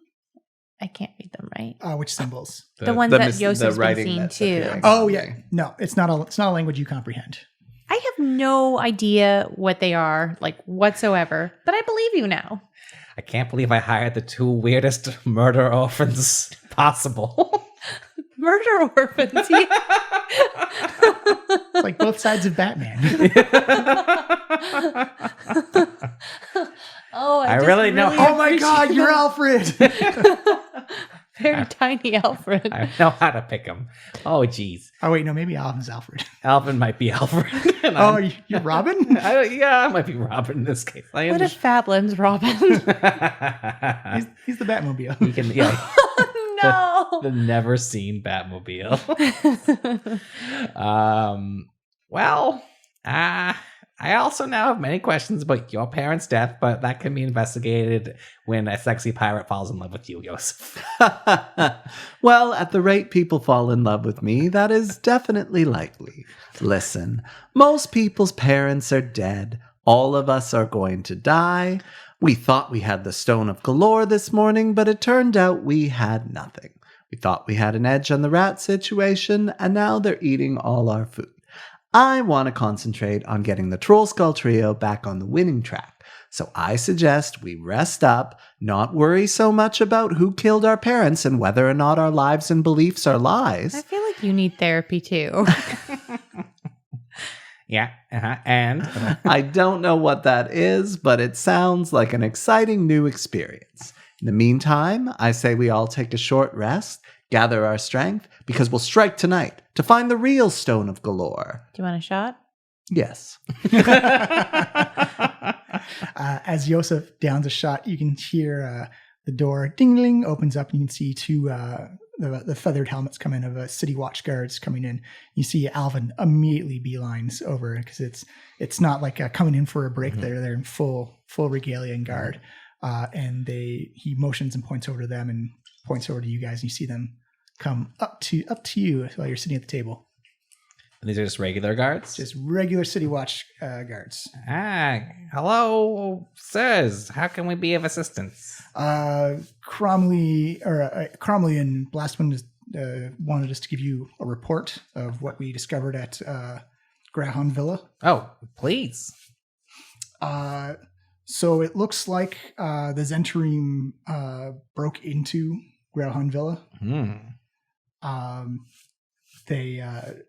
I can't read them, right? Which symbols? The ones that Yosef's been seeing, too. Oh, yeah. No, it's not a language you comprehend. I have no idea what they are, whatsoever, but I believe you now. I can't believe I hired the two weirdest murder orphans possible. Murder orphans. Yeah. It's like both sides of Batman. I really know. Oh my God, you're Alfred. Very tiny Alfred. I know how to pick them. Oh, geez. Oh wait, no, maybe Alvin's Alfred. Alvin might be Alfred. Oh, you're Robin? I might be Robin in this case. What if Fablin's Robin? He's the Batmobile. He can, yeah. no. The never seen Batmobile. I also now have many questions about your parents' death, but that can be investigated when a sexy pirate falls in love with you, Yosef. Well, at the rate people fall in love with me, that is definitely likely. Listen, most people's parents are dead. All of us are going to die. We thought we had the Stone of Galore this morning, but it turned out we had nothing. We thought we had an edge on the rat situation, and now they're eating all our food. I want to concentrate on getting the Troll Skull Trio back on the winning track. So I suggest we rest up, not worry so much about who killed our parents and whether or not our lives and beliefs are lies. I feel like you need therapy too. Yeah, and I don't know what that is, but it sounds like an exciting new experience. In the meantime, I say we all take a short rest, gather our strength, because we'll strike tonight to find the real Stone of Galore. Do you want a shot? Yes. As Yosef downs a shot, you can hear the door ding-ling opens up, and you can see two the feathered helmets come in of city watch guards coming in. You see Alvin immediately beelines over because it's not like coming in for a break. Mm-hmm. They're in full regalia and guard, and he motions and points over to them and points over to you guys. And you see them come up to you while you're sitting at the table. And these are just regular guards? Just regular city watch guards. Hello, sirs. How can we be of assistance? Cromley and Blastman wanted us to give you a report of what we discovered at Grahon Villa. Oh, please. So it looks like the Zentarim broke into Grahon Villa. They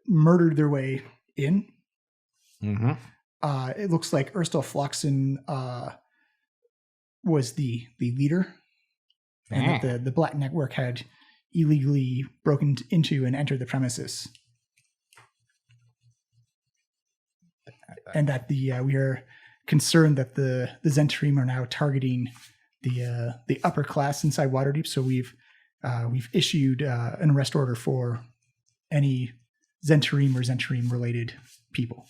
murdered their way in. Mm-hmm. It looks like Erstal Floxen was the leader, and that the Black Network had illegally broken into and entered the premises, and that we are concerned that the Zentarim are now targeting the upper class inside Waterdeep. So we've issued an arrest order for any Zentarim or Zentarim related people.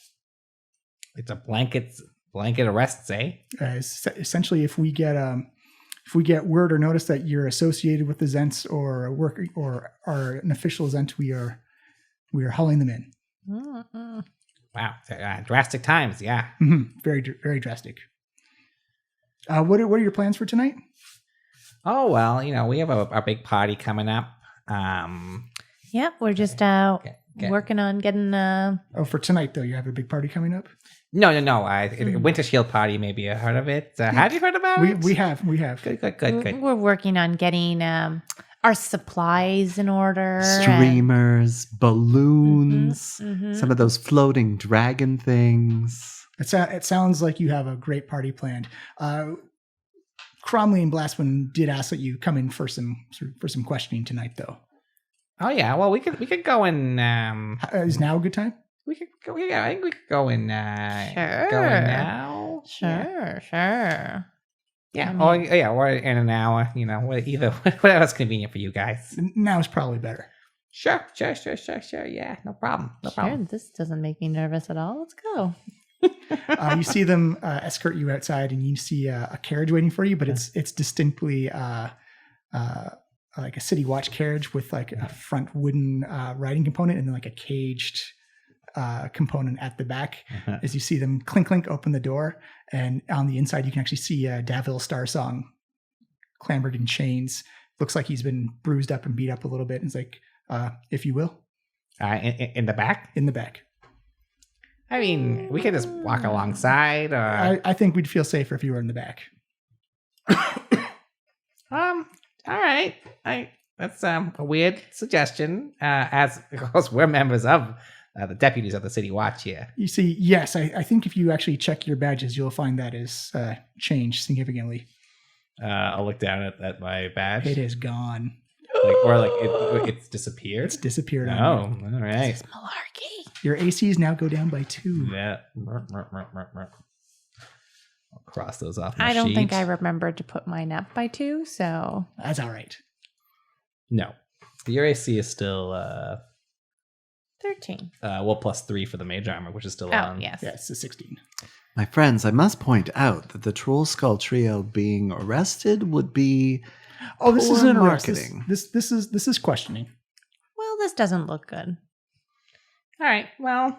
It's a blanket arrests, eh? Essentially, if we get word or notice that you're associated with the Zents or are an official Zent, we are hauling them in. Mm-hmm. Wow, drastic times, yeah. Mm-hmm. Very, very drastic. What are your plans for tonight? Oh well, we have our big party coming up. Yeah, we're just working on getting. For tonight though, you have a big party coming up. No. Winter Shield Party, maybe you heard of it. Have you heard about it? We have. Good. We're working on getting our supplies in order. Streamers, balloons, Mm-hmm. some of those floating dragon things. It sounds like you have a great party planned. Cromley and Blastman did ask that you come in for some questioning tonight, though. Oh yeah, well we could go in. Is now a good time? We could go. Yeah, I think we could go in. Sure. Go in now. Sure. Yeah. I mean- Or in an hour. Whatever's convenient for you guys. Now is probably better. Sure. Yeah, no problem. Sure, this doesn't make me nervous at all. Let's go. You see them escort you outside, and you see a carriage waiting for you, but it's distinctly like a city watch carriage with like a front wooden riding component and then like a caged component at the back. As you see them clink open the door, and on the inside you can actually see Davil Starsong clambered in chains. Looks like he's been bruised up and beat up a little bit. And it's like, if you will, in the back. in the back. I mean, we could just walk alongside, or I think we'd feel safer if you were in the back. All right. That's a weird suggestion. As of course we're members of the deputies of the City Watch here. You see, yes, I think if you actually check your badges, you'll find that is changed significantly. I'll look down at my badge. It is gone. It's disappeared. It's disappeared. Oh, all right. This is malarkey. Your ACs now go down by 2. Yeah. I'll cross those off. My I don't think sheet. I remembered to put mine up by 2, so That's all right. No. Your AC is still 13. +3 for the mage armor, which is still Oh, on. yes. Yeah, it's a 16. My friends, I must point out that the Troll Skull Trio being arrested would be Oh, this poor isn't an arrest. marketing. This is questioning. Well, this doesn't look good. All right. Well,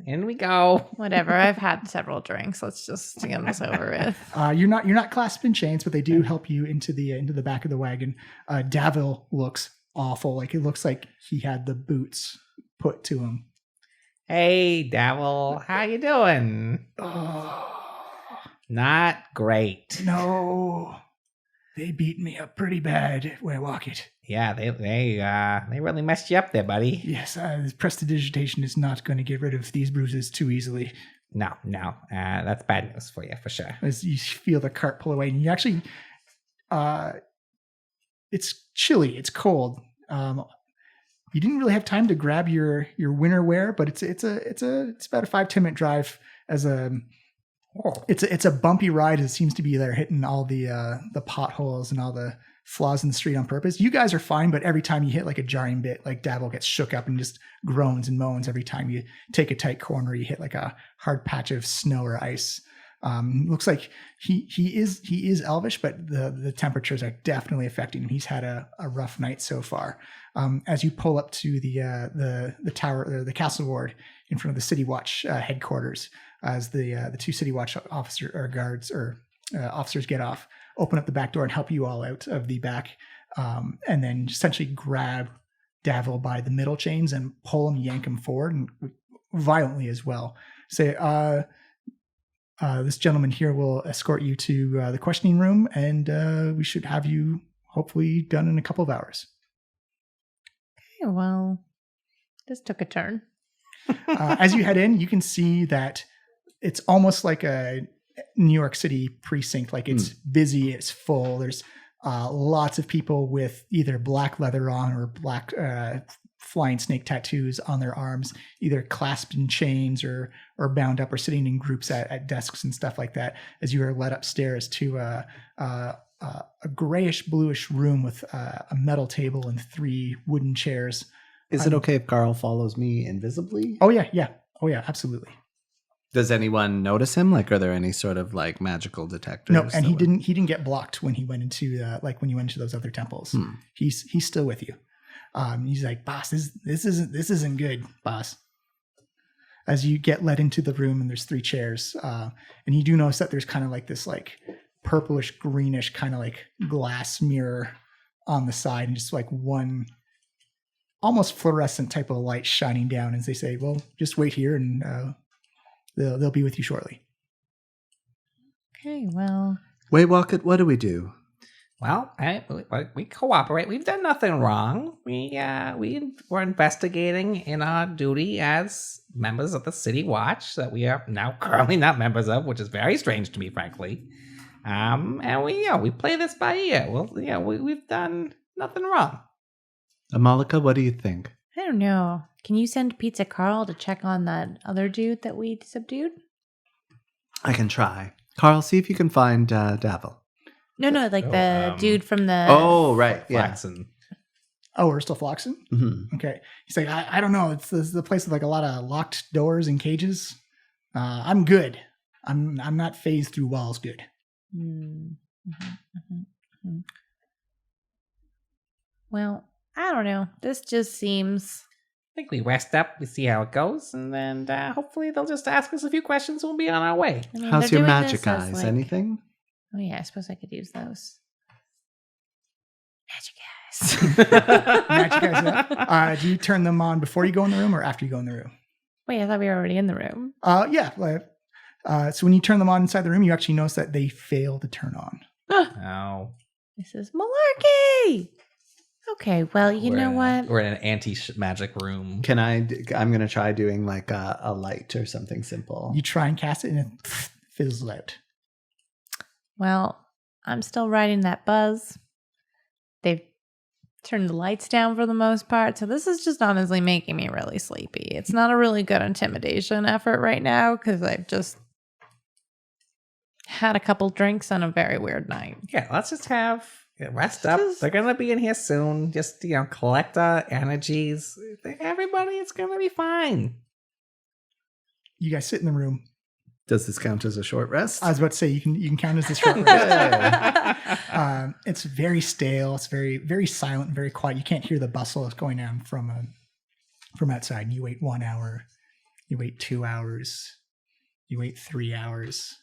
in we go. Whatever. I've had several drinks. Let's just get this over with. You're not clasped in chains, but they do help you into the back of the wagon. Davil looks awful. Like it looks like he had the boots put to him. Hey, Devil. How you doing? Oh, Not great. no. They beat me up pretty bad where I walk it. Yeah, they really messed you up there, buddy. Yes, this prestidigitation is not going to get rid of these bruises too easily. No. That's bad news for you, for sure. As you feel the cart pull away, and you actually, it's chilly, it's cold. You didn't really have time to grab your winter wear, but it's about a 5-10 minute drive. It's a bumpy ride. It seems to be there hitting all the potholes and all the flaws in the street on purpose. You guys are fine, but every time you hit like a jarring bit, like Davil gets shook up and just groans and moans every time you take a tight corner. You hit like a hard patch of snow or ice. Looks like he is elvish, but the temperatures are definitely affecting him. He's had a rough night so far. As you pull up to the tower, the castle ward in front of the City Watch headquarters, as the two City Watch officers get off, open up the back door and help you all out of the back, and then essentially grab Davil by the middle chains and pull him, yank him forward, and violently as well. Say, this gentleman here will escort you to the questioning room, and we should have you hopefully done in a couple of hours. Okay, well, this took a turn. As you head in, you can see that it's almost like a New York City precinct. Like it's busy, it's full. There's lots of people with either black leather on or black flying snake tattoos on their arms, either clasped in chains or bound up or sitting in groups at desks and stuff like that, as you are led upstairs to a grayish bluish room with a metal table and 3 wooden chairs. Is it okay if Carl follows me invisibly? Oh yeah, absolutely. Does anyone notice him? Like, are there any sort of like magical detectors? No, and he didn't get blocked when he went into when you went into those other temples. He's still with you. He's like, boss, this isn't good, boss. As you get led into the room, and there's 3 chairs, and you do notice that there's kind of like this like purplish greenish kind of like glass mirror on the side, and just like one almost fluorescent type of light shining down. As they say, well, just wait here, and they'll be with you shortly. Okay, well. Wait, Walcott, what do we do? Well, we cooperate. We've done nothing wrong. We were investigating in our duty as members of the City Watch that we are now currently not members of, which is very strange to me, frankly. And we play this by ear. Well, we've done nothing wrong. Amalica, what do you think? I don't know. Can you send Pizza Carl to check on that other dude that we subdued? I can try. Carl, see if you can find Davil. No, like the dude from the... Oh, right. Yeah. Flaxen. Oh, we're still Floxen? Mm-hmm. Okay. He's like, I don't know. It's the place with like a lot of locked doors and cages. I'm good. I'm not phased through walls good. Well, I don't know. This just seems... I think we rest up, we see how it goes, and then hopefully they'll just ask us a few questions and we'll be on our way. I mean, How's they're your doing magic this as, eyes? like- Anything? Oh yeah, I suppose I could use those. Magic eyes. Magic eyes, do you turn them on before you go in the room or after you go in the room? Wait, I thought we were already in the room. Yeah. So when you turn them on inside the room, you actually notice that they fail to turn on. Oh. This is malarkey. Okay, well, you know what? We're in an anti-magic room. Can I'm going to try doing like a light or something simple. You try and cast it and it fizzles out. Well, I'm still riding that buzz. They've turned the lights down for the most part, so this is just honestly making me really sleepy. It's not a really good intimidation effort right now because I've just had a couple drinks on a very weird night. Yeah, let's just have Rest up. They're gonna be in here soon. Just collect our energies. Everybody, it's gonna be fine. You guys sit in the room. Does this count as a short rest? I was about to say you can count as this short rest. It's very stale. It's very very silent and very quiet. You can't hear the bustle that's going on from outside. You wait 1 hour. You wait 2 hours. You wait 3 hours.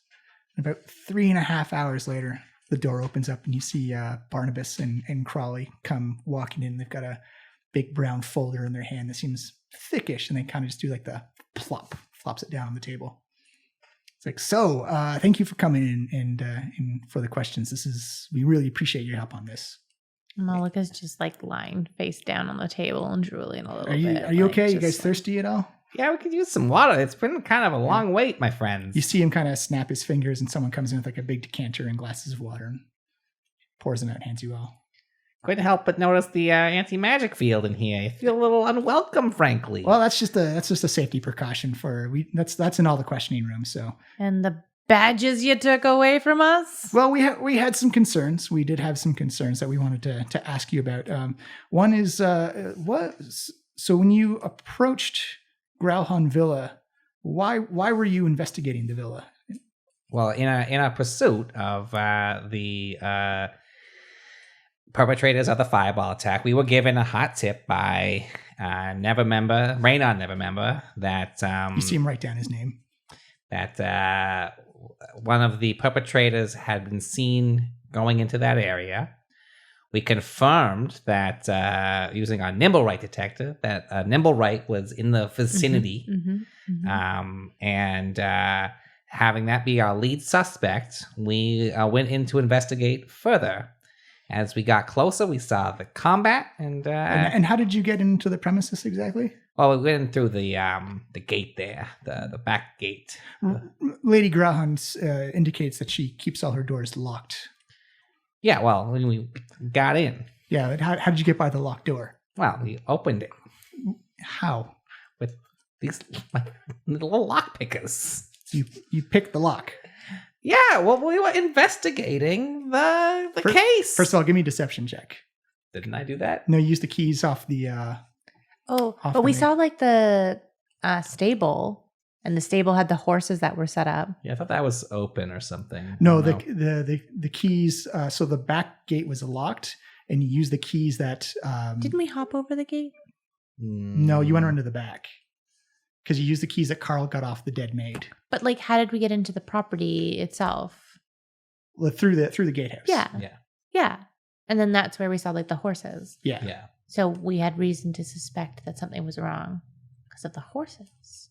And about 3.5 hours later, the door opens up and you see Barnabas and Crawley come walking in. They've got a big brown folder in their hand that seems thickish, and they kind of just do like the plop, flops it down on the table. It's like, so thank you for coming in and for the questions. We really appreciate your help on this. Amalica's just like lying face down on the table and drooling a little bit. Are you okay? You guys thirsty at all? Yeah, we could use some water. It's been kind of a long wait, my friends. You see him kind of snap his fingers, and someone comes in with like a big decanter and glasses of water and pours them out and hands you all. Couldn't help but notice the anti-magic field in here. I feel a little unwelcome, frankly. Well, that's just a safety precaution that's in all the questioning rooms. So. And the badges you took away from us? Well, we had some concerns. We did have some concerns that we wanted to ask you about. One is so when you approached Growlhorn Villa, why were you investigating the villa? Well, in a pursuit of the perpetrators of the fireball attack, we were given a hot tip by Raynon Nevermember that you see him write down his name. That one of the perpetrators had been seen going into that area. We confirmed that using our Nimblewright detector, that Nimblewright was in the vicinity. And having that be our lead suspect, we went in to investigate further. As we got closer, we saw the combat. And how did you get into the premises exactly? Well, we went in through the gate there, the back gate. Lady Growlhorn indicates that she keeps all her doors locked. Yeah, well, when we got in. Yeah, how did you get by the locked door? Well, we opened it. How? With these little lock pickers. You picked the lock. Yeah, well, we were investigating the case. First of all, give me a deception check. Didn't I do that? No, you used the keys off the... but we saw like the stable. And the stable had the horses that were set up. Yeah, I thought that was open or something. No, the keys. So the back gate was locked, and you used the keys that. Didn't we hop over the gate? No, you went around to the back because you used the keys that Carl got off the dead maid. But like, how did we get into the property itself? Well, through the gatehouse. Yeah. And then that's where we saw like the horses. Yeah. So we had reason to suspect that something was wrong because of the horses.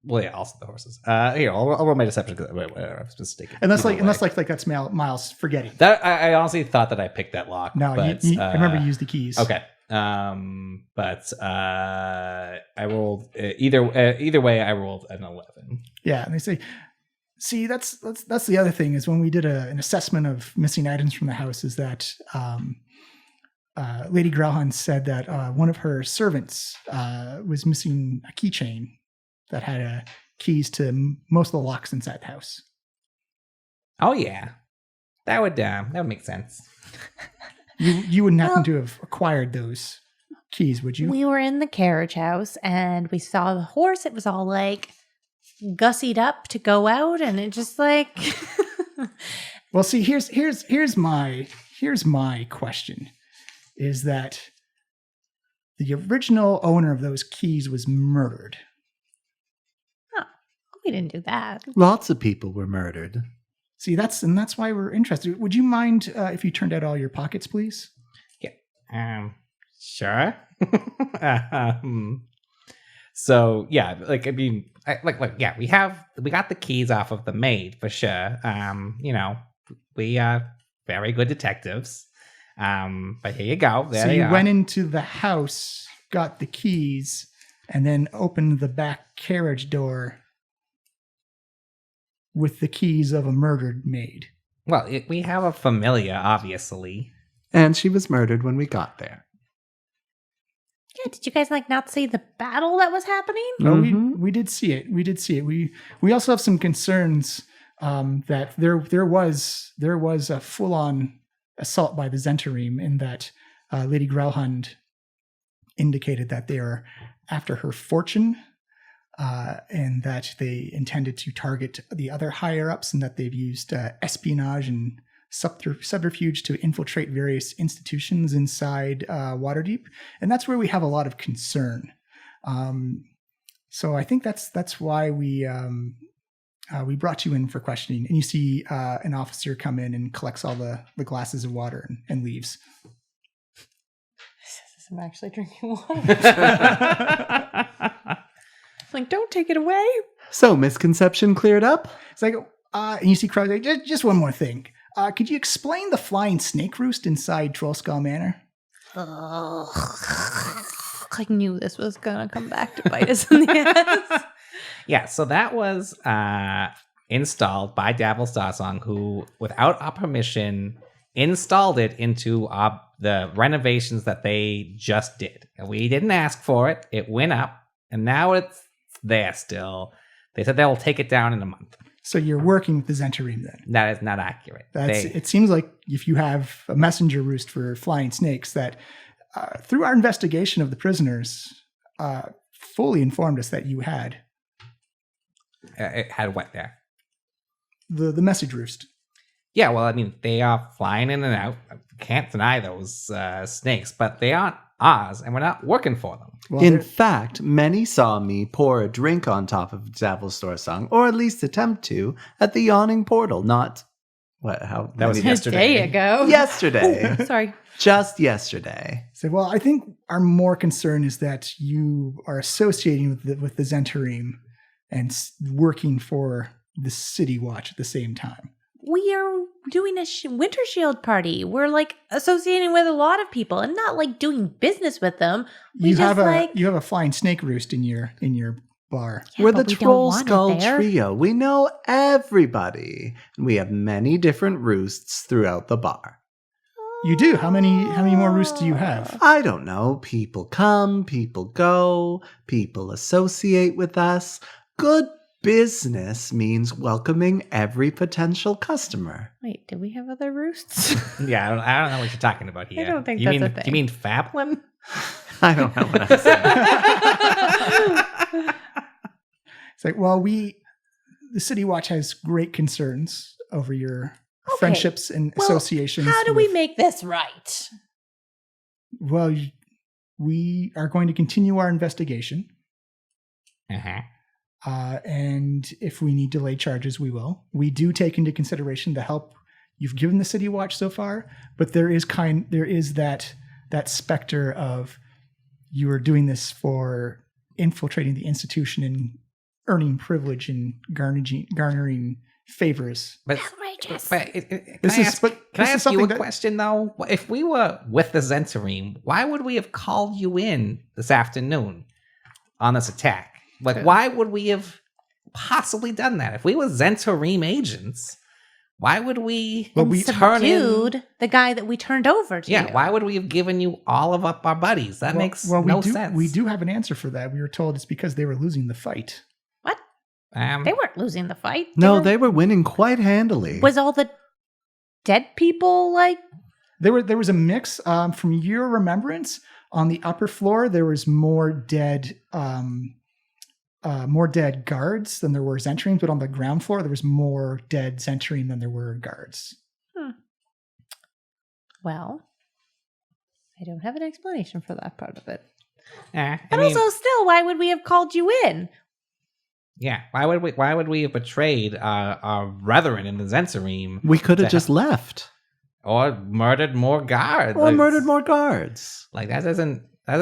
Well, yeah, also the horses. Here, I'll roll my deception because I was mistaken. Unless that's Miles forgetting. That I honestly thought that I picked that lock. No, but, I remember you used the keys. Okay. But I rolled either way. I rolled an 11. Yeah, and they say, see, that's the other thing is when we did an assessment of missing items from the house is that Lady Growlhorn said that one of her servants was missing a keychain that had keys to most of the locks inside the house. Oh yeah, that would make sense. You wouldn't happen to have acquired those keys, would you? We were in the carriage house and we saw the horse. It was all like gussied up to go out, and it just like. Well, see, here's my question: is that the original owner of those keys was murdered? We didn't do that. Lots of people were murdered. See, that's why we're interested. Would you mind if you turned out all your pockets, please? Yeah. Sure. So yeah, like I mean, yeah, we got the keys off of the maid for sure. We are very good detectives. But here you go. There so you went into the house, got the keys, and then opened the back carriage door with the keys of a murdered maid. Well, we have a familiar, obviously. And she was murdered when we got there. Yeah, did you guys not see the battle that was happening? No, we did see it. We also have some concerns that there was a full-on assault by the Zentarim, in that Lady Grelhund indicated that they are after her fortune, and that they intended to target the other higher-ups, and that they've used espionage and subterfuge to infiltrate various institutions inside Waterdeep. And that's where we have a lot of concern. So I think that's why we brought you in for questioning. And you see an officer come in and collects all the glasses of water and leaves. I'm actually drinking water. Like, don't take it away. So, misconception cleared up? It's like, and you see Krog, like, just one more thing. Could you explain the flying snake roost inside Trollskull Manor? I knew this was gonna come back to bite us in the ass. Yeah, so that was installed by Davil Starsong, who, without our permission, installed it into the renovations that they just did. And we didn't ask for it. It went up, and now it's there still. They said they'll take it down in a month. So you're working with the Zentarim then? That is not accurate. It seems like if you have a messenger roost for flying snakes, that through our investigation of the prisoners, fully informed us that you had. It had what there? The message roost. Yeah, well, I mean, they are flying in and out. Can't deny those snakes, but they aren't ours, and we're not working for them. Well, In fact, many saw me pour a drink on top of Davil Starsong, or at least attempt to, at the yawning portal. Not how That was many- yesterday. There you go. yesterday. Sorry. Just yesterday. So, well, I think our more concern is that you are associating with the Zentarim and working for the City Watch at the same time. We are doing a Winter Shield party. We're like associating with a lot of people and not like doing business with them. You have a flying snake roost in your bar. Yeah, We're the but we don't Troll want it Skull there. Trio. We know everybody. And we have many different roosts throughout the bar. You do. How many more roosts do you have? I don't know. People come, people go, people associate with us. Good business means welcoming every potential customer. Wait, do we have other roosts? Yeah, I don't know what you're talking about here. I don't think you that's mean, a thing. Do you mean Fablin? I don't know what I'm saying. It's like, well, the City Watch has great concerns over your friendships and associations. How do we make this right? Well, we are going to continue our investigation. Uh-huh. And if we need to lay charges, we will. We do take into consideration the help you've given the City Watch so far, but there is that specter of you are doing this for infiltrating the institution and earning privilege and garnering favors. But, Outrageous. but can This I is- ask, but can I this is ask you something a that- question, though? If we were with the Zentarim, why would we have called you in this afternoon on this attack? Like, why would we have possibly done that? If we were Zentarim agents, why would we turn in... Subdued the guy that we turned over to. Yeah, why would we have given you all of up our buddies? That makes we no do, sense. We do have an answer for that. We were told it's because they were losing the fight. What? They weren't losing the fight. No, they were winning quite handily. Was all the dead people like... There was a mix. From your remembrance, on the upper floor there was more dead guards than there were Zentarims, but on the ground floor there was more dead Zentarim than there were guards. Well, I don't have an explanation for that part of it. I But mean, also, still, why would we have called you in? yeah, why would we have betrayed our brethren in the Zentarim We could have just left. or murdered more guards? Or murdered more guards. Like that doesn't. I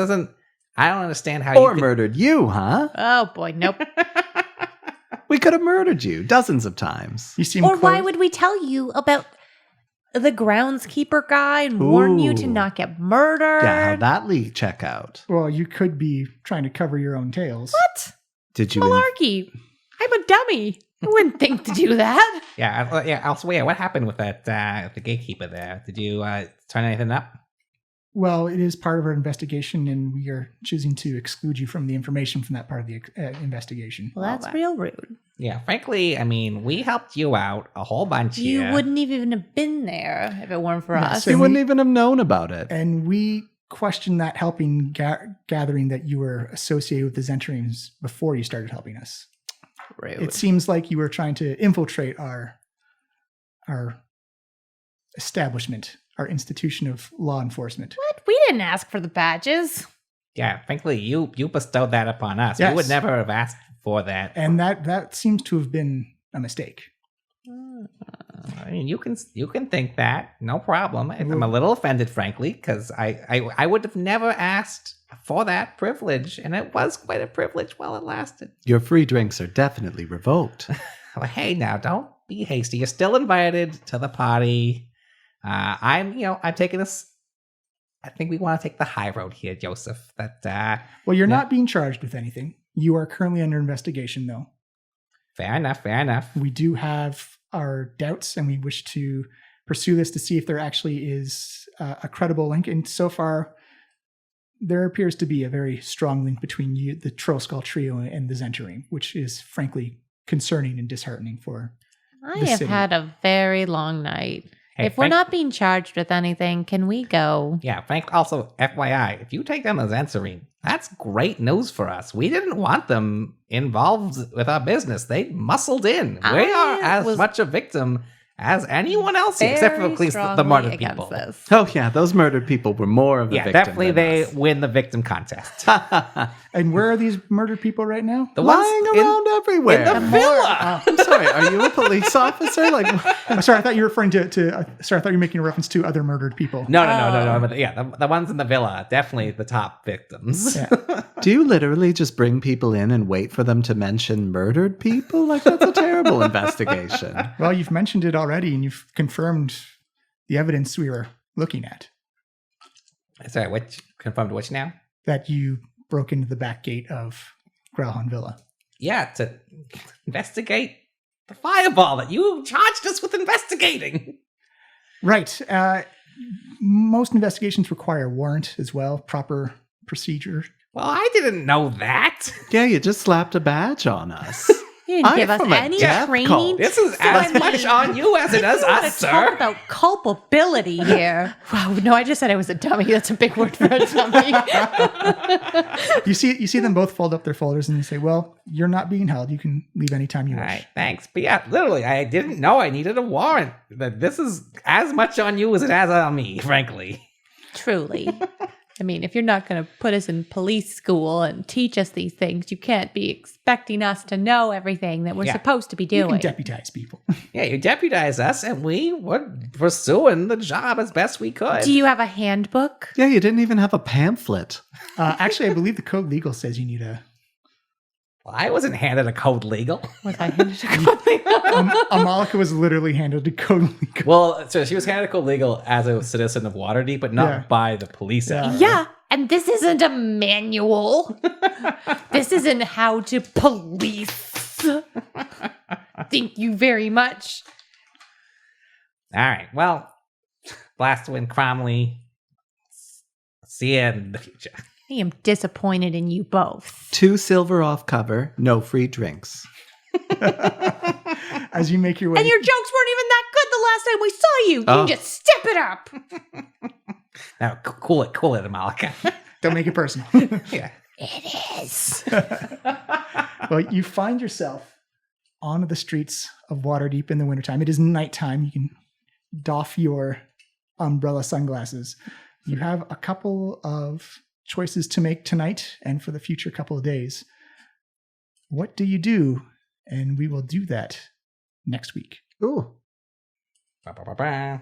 don't understand how Or you could, murdered you, huh? Oh, boy, nope. We could have murdered you dozens of times. You seem Or why close- would we tell you about the groundskeeper guy and warn you to Ooh. not get murdered? Yeah, how'd that leak check out? Well, you could be trying to cover your own tails. What? Did you? Malarkey. I'm a dummy. I wouldn't think to do that. yeah. Also, what happened with that the gatekeeper there? Did you turn anything up? Well, it is part of our investigation, and we are choosing to exclude you from the information from that part of the investigation. Well, that's real rude. Yeah, frankly, I mean, we helped you out a whole bunch You here. wouldn't even have been there if it weren't for Yeah, us. so You wouldn't even have known about it. And we questioned that helping gathering that you were associated with the Zentrines before you started helping us. Rude. It seems like you were trying to infiltrate our establishment, our institution of law enforcement. What? We didn't ask for the badges. Yeah, frankly, you bestowed that upon us. Yes. We would never have asked for that. And that seems to have been a mistake. I mean, you can think that, no problem. I'm a little offended, frankly, because I would have never asked for that privilege, and it was quite a privilege while it lasted. Your free drinks are definitely revoked. Well, hey, now don't be hasty. You're still invited to the party. I'm taking this. I think we want to take the high road here, Joseph. Well, you're not being charged with anything. You are currently under investigation, though. Fair enough. We do have our doubts, and we wish to pursue this to see if there actually is a credible link. And so far, there appears to be a very strong link between you, the Troll Skull Trio, and the Zentrine, which is frankly concerning and disheartening for I the have city. had a very long night. Hey, If we're not being charged with anything, can we go? Yeah, Frank, also, FYI, if you take them as Zentrine, that's great news for us. We didn't want them involved with our business. They muscled in. We I are as was much a victim as anyone else here, except for Very at least the strongly murdered against people. This. Oh, yeah, those murdered people were more of a Yeah, victim definitely than they us. win the victim contest. And where are these murdered people right now? The ones Lying in- around everywhere. in the villa. I'm sorry, are you a police officer? Like, I'm sorry, I thought you were referring to sorry, I thought you were making a reference to other murdered people. No. But yeah, the ones in the villa, definitely the top victims. Yeah. do you literally just bring people in and wait for them to mention murdered people? Like, that's a terrible investigation. Well, you've mentioned it already, and you've confirmed the evidence we were looking at, Sorry, confirmed which now? that you broke into the back gate of Growlhound Villa. Yeah, to investigate the fireball that you charged us with investigating. Right. Most investigations require a warrant as well, proper procedure. Well, I didn't know that. Yeah, you just slapped a badge on us. You didn't I'm give us from a any death training. cult. This is as much on you as it is I want us, to talk sir. about culpability here. Wow, no, I just said I was a dummy. That's a big word for a dummy. You see them both fold up their folders and you say, well, you're not being held. You can leave anytime you All wish. right, thanks. But yeah, literally, I didn't know I needed a warrant. That this is as much on you as it has on me, frankly. Truly. I mean, if you're not going to put us in police school and teach us these things, you can't be expecting us to know everything that we're Yeah. supposed to be You doing. can deputize people. Yeah, you deputized us, and we were pursuing the job as best we could. Do you have a handbook? Yeah, you didn't even have a pamphlet. Actually, I believe the code legal says you need a... Well, I wasn't handed a code legal. Was I handed a copy? Amalica was literally handed a code legal. Well, so she was handed a code legal as a citizen of Waterdeep, but not Yeah. by the police. Yeah. Yeah, and this isn't a manual. This isn't how to police. Thank you very much. All right. Well, Blastwind, Cromley. See you in the future. I am disappointed in you both. 2 silver off cover, no free drinks. As you make your way... And your jokes weren't even that good the last time we saw you. You Oh. can just step it up. Now, cool it, Amalica. Don't make it personal. Yeah. It is. Well, you find yourself onto the streets of Waterdeep in the wintertime. It is nighttime. You can doff your umbrella sunglasses. You have a couple of choices to make tonight and for the future couple of days. What do you do? And we will do that next week. Ooh. Ba-ba-ba-ba.